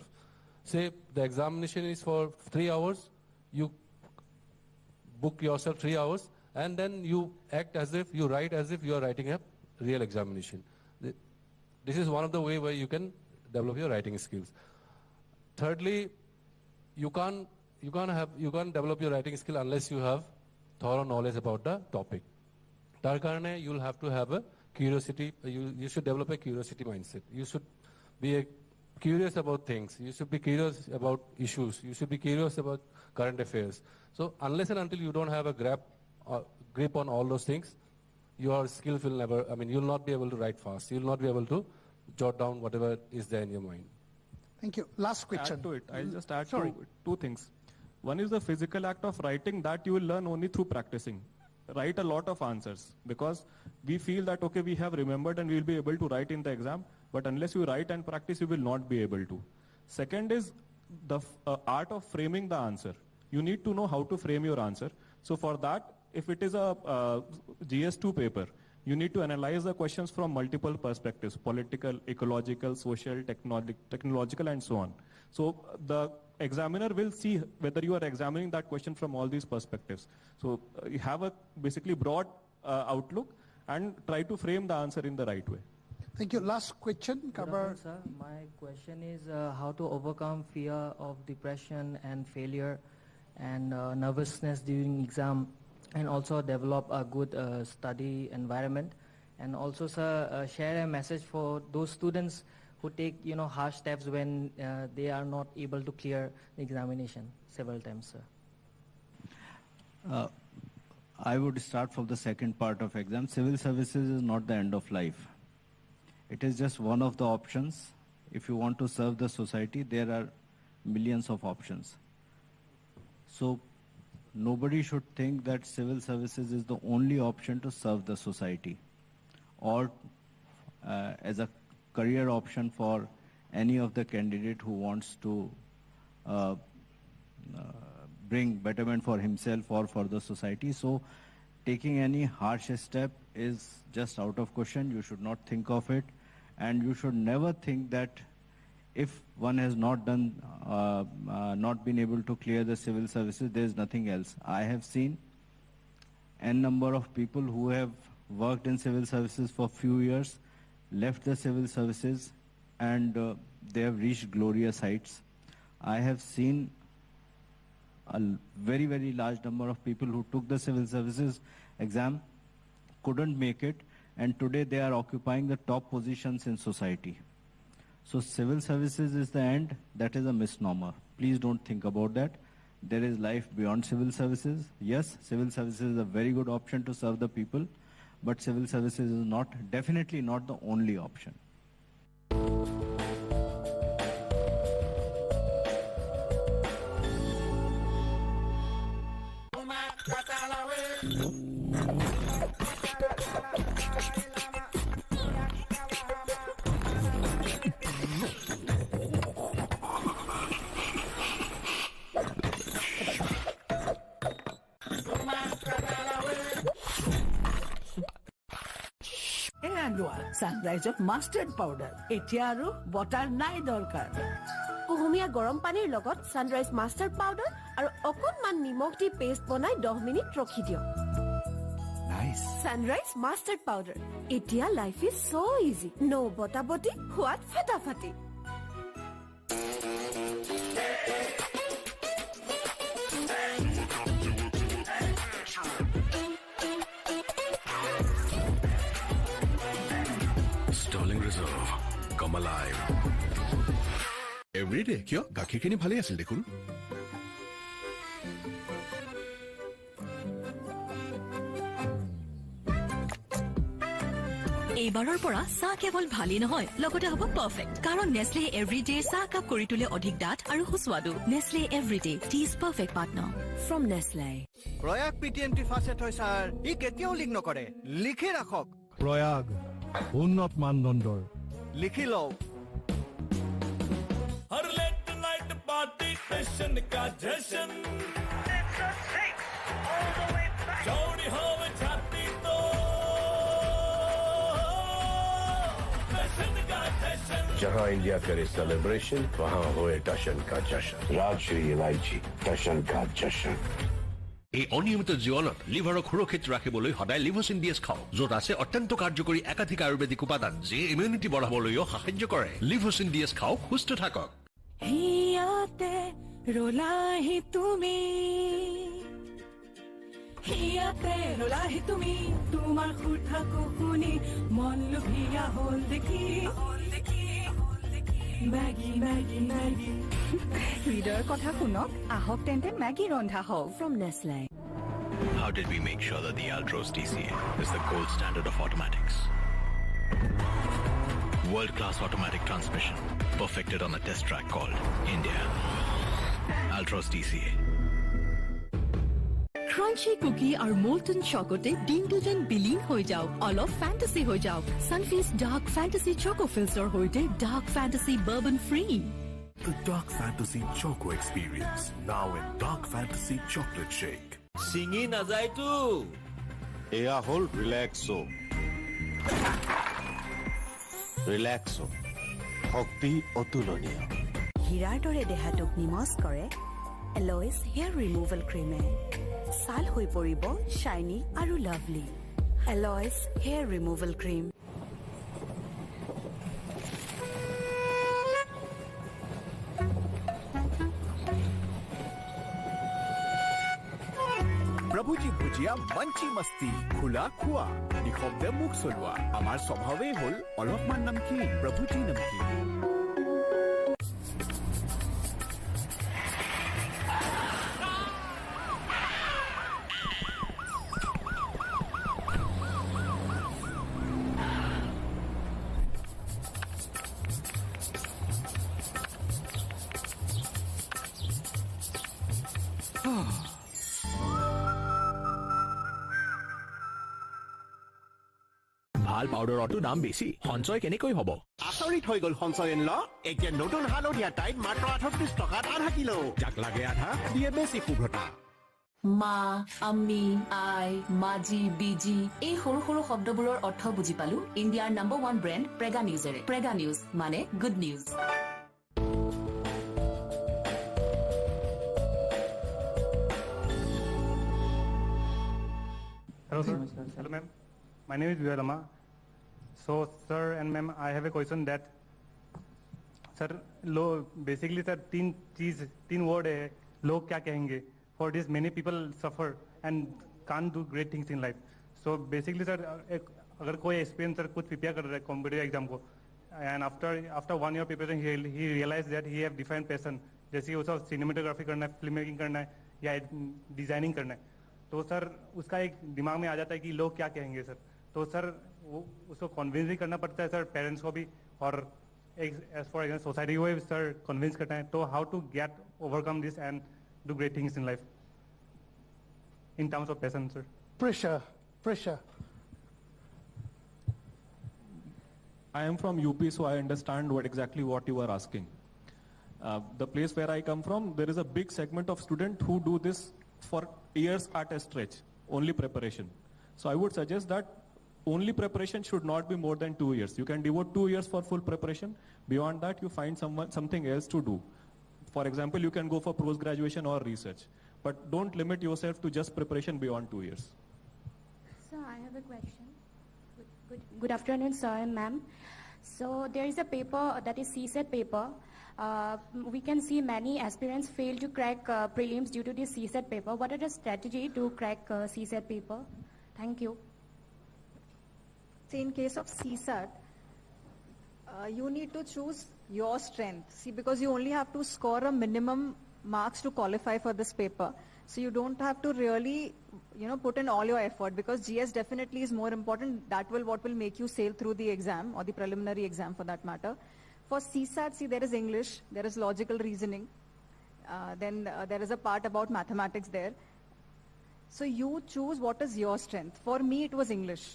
Say the examination is for 3 hours, you book yourself 3 hours, and then you write as if you are writing a real examination. This is one of the way where you can develop your writing skills. Thirdly, you can't develop your writing skill unless you have thorough knowledge about the topic. Tar karone you'll have to have a curiosity. You should develop a curiosity mindset. You should be curious about things. You should be curious about issues. You should be curious about current affairs. So unless and until you don't have a grip on all those things, your skills will never, you'll not be able to write fast. You'll not be able to jot down whatever is there in your mind. Thank you. Last question. Add to it. I'll just add two things. One is the physical act of writing that you will learn only through practicing. Write a lot of answers, because we feel that, okay, we have remembered and we will be able to write in the exam, but unless you write and practice, you will not be able to. Second is the art of framing the answer. You need to know how to frame your answer. So for that, if it is a GS2 paper, you need to analyze the questions from multiple perspectives: political, ecological, social, technological, and so on. So the examiner will see whether you are examining that question from all these perspectives. So you have a basically broad outlook and try to frame the answer in the right way. Thank you. Last question. Good afternoon, sir. My question is how to overcome fear of depression and failure and nervousness during exam, and also develop a good study environment. And also, sir, share a message for those students who take, harsh steps when they are not able to clear the examination several times, sir. I would start from the second part of exam. Civil services is not the end of life. It is just one of the options. If you want to serve the society, there are millions of options. So nobody should think that civil services is the only option to serve the society, or as a career option for any of the candidate who wants to bring betterment for himself or for the society. So taking any harsh step is just out of question. You should not think of it, and you should never think that if one has not been able to clear the civil services, there is nothing else. I have seen n number of people who have worked in civil services for few years, left the civil services, and they have reached glorious heights. I have seen a very, very large number of people who took the civil services exam, couldn't make it, and today they are occupying the top positions in society. So civil services is the end. That is a misnomer. Please don't think about that. There is life beyond civil services. Yes, civil services is a very good option to serve the people, but civil services is definitely not the only option. সানৰাইজত mustard powder এতিয়া আৰু বটাৰ নাই দৰকাৰ কুহুমীয়া গৰম পানীৰ লগত sunrise mustard powder আৰু অকণমান নিমখ দি পেষ্ট বনাই 10 মিনিট ৰখি দিয়ক নাইস সানৰাইজ মাষ্টাৰ্ড পাউডাৰ এতিয়া লাইফ ইজ সো ইজি নো বটাবটি হোৱাত ফাটাফাটি Come alive. Every day, কিয় গাখীৰখিনি ভালেই আছিল দেখোন এইবাৰৰ পৰা চাহ কেৱল ভালেই নহয় লগতে হ'ব পাৰফেক্ট কাৰণ নেছলে এভৰিডে চাহ কাপ কৰি তোলে অধিক ডাঠ আৰু সুস্বাদু Nestle everyday tea is perfect partner from Nestle Prayag PTMT first হয় স্যাৰ ই কেতিয়াও লিক নকৰে লিখি ৰাখক প্ৰয়াগ উন্নত মানদণ্ডৰ लिखी लो हर लेट नाइट पार्टी टेंशन का जश्न चौड़ी हो छाती तो टशन का जश्न जहां इंडिया करे सेलिब्रेशन वहां होए टशन का जश्न राजश्री इलायची टशन का जश्न এই অনিয়মিত জীৱনত লিভাৰক সুৰক্ষিত ৰাখিবলৈ সদায় লিভোচিন-ডিএছ খাওক য'ত আছে অত্যন্ত কাৰ্যকৰী একাধিক আয়ুৰ্বেদিক উপাদান যি ইমিউনিটি বঢ়াবলৈও সাহায্য কৰে লিভোচিন-ডিএছ খাওক সুস্থ থাকক হিয়াতে ৰলাহি তুমি তোমাৰ সুধাকো শুনি মন লোভিয়া হ'ল দেখি মেগী মেগী মেগী হৃদয়ৰ কথা শুনক আহক তেন্তে মেগী ৰন্ধা হওক from Nestle. How did we make sure that the Altros DCA is the gold standard of automatics? World-class automatic transmission, perfected on a test track called India. Altros DCA. Crunchy cookie or molten chocolate দিনটো যেন বিলীন হৈ যাওক অলপ fantasy হৈ যাওক Sunfeast Dark Fantasy Choco Filter হৈতে Dark Fantasy Bourbon Free. The Dark Fantasy Choco Experience now in Dark Fantasy Chocolate Shake. Singi na jai tu. এয়া হল রিল্যাক্সো রিল্যাক্সো শক্তি অতুলনীয় হীৰাৰ দৰে দেহাটোক নিমজ কৰে এলয়ছ হেয়াৰ ৰিমুভেল ক্ৰীমে ছাল হৈ পৰিব শাইনি আৰু লাভলি এলয়ছ হেয়াৰ ৰিমুভেল ক্ৰীম প্ৰভুজী ভুজিয়া মঞ্চি মস্তি খোলা খোৱা নিশব্দে মুখ চলোৱা আমাৰ স্বভাৱেই হ'ল অলপমান নমকিন প্ৰভুজী নমকিন ভাল পাউডাৰতো দাম বেছি সঞ্চয় কেনেকৈ হ'ব আচৰিত হৈ গ'ল সঞ্চয় এনল এতিয়া নতুন হালধীয়া টাইত মাত্ৰ 38 টকাত আধা কিলো যাক লাগে আধা দিয়ে বেছি শুভ্ৰতা মা আম্মি আই মাজি বিজি এই সৰু সৰু শব্দবোৰৰ অৰ্থ বুজি পালো ইণ্ডিয়াৰ নম্বৰ 1 ব্ৰেণ্ড প্ৰেগা নিউজেৰে প্ৰেগা নিউজ মানে good news Hello, sir. Hello, ma'am. My name is Vivalama. So, sir and ma'am, I have a question that, sir, basically, sir, तीन word है, लोग क्या कहेंगे? For this, many people suffer and can't do great things in life. So, basically, sir, अगर कोई experience sir कुछ prepare कर रहा है competitive exam को, and after 1 year preparation, he realized that he have different passion. जैसे उसे cinematography करना है, film making करना है, या designing करना है. तो सर उसका एक दिमाग में आ जाता है कि लोग क्या कहेंगे सर तो सर वो उसको कन्विंस भी करना पड़ता है सर पेरेंट्स को भी और एज फॉर एग्जाम्पल सोसाइटी को भी सर कन्विंस करना है तो how to get overcome this and do great things in life in terms of passion sir pressure I am from UP, so I understand exactly what you are asking. The place where I come from, there is a big segment of students who do this for years at a stretch, only preparation. So I would suggest that only preparation should not be more than 2 years. You can devote 2 years for full preparation. Beyond that, you find something else to do. For example, you can go for post-graduation or research. But don't limit yourself to just preparation beyond 2 years. Sir, I have a question. Good afternoon, sir and ma'am. So there is a paper that is CSET paper. We can see many aspirants fail to crack prelims due to this CSET paper. What are the strategy to crack CSET paper? Thank you. See, in case of CSAT, you need to choose your strength. See, because you only have to score a minimum marks to qualify for this paper. So you don't have to really, put in all your effort because GS definitely is more important. That will what will make you sail through the exam or the preliminary exam for that matter. For CSAT, see, there is English, there is logical reasoning, then there is a part about mathematics there. So you choose what is your strength. For me, it was English.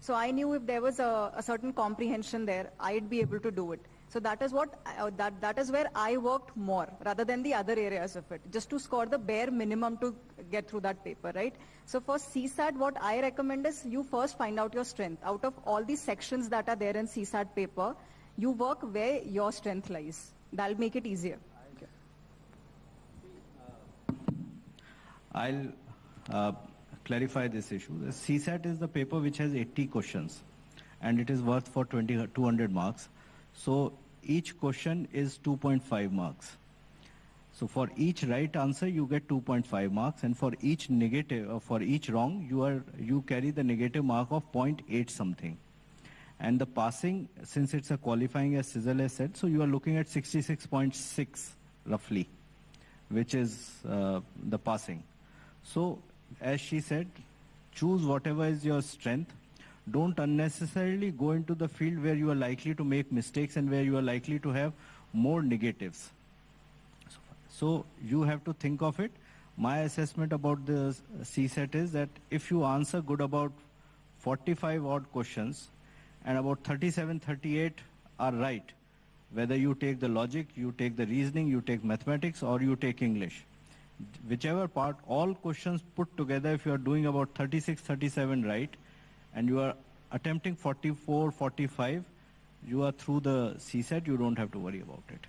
So I knew if there was a certain comprehension there, I'd be able to do it. So that is what that is where I worked more rather than the other areas of it, just to score the bare minimum to get through that paper, right? So for CSAT, what I recommend is you first find out your strength. Out of all these sections that are there in CSAT paper, you work where your strength lies. That'll make it easier. I'll clarify this issue. The CSAT is the paper which has 80 questions and it is worth for 200 marks. So each question is 2.5 marks. So for each right answer you get 2.5 marks and for each negative or for each wrong you carry the negative mark of 0.8 something. And the passing, since it's a qualifying as Sizzle has said, so you are looking at 66.6 roughly, which is the passing. So as she said, choose whatever is your strength. Don't unnecessarily go into the field where you are likely to make mistakes and where you are likely to have more negatives. So you have to think of it. My assessment about the CSAT is that if you answer good about 45 odd questions and about 37, 38 are right, whether you take the logic, you take the reasoning, you take mathematics or you take English. Whichever part, all questions put together, if you are doing about 36, 37 right, and you are attempting 44, 45, you are through the CSAT, you don't have to worry about it.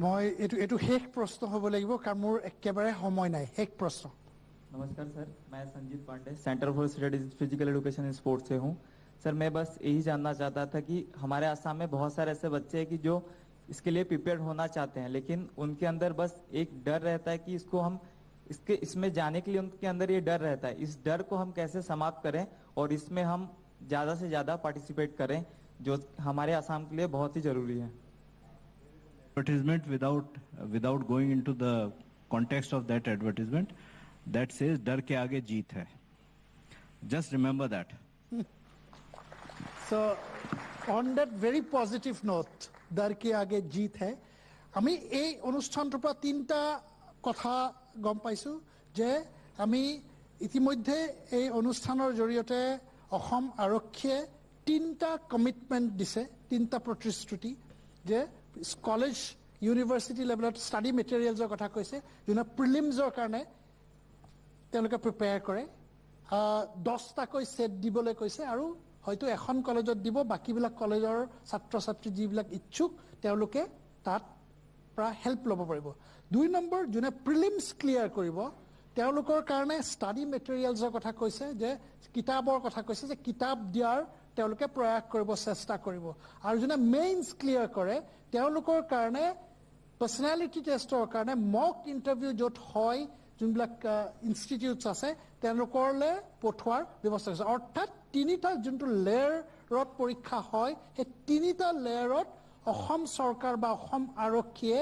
মই এইটো শেষ প্ৰশ্ন হ'ব লাগিব কাৰণ মোৰ একেবাৰে সময় নাই শেষ প্ৰশ্ন नमस्कार सर मैं Sanjeet Pandey centre for studies physical education and sports से हूँ सर मैं बस यही जानना चाहता था कि हमारे आसाम में बहुत सारे ऐसे बच्चे हैं कि जो इसके लिए प्रिपेयर होना चाहते हैं लेकिन उनके अंदर बस एक डर रहता है कि इसमें जाने के लिए उनके अंदर ये डर रहता है इस डर को हम कैसे समाप्त करें और इसमें हम ज़्यादा से ज़्यादा पार्टिसिपेट करें जो हमारे आसाम के लिए बहुत ही ज़रूरी है Advertisement without going into the context of that advertisement that says डर के आगे जीत है. Just remember that. So on that very positive note, डर के आगे जीत है. আমি এই অনুষ্ঠানটোৰ পৰা তিনিটা কথা গম পাইছো যে আমি ইতিমধ্যে এই অনুষ্ঠানৰ জৰিয়তে অসম আৰক্ষীয়ে তিনিটা কমিটমেন্ট দিছে তিনিটা প্ৰতিশ্ৰুতি যে কলেজ ইউনিভাৰ্চিটি লেভেলত ষ্টাডি মেটেৰিয়েলছৰ কথা কৈছে যোনে প্ৰিলিমছৰ কাৰণে তেওঁলোকে প্ৰিপেয়াৰ কৰে 10টাকৈ সেট দিবলৈ কৈছে আৰু হয়তো এখন কলেজত দিব বাকিবিলাক কলেজৰ ছাত্ৰ ছাত্ৰী যিবিলাক ইচ্ছুক তেওঁলোকে তাত পৰা হেল্প ল'ব পাৰিব 2 নম্বৰ যোনে প্ৰিলিমছ ক্লিয়াৰ কৰিব তেওঁলোকৰ কাৰণে ষ্টাডি মেটেৰিয়েলছৰ কথা কৈছে যে কিতাপৰ কথা কৈছে যে কিতাপ দিয়াৰ তেওঁলোকে প্ৰয়াস কৰিব চেষ্টা কৰিব আৰু যোনে মেইনছ ক্লিয়াৰ কৰে তেওঁলোকৰ কাৰণে পাৰ্সোনালিটি টেষ্টৰ কাৰণে মক ইন্টাৰভিউ য'ত হয় যোনবিলাক ইনষ্টিটিউটছ আছে তেওঁলোকৰলে পঠোৱাৰ ব্যৱস্থা আছে অৰ্থাৎ তিনিটা যোনটো লেয়াৰত পৰীক্ষা হয় সেই তিনিটা লেয়াৰত অসম চৰকাৰ বা অসম আৰক্ষীয়ে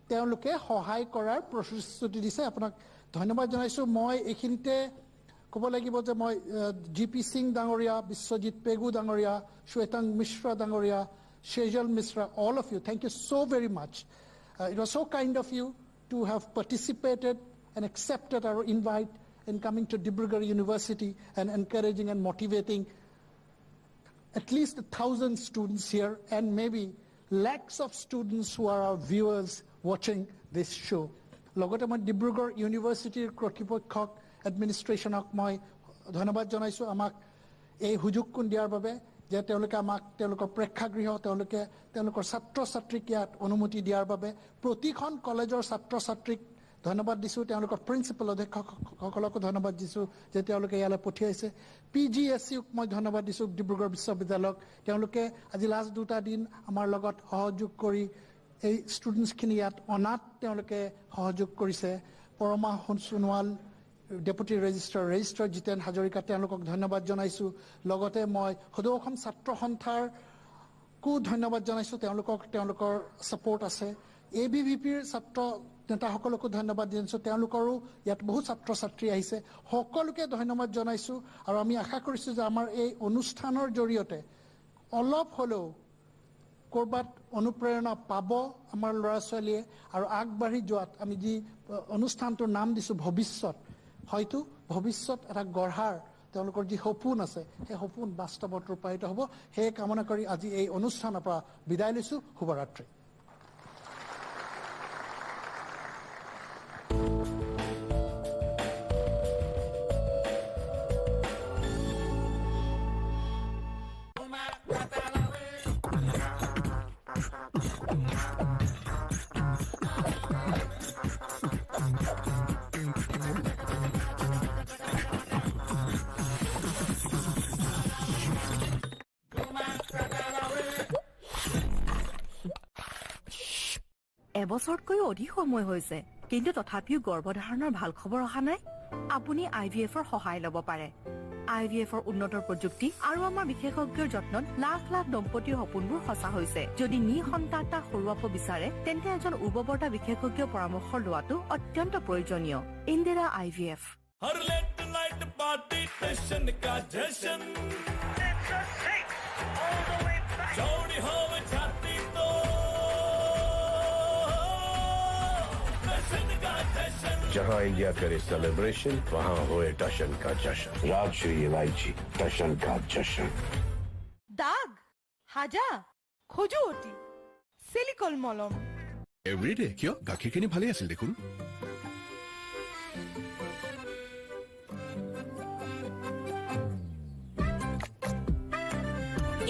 তেওঁলোকে সহায় কৰাৰ প্ৰতিশ্ৰুতি দিছে আপোনাক ধন্যবাদ জনাইছো মই এইখিনিতে ক'ব লাগিব যে মই জিপি সিং ডাঙৰীয়া বিশ্বজিৎ পেগু ডাঙৰীয়া শ্বেতাং মিশ্ৰা ডাঙৰীয়া Shejal Misra, all of you, thank you so very much. It was so kind of you to have participated and accepted our invite in coming to Dibrugarh University and encouraging and motivating at least 1,000 students here and maybe lakhs of students who are our viewers watching this show. Logote moi Dibrugarh University Krotipokkhok administrationok moi dhonobad janaisu amak ei hujukkun diar babe যে তেওঁলোকে আমাক তেওঁলোকৰ প্ৰেক্ষাগৃহ তেওঁলোকৰ ছাত্ৰ ছাত্ৰীক ইয়াত অনুমতি দিয়াৰ বাবে প্ৰতিখন কলেজৰ ছাত্ৰ ছাত্ৰীক ধন্যবাদ দিছো তেওঁলোকৰ প্ৰিন্সিপাল অধ্যক্ষসকলকো ধন্যবাদ দিছো যে তেওঁলোকে ইয়ালৈ পঠিয়াইছে পিজিএছইউক মই ধন্যবাদ দিছো ডিব্ৰুগড় বিশ্ববিদ্যালয়ক তেওঁলোকে আজি লাষ্ট দুটা দিন আমাৰ লগত সহযোগ কৰি এই ষ্টুডেণ্টছখিনি ইয়াত অনাত তেওঁলোকে সহযোগ কৰিছে পৰমা সোণোৱাল ডেপুটি ৰেজিষ্ট্ৰাৰ জিতেন হাজৰিকা তেওঁলোকক ধন্যবাদ জনাইছো লগতে মই সদৌ অসম ছাত্ৰ সন্থাৰ কো ধন্যবাদ জনাইছো তেওঁলোকৰ সাপোৰ্ট আছে এবিভিপিৰ ছাত্ৰ নেতাসকলকো ধন্যবাদ জনাইছো তেওঁলোকৰো ইয়াত বহু ছাত্ৰ ছাত্ৰী আহিছে সকলোকে ধন্যবাদ জনাইছো আৰু আমি আশা কৰিছো যে আমাৰ এই অনুষ্ঠানৰ জৰিয়তে অলপ হলেও কৰবাত অনুপ্ৰেৰণা পাব আমাৰ ল'ৰা ছোৱালীয়ে আৰু আগবাঢ়ি যোৱাত আমি যি অনুষ্ঠানটোৰ নাম দিছো ভৱিষ্যত হয়তো ভৱিষ্যত এটা গঢ়াৰ তেওঁলোকৰ যি সপোন আছে সেই সপোন বাস্তৱত ৰূপায়িত হ'ব সেই কামনা কৰি আজি এই অনুষ্ঠানৰ পৰা বিদায় লৈছো শুভৰাত্ৰি এবছৰতকৈ অধিক সময় হৈছে কিন্তু তথাপিও গৰ্ভধাৰণৰ ভাল খবৰ অহা নাই আপুনি আইভিএফৰ সহায় ল'ব পাৰে আইভিএফৰ উন্নত প্ৰযুক্তি আৰু আমাৰ বিশেষজ্ঞৰ যত্নত লাখ লাখ দম্পতীৰ সপোনবোৰ সঁচা হৈছে যদি নিসন্তানতা হৰুৱাব বিচাৰে তেন্তে এজন উৰ্বৰতা বিশেষজ্ঞৰ পৰামৰ্শ লোৱাটো অত্যন্ত প্ৰয়োজনীয় ইন্দিৰা আইভিএফ हर लेट नाइट पार्टी टेंशन का जश्न चौड़ी हो छाती तो जहां इंडिया करे सेलिब्रेशन वहां होए टशन का जश्न राजश्री इलायची टशन का जश्न दाग हाजा खजुवती सिलिकॉन मलम এভৰিডে কিয় গাখীৰখিনি ভালে আছিল দেখোন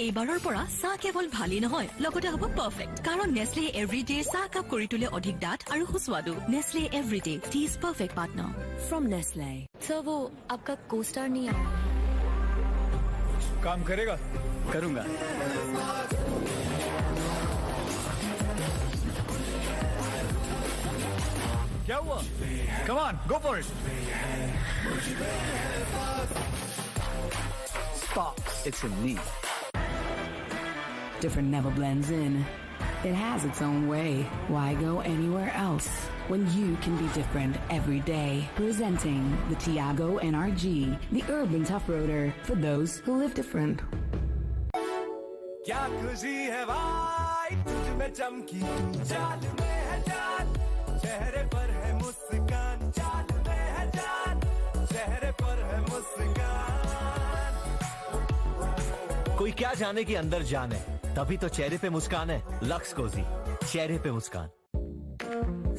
এই এইবাৰৰ পৰা চাহ কেৱল ভালেই নহয় লগতে হ'ব পাৰফেক্ট কাৰণ নেছলে এভৰিডে চাহ কাপ কৰি তোলে অধিক ডাঠ আৰু সুস্বাদু Nestle everyday tea is perfect partner from Nestle sir वो आपका कोस्टार नहीं आया काम करेगा करूंगा क्या हुआ come on go for it Stop. It's a me. Different never blends in. It has its own way. Why go anywhere else when you can be different every day? Presenting the Tiago NRG, the urban tough-roader for those who live different. क्या खुशी है भाई तुझ में चमकी चाल में है जान चेहरे पर है मुस्कान चाल में है जान चेहरे पर है मुस्कान कोई क्या जाने कि अंदर जान है तभी तो चेहरे पे मुस्कान है लक्स कोजी चेहरे पे मुस्कान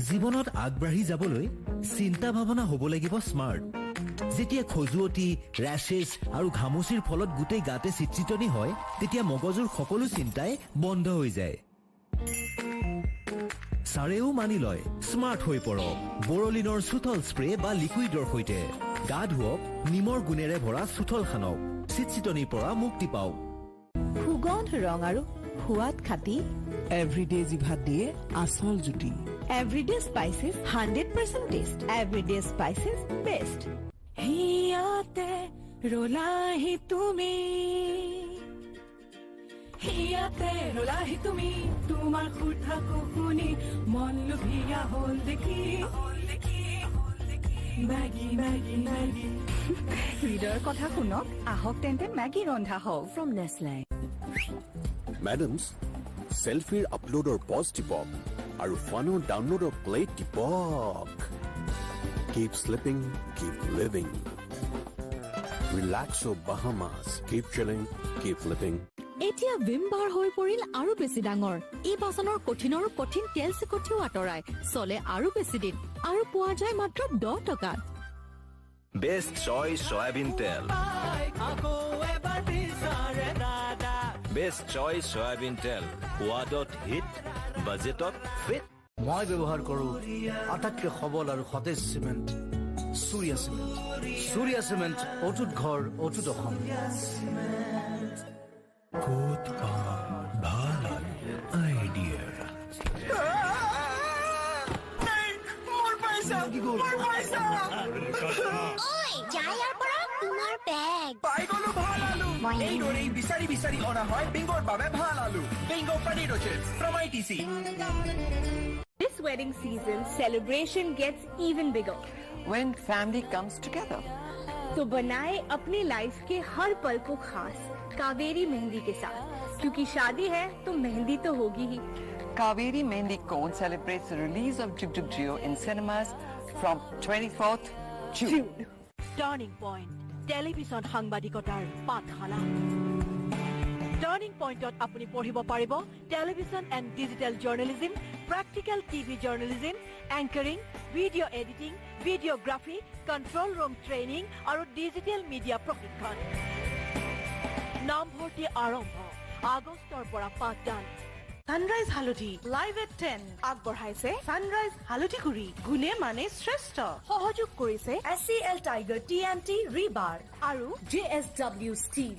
জীৱনত আগবাঢ়ি যাবলৈ চিন্তা ভাৱনা হ'ব লাগিব স্মাৰ্ট যেতিয়া খজুৱতি ৰেশেছ আৰু ঘামচিৰ ফলত গোটেই গাতে চিটচিটনি হয় তেতিয়া মগজুৰ সকলো চিন্তাই বন্ধ হৈ যায় সাৰেও মানি লয় স্মাৰ্ট হৈ পৰক বৰলিনৰ সুথল স্প্ৰে বা লিকুইডৰ সৈতে গা ধুৱক নিমৰ গুণেৰে ভৰা সুথল খানক চিটচিটনিৰ পৰা মুক্তি পাওক সুগন্ধ ৰং আৰু সোৱাদ খাতি এভৰিডে জিভাত দিয়ে আচল জুতি everyday spices 100% taste everyday spices best হিয়াতে ৰলাহি তুমি তোমাৰ কথা শুনি মন লুভিয়া হ'ল দেখি মেগি মেগি মেগি হৃদয়ৰ কথা শুনক আহক তেন্তে মেগী ৰন্ধা হওক from Nestle মেডামছ সেলফিৰ আপলোডৰ পজ টিপক আৰু ফানৰ ডাউনলোডৰ প্লে টিপক Keep slipping, keep living. Relaxo Bahamas. Keep chilling, keep living. এতিয়া বিমবাৰ হৈ পৰিল আৰু বেছি ডাঙৰ এই বাচনৰ কঠিনৰ কঠিন তেল চিকটিও আঁতৰাই চলে আৰু বেছি দিন আৰু পোৱা যায় মাত্ৰ 10 টকাত बेस्ट चॉइस सोयाबीन तेल बेस्ट चॉइस सोयाबीन तेल সোৱাদত হিট বাজেটত ফিট মই ব্যৱহাৰ কৰো আটাইতকৈ সবল আৰু সতেজ সিমেন্ট সূৰ্যা সিমেন্ট অটুট ঘৰ অটুট অসম ক'ত ভাল আইডিয়া বিচাৰি বিচাৰি অনা হয় বিংগৰ বাবে ভাল আলু bingo potato chips from ITC This wedding season, celebration gets even bigger. When family comes together. तो बनाए अपनी लाइफ के हर पल को खास कावेरी मेहंदी के साथ क्योंकि शादी है तो मेहंदी तो होगी ही Kaveri Mehendi Cone celebrates the release of Jug Jug Jio in cinemas from 24th June. Turning Point television সাংবাদিকতাৰ পাঠশালা টাৰ্নিং পইণ্টত আপুনি পঢ়িব পাৰিব television and digital journalism practical TV journalism anchoring video' editing videography control room training আৰু digital media প্ৰশিক্ষণ নামভৰ্তি আৰম্ভ আগষ্টৰ পৰা পাঠদান সানৰাইজ হালধি লাইভ এট 10 আগবঢ়াইছে সানৰাইজ হালধি গুৰি গুণে মানে শ্ৰেষ্ঠ সহযোগ কৰিছে SCL Tiger TNT Rebar আৰু JSW Steel